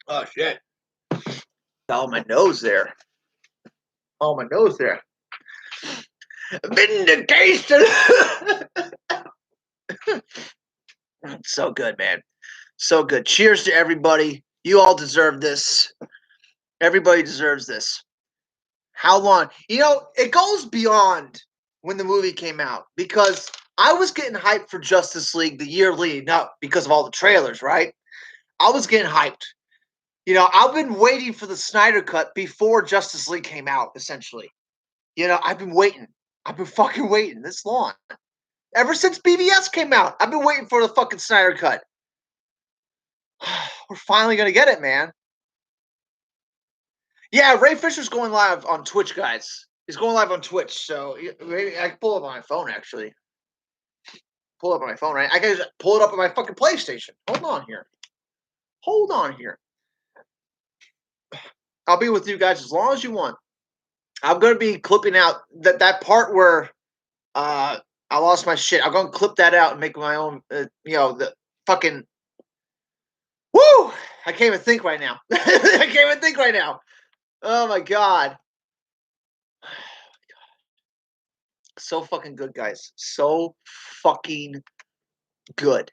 A: Oh, shit. Oh, my nose there. Oh, my nose there. Vindication. So good, man. So good. Cheers to everybody. You all deserve this. Everybody deserves this. How long? You know, it goes beyond when the movie came out because I was getting hyped for Justice League the year leading up because of all the trailers, right? I was getting hyped. You know, I've been waiting for the Snyder cut before Justice League came out, essentially. You know, I've been waiting. I've been fucking waiting this long. Ever since BVS came out, I've been waiting for the fucking Snyder cut. We're finally going to get it, man. Yeah, Ray Fisher's going live on Twitch, guys. He's going live on Twitch, so maybe I can pull it up on my phone, actually. Pull it up on my phone, right? I can just pull it up on my fucking PlayStation. Hold on here. Hold on here. I'll be with you guys as long as you want. I'm going to be clipping out that part where I lost my shit. I'm going to clip that out and make my own, the fucking... Woo! I can't even think right now. I can't even think right now. Oh, my God. So fucking good, guys. So fucking good.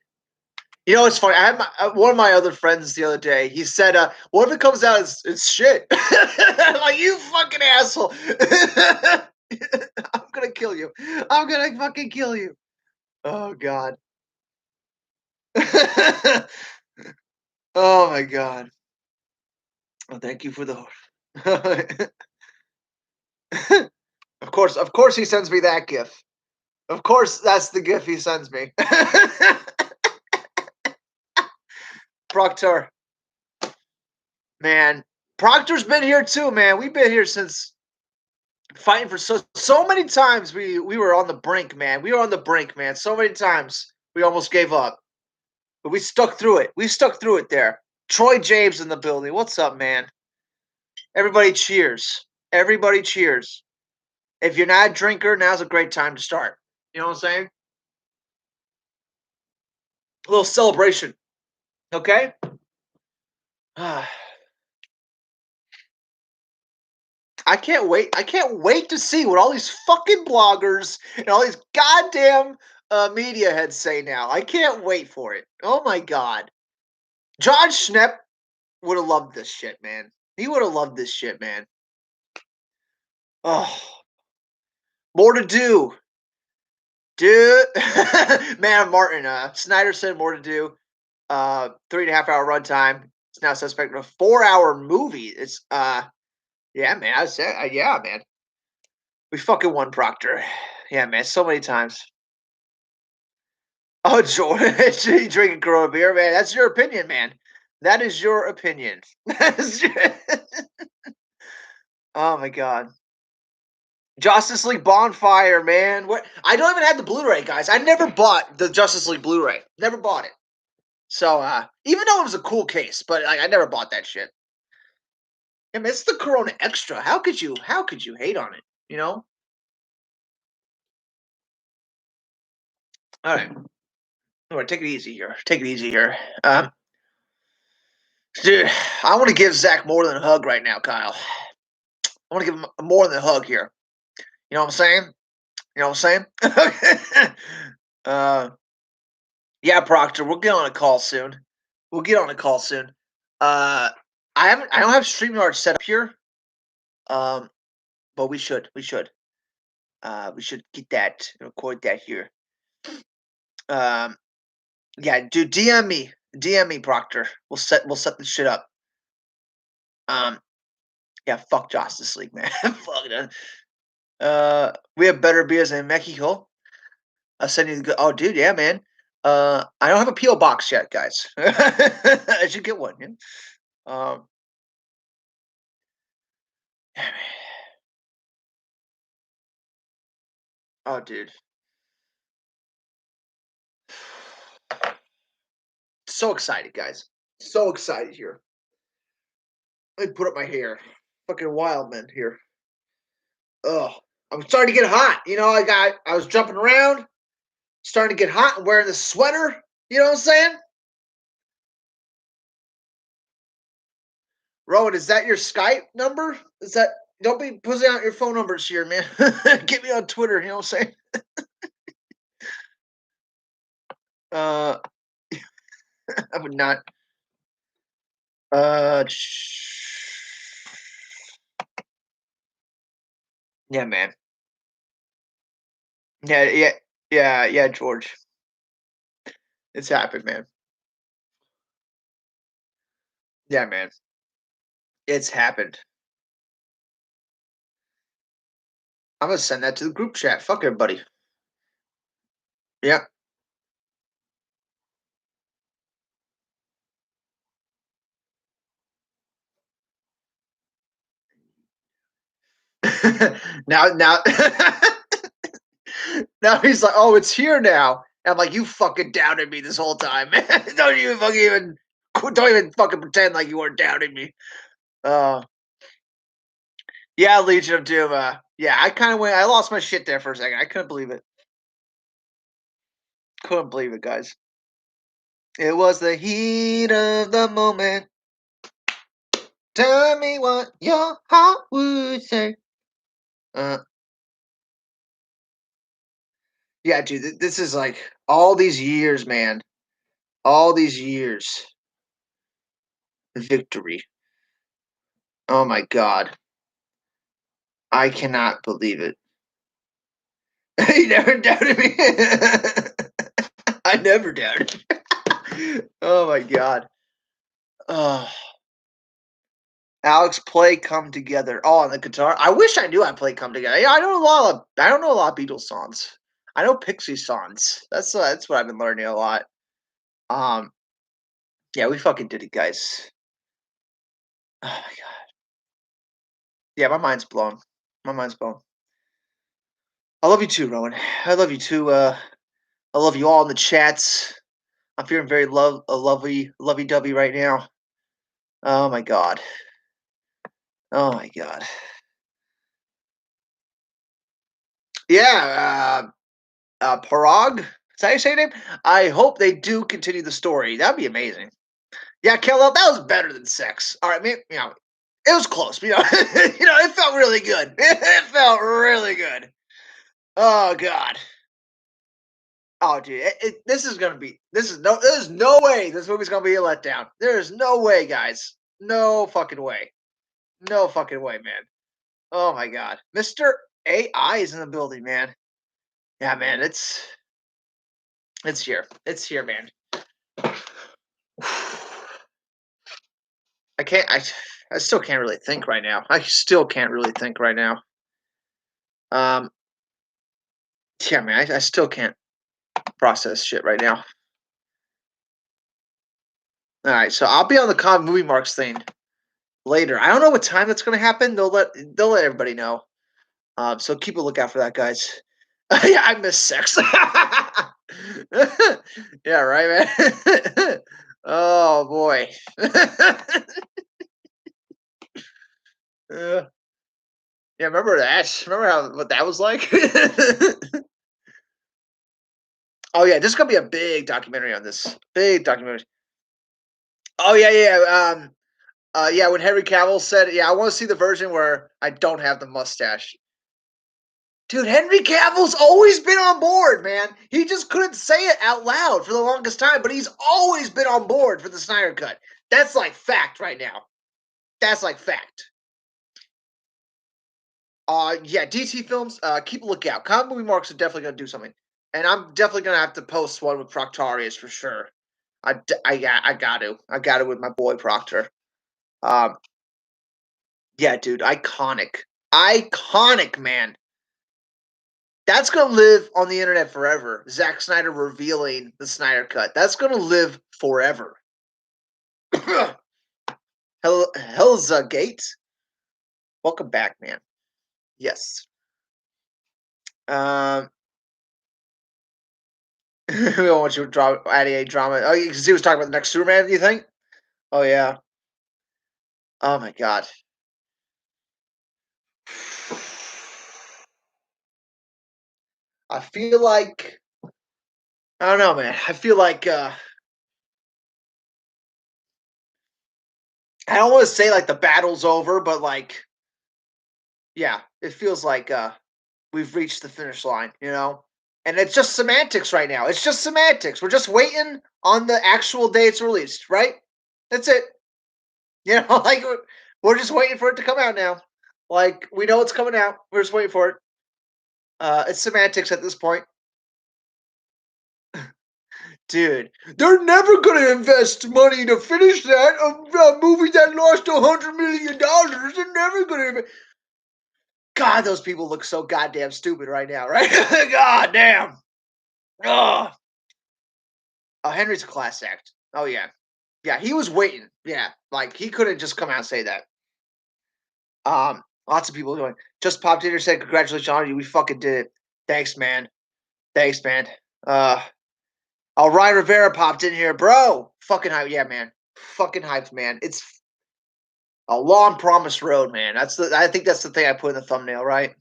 A: You know, it's funny. I had one of my other friends the other day. He said, "What if it comes out it's shit?" I'm like, you fucking asshole! I'm gonna kill you. I'm gonna fucking kill you. Oh God. Oh my God. Oh, thank you for the. Of course, he sends me that gif. Of course, that's the gif he sends me. Proctor. Man, Proctor's been here too, man. We've been here since fighting for so many times. We were on the brink, man. We were on the brink, man. So many times we almost gave up, but we stuck through it. We stuck through it there. Troy James in the building. What's up, man? Everybody cheers. Everybody cheers. If you're not a drinker, now's a great time to start. You know what I'm saying? A little celebration. Okay? I can't wait. I can't wait to see what all these fucking bloggers and all these goddamn media heads say now. I can't wait for it. Oh my God. John Schnepp would have loved this shit, man. He would have loved this shit, man. Oh, more to do. Dude. Man, Martin, Snyder said more to do. 3.5 hour runtime. It's now suspect of a 4-hour movie. It's, yeah, man. I said, yeah, man. We fucking won, Proctor. Yeah, man. So many times. Oh, Jordan, you drinking Corona beer, man. That's your opinion, man. That is your opinion. Oh my God. Justice League Bonfire, man. What? I don't even have the Blu-ray, guys. I never bought the Justice League Blu-ray. Never bought it. So, even though it was a cool case, but I never bought that shit. I mean, it's the Corona Extra. How could you hate on it? You know? All right. All right, take it easy here. Take it easy here. Dude, I want to give Zack more than a hug right now, Kyle. I want to give him more than a hug here. You know what I'm saying? You know what I'm saying? Yeah, Proctor, we'll get on a call soon. We'll get on a call soon. I don't have StreamYard set up here. but we should get that, record that here. Yeah, dude, DM me, Proctor. We'll set this shit up. Yeah, fuck Justice League, man. Fuck that. We have better beers in Mexico. I'll send you the good. Oh, dude, yeah, man. I don't have a PO box yet, guys. I should get one. Yeah. Yeah, man. Oh, dude. So excited, guys. So excited here. Let me put up my hair. Fucking wild, man, here. Oh, I'm starting to get hot. I was jumping around, starting to get hot and wearing this sweater. You know what I'm saying? Rowan, is that your Skype number? Is that, don't be pussing out your phone numbers here, man. Get me on Twitter, you know what I'm saying? I would not. Yeah, man. Yeah, George. It's happened, man. Yeah, man. It's happened. I'm gonna send that to the group chat. Fuck everybody. Yeah. now now he's like, oh, it's here now. And I'm like, you fucking doubted me this whole time, man. Don't even fucking pretend like you weren't doubting me. Yeah, Legion of Doom. Yeah, I lost my shit there for a second. I couldn't believe it. Couldn't believe it, guys. It was the heat of the moment. Tell me what your heart would say. Yeah, dude, this is like all these years, man. All these years. Victory. Oh my god. I cannot believe it. He never doubted me. I never doubted. Oh my god. Oh. Alex, play "Come Together." Oh, on the guitar. I wish I knew I played "Come Together." Yeah, I don't know a lot of Beatles songs. I know Pixie songs. That's what I've been learning a lot. Yeah, we fucking did it, guys. Oh my god. Yeah, my mind's blown. My mind's blown. I love you too, Rowan. I love you too. I love you all in the chats. I'm feeling very lovey-dovey right now. Oh my god. Oh my god. Yeah, Parag. Is that how you say your name? I hope they do continue the story. That'd be amazing. Yeah, Kello, that was better than sex. All right, it was close. It felt really good. It felt really good. Oh god. Oh, dude, this is gonna be. There's no way this movie's gonna be a letdown. There's no way, guys. No fucking way. No fucking way, man. Oh my god, Mr. AI is in the building, man. Yeah, man, it's here. It's here, man. I still can't really think right now. I still can't really think right now. Yeah, man, I still can't process shit right now. All right, so I'll be on the Con Movie Marks thing later. I don't know what time that's gonna happen. They'll let everybody know. So keep a lookout for that, guys. Yeah, I miss sex. Yeah, right, man. Oh boy. Yeah, remember that? Remember what that was like? Oh yeah, this is gonna be a big documentary on this. Big documentary. Oh yeah. Yeah, when Henry Cavill said, "Yeah, I want to see the version where I don't have the mustache." Dude, Henry Cavill's always been on board, man. He just couldn't say it out loud for the longest time, but he's always been on board for the Snyder Cut. That's like fact right now. That's like fact. Yeah, DC films. Keep a lookout. Comic Movie Marks are definitely gonna do something, and I'm definitely gonna have to post one with Proctarius for sure. I got to with my boy Proctor. Um, yeah, dude, iconic, man. That's gonna live on the internet forever. Zack Snyder revealing the Snyder Cut. That's gonna live forever. Hell's Gate. Welcome back, man. Yes. Um, we don't want you to add a drama. Oh, because he was talking about the next Superman. Do you think? Oh yeah. Oh my god. I feel like I don't know, man. I feel like I don't want to say like the battle's over, but like yeah, it feels like we've reached the finish line, you know? And it's just semantics right now. It's just semantics. We're just waiting on the actual day it's released, right? That's it. You know, like we're just waiting for it to come out now. Like we know it's coming out. We're just waiting for it. It's semantics at this point. Dude, they're never gonna invest money to finish that a movie that lost $100 million. They're never gonna. God, those people look so goddamn stupid right now, right? God damn. Oh, Henry's a class act. Oh yeah, yeah. He was waiting. Yeah, like he couldn't just come out and say that. Lots of people going. Just popped in here said, "Congratulations on you. We fucking did it. Thanks, man. Thanks, man." Uh, Ryan Rivera popped in here, bro. Fucking hype, yeah, man. Fucking hyped, man. It's a long promised road, man. I think that's the thing I put in the thumbnail, right?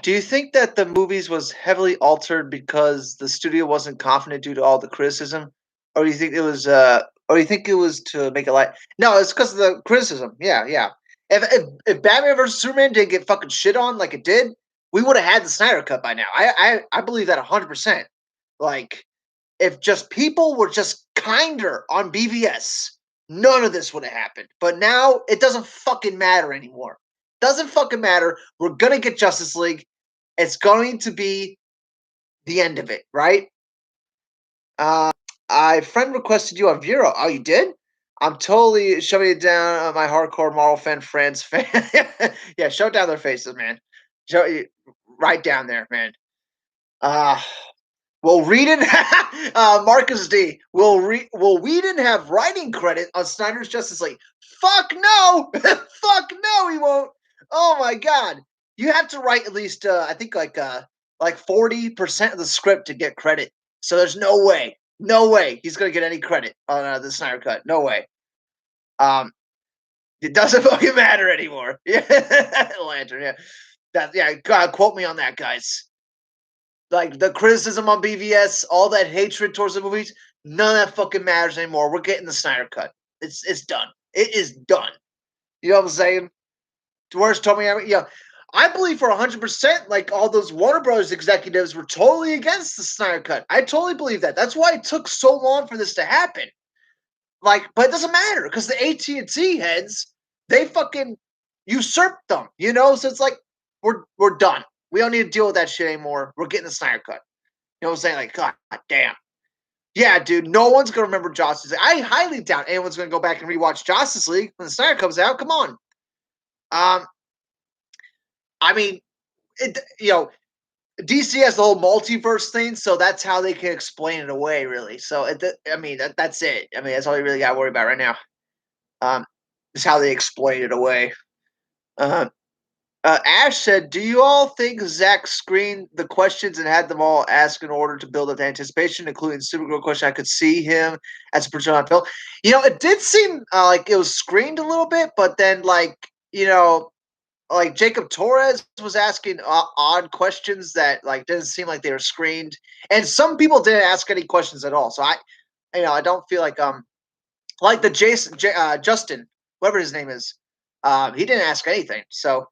A: Do you think that the movies was heavily altered because the studio wasn't confident due to all the criticism, or do you think it was, or do you think it was to make it like? No, it's because of the criticism. Yeah, yeah. If Batman versus Superman didn't get fucking shit on like it did, we would have had the Snyder cut by now. I believe that 100%. Like, if just people were just kinder on BVS, none of this would have happened. But now it doesn't fucking matter anymore. Doesn't fucking matter. We're gonna get Justice League. It's going to be the end of it, right? I friend requested you on Vero. Oh, you did? I'm totally shoving it down on my hardcore Marvel fan friends. Yeah, shove it down their faces, man. Show it right down there, man. Uh Will Whedon, Marcus D. Will Whedon have writing credit on Snyder's Justice League? Fuck no, fuck no, he won't. Oh my god, you have to write at least I think like 40% of the script to get credit. So there's no way he's gonna get any credit on the Snyder cut. No way. Um, it doesn't fucking matter anymore. Yeah, Lantern. Yeah, God, quote me on that, guys. Like the criticism on BVS, all that hatred towards the movies, none of that fucking matters anymore. We're getting the Snyder cut. It's done. It is done. You know what I'm saying? Where's Tommy? Yeah, I believe for 100%. Like all those Warner Brothers executives were totally against the Snyder cut. I totally believe that. That's why it took so long for this to happen. Like, but it doesn't matter because the AT&T heads, they fucking usurped them. You know, so it's like we're done. We don't need to deal with that shit anymore. We're getting the Snyder cut. You know what I'm saying? Like, God damn. Yeah, dude, no one's gonna remember Justice League. I highly doubt anyone's gonna go back and rewatch Justice League when the Snyder comes out. Come on. I mean, DC has the whole multiverse thing, so that's how they can explain it away, really. So, I mean, that's it. I mean, that's all you really got to worry about right now. Is how they explain it away. Uh, Ash said, "Do you all think Zack screened the questions and had them all ask in order to build up the anticipation, including Supergirl question? I could see him as a persona on film. You know, it did seem like it was screened a little bit, but then like Jacob Torres was asking odd questions that like didn't seem like they were screened, and some people didn't ask any questions at all. So I don't feel like the Justin, whoever his name is, he didn't ask anything. So."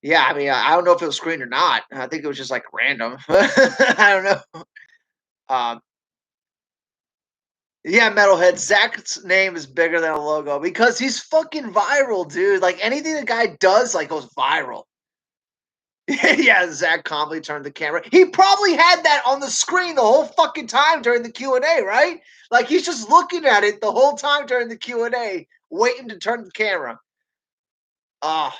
A: Yeah, I mean, I don't know if it was screened or not. I think it was just like random. I don't know. Um, Yeah, Metalhead. Zack's name is bigger than a logo because he's fucking viral, dude. Like anything the guy does, like goes viral. Yeah, Zack calmly turned the camera. He probably had that on the screen the whole fucking time during the Q&A, right? Like he's just looking at it the whole time during the Q&A, waiting to turn the camera. Oh,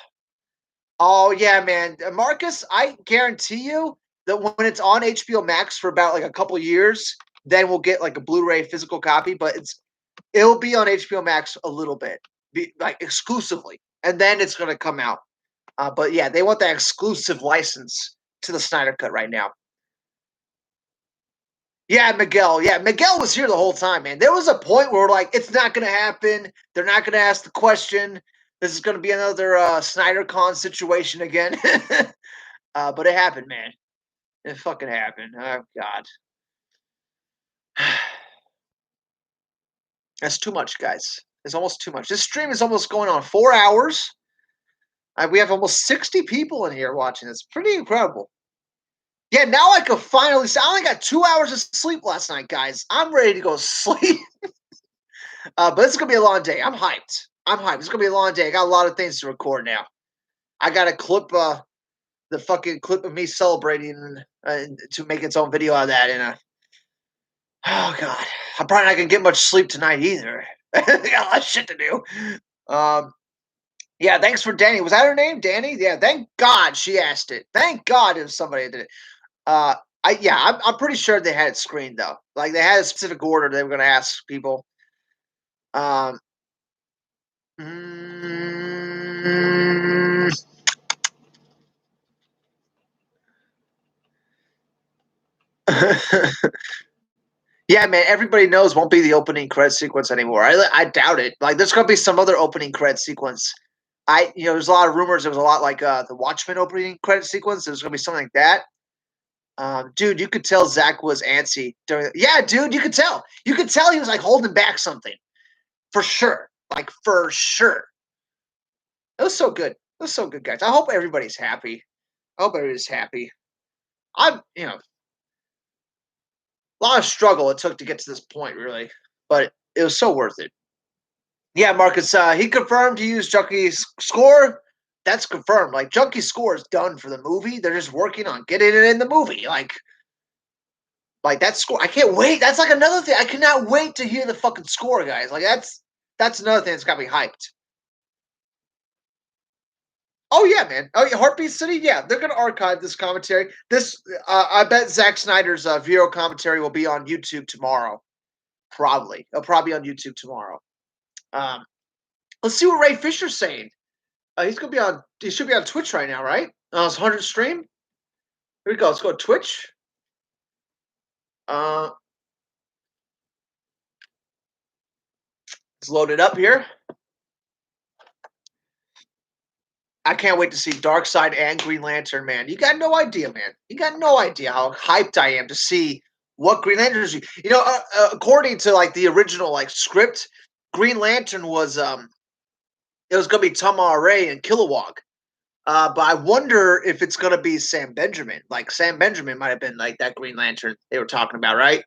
A: oh yeah, man. Marcus, I guarantee you that when it's on HBO Max for about like a couple years, then we'll get like a Blu-ray physical copy, but it'll be on HBO Max a little bit, like exclusively, and then it's gonna come out. But yeah, they want that exclusive license to the Snyder Cut right now. Yeah, Miguel. Yeah, Miguel was here the whole time, man. There was a point where we're like, it's not going to happen. They're not going to ask the question. This is going to be another Snyder Con situation again. But it happened, man. It fucking happened. Oh, God. That's too much, guys. It's almost too much. This stream is almost going on 4 hours. We have almost 60 people in here watching. It's pretty incredible. Yeah, now I can finally. I only got 2 hours of sleep last night, guys. I'm ready to go sleep. But it's gonna be a long day. I'm hyped. I'm hyped. It's gonna be a long day. I got a lot of things to record now. I got to clip the fucking clip of me celebrating to make its own video out of that. And oh god, I'm probably not gonna get much sleep tonight either. I got a lot of shit to do. Yeah, thanks for Danny. Was that her name, Danny? Yeah, thank God she asked it. Thank God it was somebody that did it. I'm pretty sure they had it screened though. Like they had a specific order they were gonna ask people. Um, mm, yeah, man. Everybody knows won't be the opening credit sequence anymore. I doubt it. Like there's gonna be some other opening credit sequence. There's a lot of rumors. There was a lot like the Watchmen opening credit sequence. There's gonna be something like that. Dude, you could tell Zack was antsy during. Yeah, dude, you could tell. You could tell he was like holding back something for sure. Like for sure. It was so good. It was so good, guys. I hope everybody's happy. I hope everybody's happy. A lot of struggle it took to get to this point, really, but it was so worth it. Yeah, Marcus, he confirmed he used Junkie's score. That's confirmed. Like Junkie's score is done for the movie. They're just working on getting it in the movie. Like that score. I can't wait. That's like another thing. I cannot wait to hear the fucking score, guys. Like that's another thing that's got me hyped. Oh yeah, man. Oh yeah, Heartbeat City. Yeah, they're gonna archive this commentary. I bet Zack Snyder's video commentary will be on YouTube tomorrow. Probably, it'll probably be on YouTube tomorrow. Um, let's see what Ray Fisher's saying. He's gonna be on. He should be on Twitch right now, right? His 100th stream. Here we go. Let's go to Twitch. It's loaded up here. I can't wait to see Darkseid and Green Lantern, man. You got no idea, man. You got no idea how hyped I am to see what Green Lantern is. According to like the original like script, Green Lantern was it was gonna be Tamar and Kilowog. But I wonder if it's gonna be Sam Benjamin. Like Sam Benjamin might have been like that Green Lantern they were talking about, right?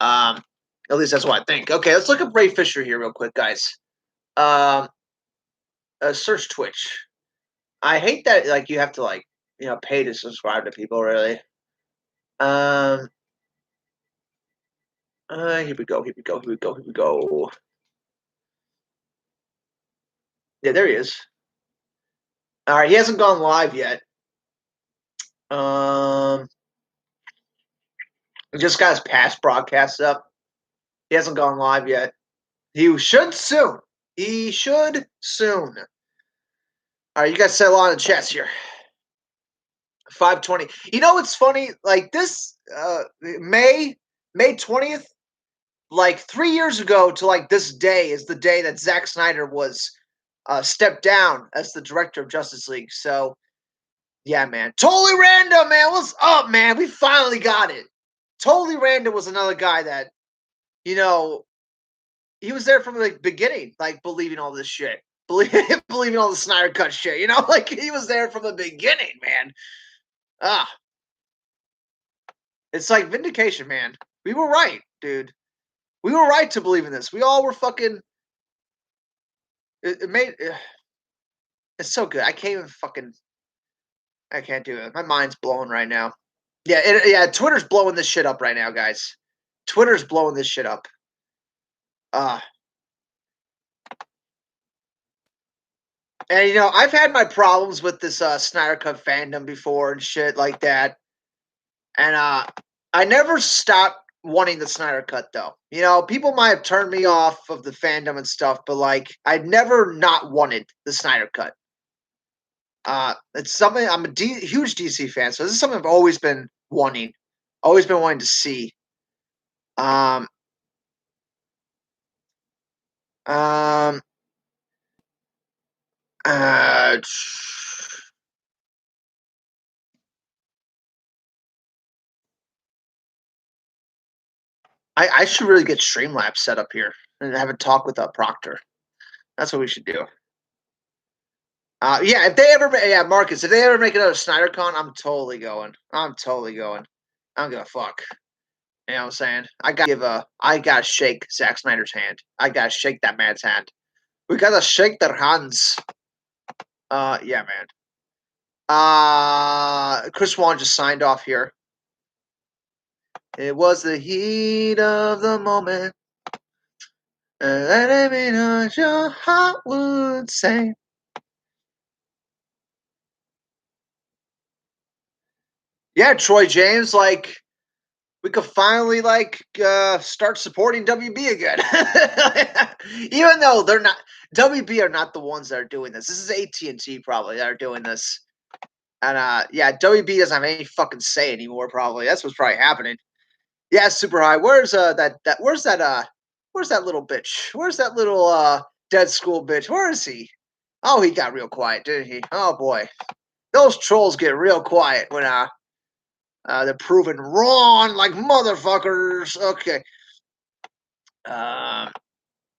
A: At least that's what I think. Okay, let's look up Ray Fisher here real quick, guys. Search Twitch. I hate that like you have to like pay to subscribe to people really. Here we go. Here we go. Here we go. Here we go. Yeah, there he is. All right, he hasn't gone live yet. He just got his past broadcasts up. He hasn't gone live yet. He should soon. He should soon. All right, you guys said a lot in the chats here. 520. You know what's funny? Like this May 20th, like 3 years ago to like this day is the day that Zack Snyder was stepped down as the director of Justice League. So yeah, man. Totally Random, man. What's up, man? We finally got it. Totally Random was another guy that, he was there from the beginning, like believing all this shit. Believing all the Snyder Cut shit, like he was there from the beginning, man. It's like vindication, man. We were right, dude. We were right to believe in this. We all were fucking. It made. It's so good. I can't even fucking. I can't do it. My mind's blown right now. Yeah, Twitter's blowing this shit up right now, guys. Twitter's blowing this shit up. And I've had my problems with this Snyder Cut fandom before and shit like that. And I never stopped wanting the Snyder Cut though. People might have turned me off of the fandom and stuff, but like I'd never not wanted the Snyder Cut. It's something I'm a huge DC fan, so this is something I've always been wanting to see. Um, um, uh, I should really get Streamlabs set up here and have a talk with Proctor. That's what we should do. If they ever, Marcus, if they ever make another SnyderCon, I'm totally going. I don't give a fuck. You know what I'm saying? I gotta shake Zack Snyder's hand. I gotta shake that man's hand. We gotta shake their hands. Yeah, man. Chris Wan just signed off here. It was the heat of the moment. And let me know what your heart would say. Yeah, Troy James, like, we could finally start supporting WB again. Even though they're not, WB are not the ones that are doing this. This is AT&T probably that are doing this. And WB doesn't have any fucking say anymore. Probably that's what's probably happening. Yeah, super high. Where's where's that little bitch? Where's that little dead school bitch? Where is he? Oh, he got real quiet, didn't he? Oh boy, those trolls get real quiet when they're proven wrong like motherfuckers. Okay.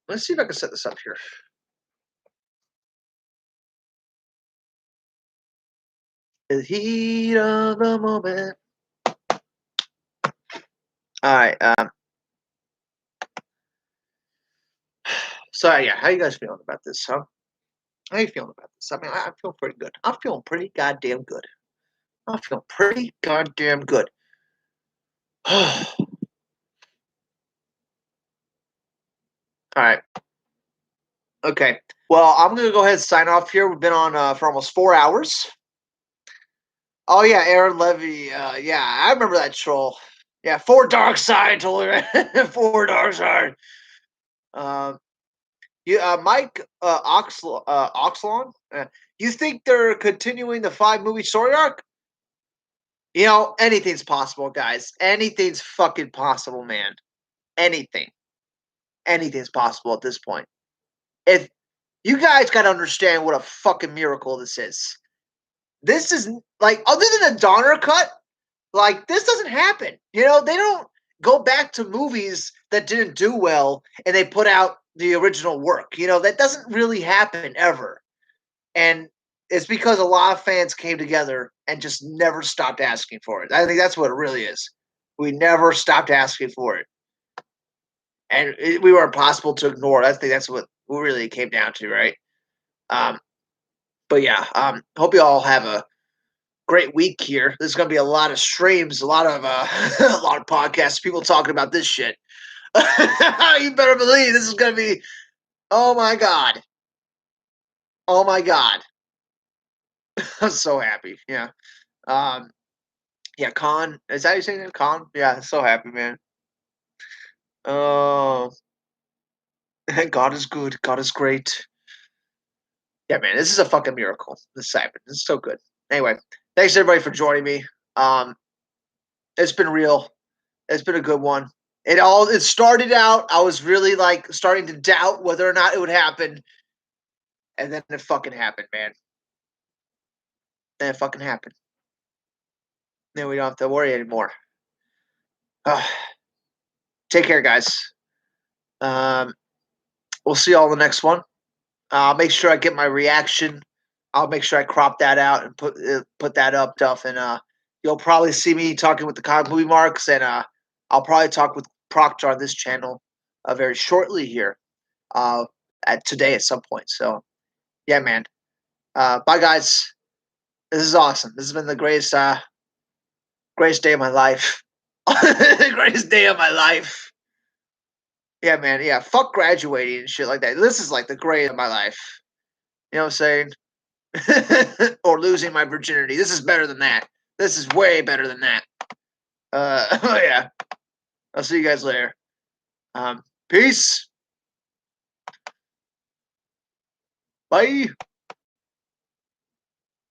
A: Let's see if I can set this up here. The heat of the moment. All right. So yeah, how you guys feeling about this, huh? How you feeling about this? I mean, I feel pretty good. I'm feeling pretty goddamn good. I'm feeling pretty goddamn good. All right. Okay. Well, I'm gonna go ahead and sign off here. We've been on for almost 4 hours. Oh yeah, Aaron Levy. Yeah, I remember that troll. Yeah, 4 dark side, totally right. 4 dark side. Mike Oxlon. You think they're continuing the 5-movie story arc? Anything's possible, guys. Anything's fucking possible, man. Anything's possible at this point. If you guys got to understand what a fucking miracle this is. This is like, other than a Donner cut, like, this doesn't happen. They don't go back to movies that didn't do well and they put out the original work. That doesn't really happen ever. And it's because a lot of fans came together and just never stopped asking for it. I think that's what it really is. We never stopped asking for it. And we were impossible to ignore. I think that's what really came down to, right? But yeah, hope you all have a great week here. There's going to be a lot of streams, a lot of a lot of podcasts, people talking about this shit. You better believe this is going to be. Oh my god! Oh my god! I'm so happy. Yeah. Yeah. Con, is that how you saying it? Con? Yeah. So happy, man. Oh, God is good. God is great. Yeah, man. This is a fucking miracle. This happened. This is so good. Anyway, thanks everybody for joining me. It's been real. It's been a good one. It started out, I was really like starting to doubt whether or not it would happen. And then it fucking happened, man. Then it fucking happened. Then we don't have to worry anymore. Take care, guys. We'll see y'all in the next one. I'll make sure I get my reaction. I'll make sure I crop that out and put that up, Duff. And you'll probably see me talking with the comic movie marks, and I'll probably talk with Proctor on this channel very shortly here, at today at some point. So yeah, man. Bye, guys. This is awesome. This has been the greatest day of my life. The greatest day of my life. Yeah, man. Yeah, fuck graduating and shit like that. This is like the greatest of my life. You know what I'm saying? Or losing my virginity. This is better than that. This is way better than that. Yeah. I'll see you guys later. Peace. Bye.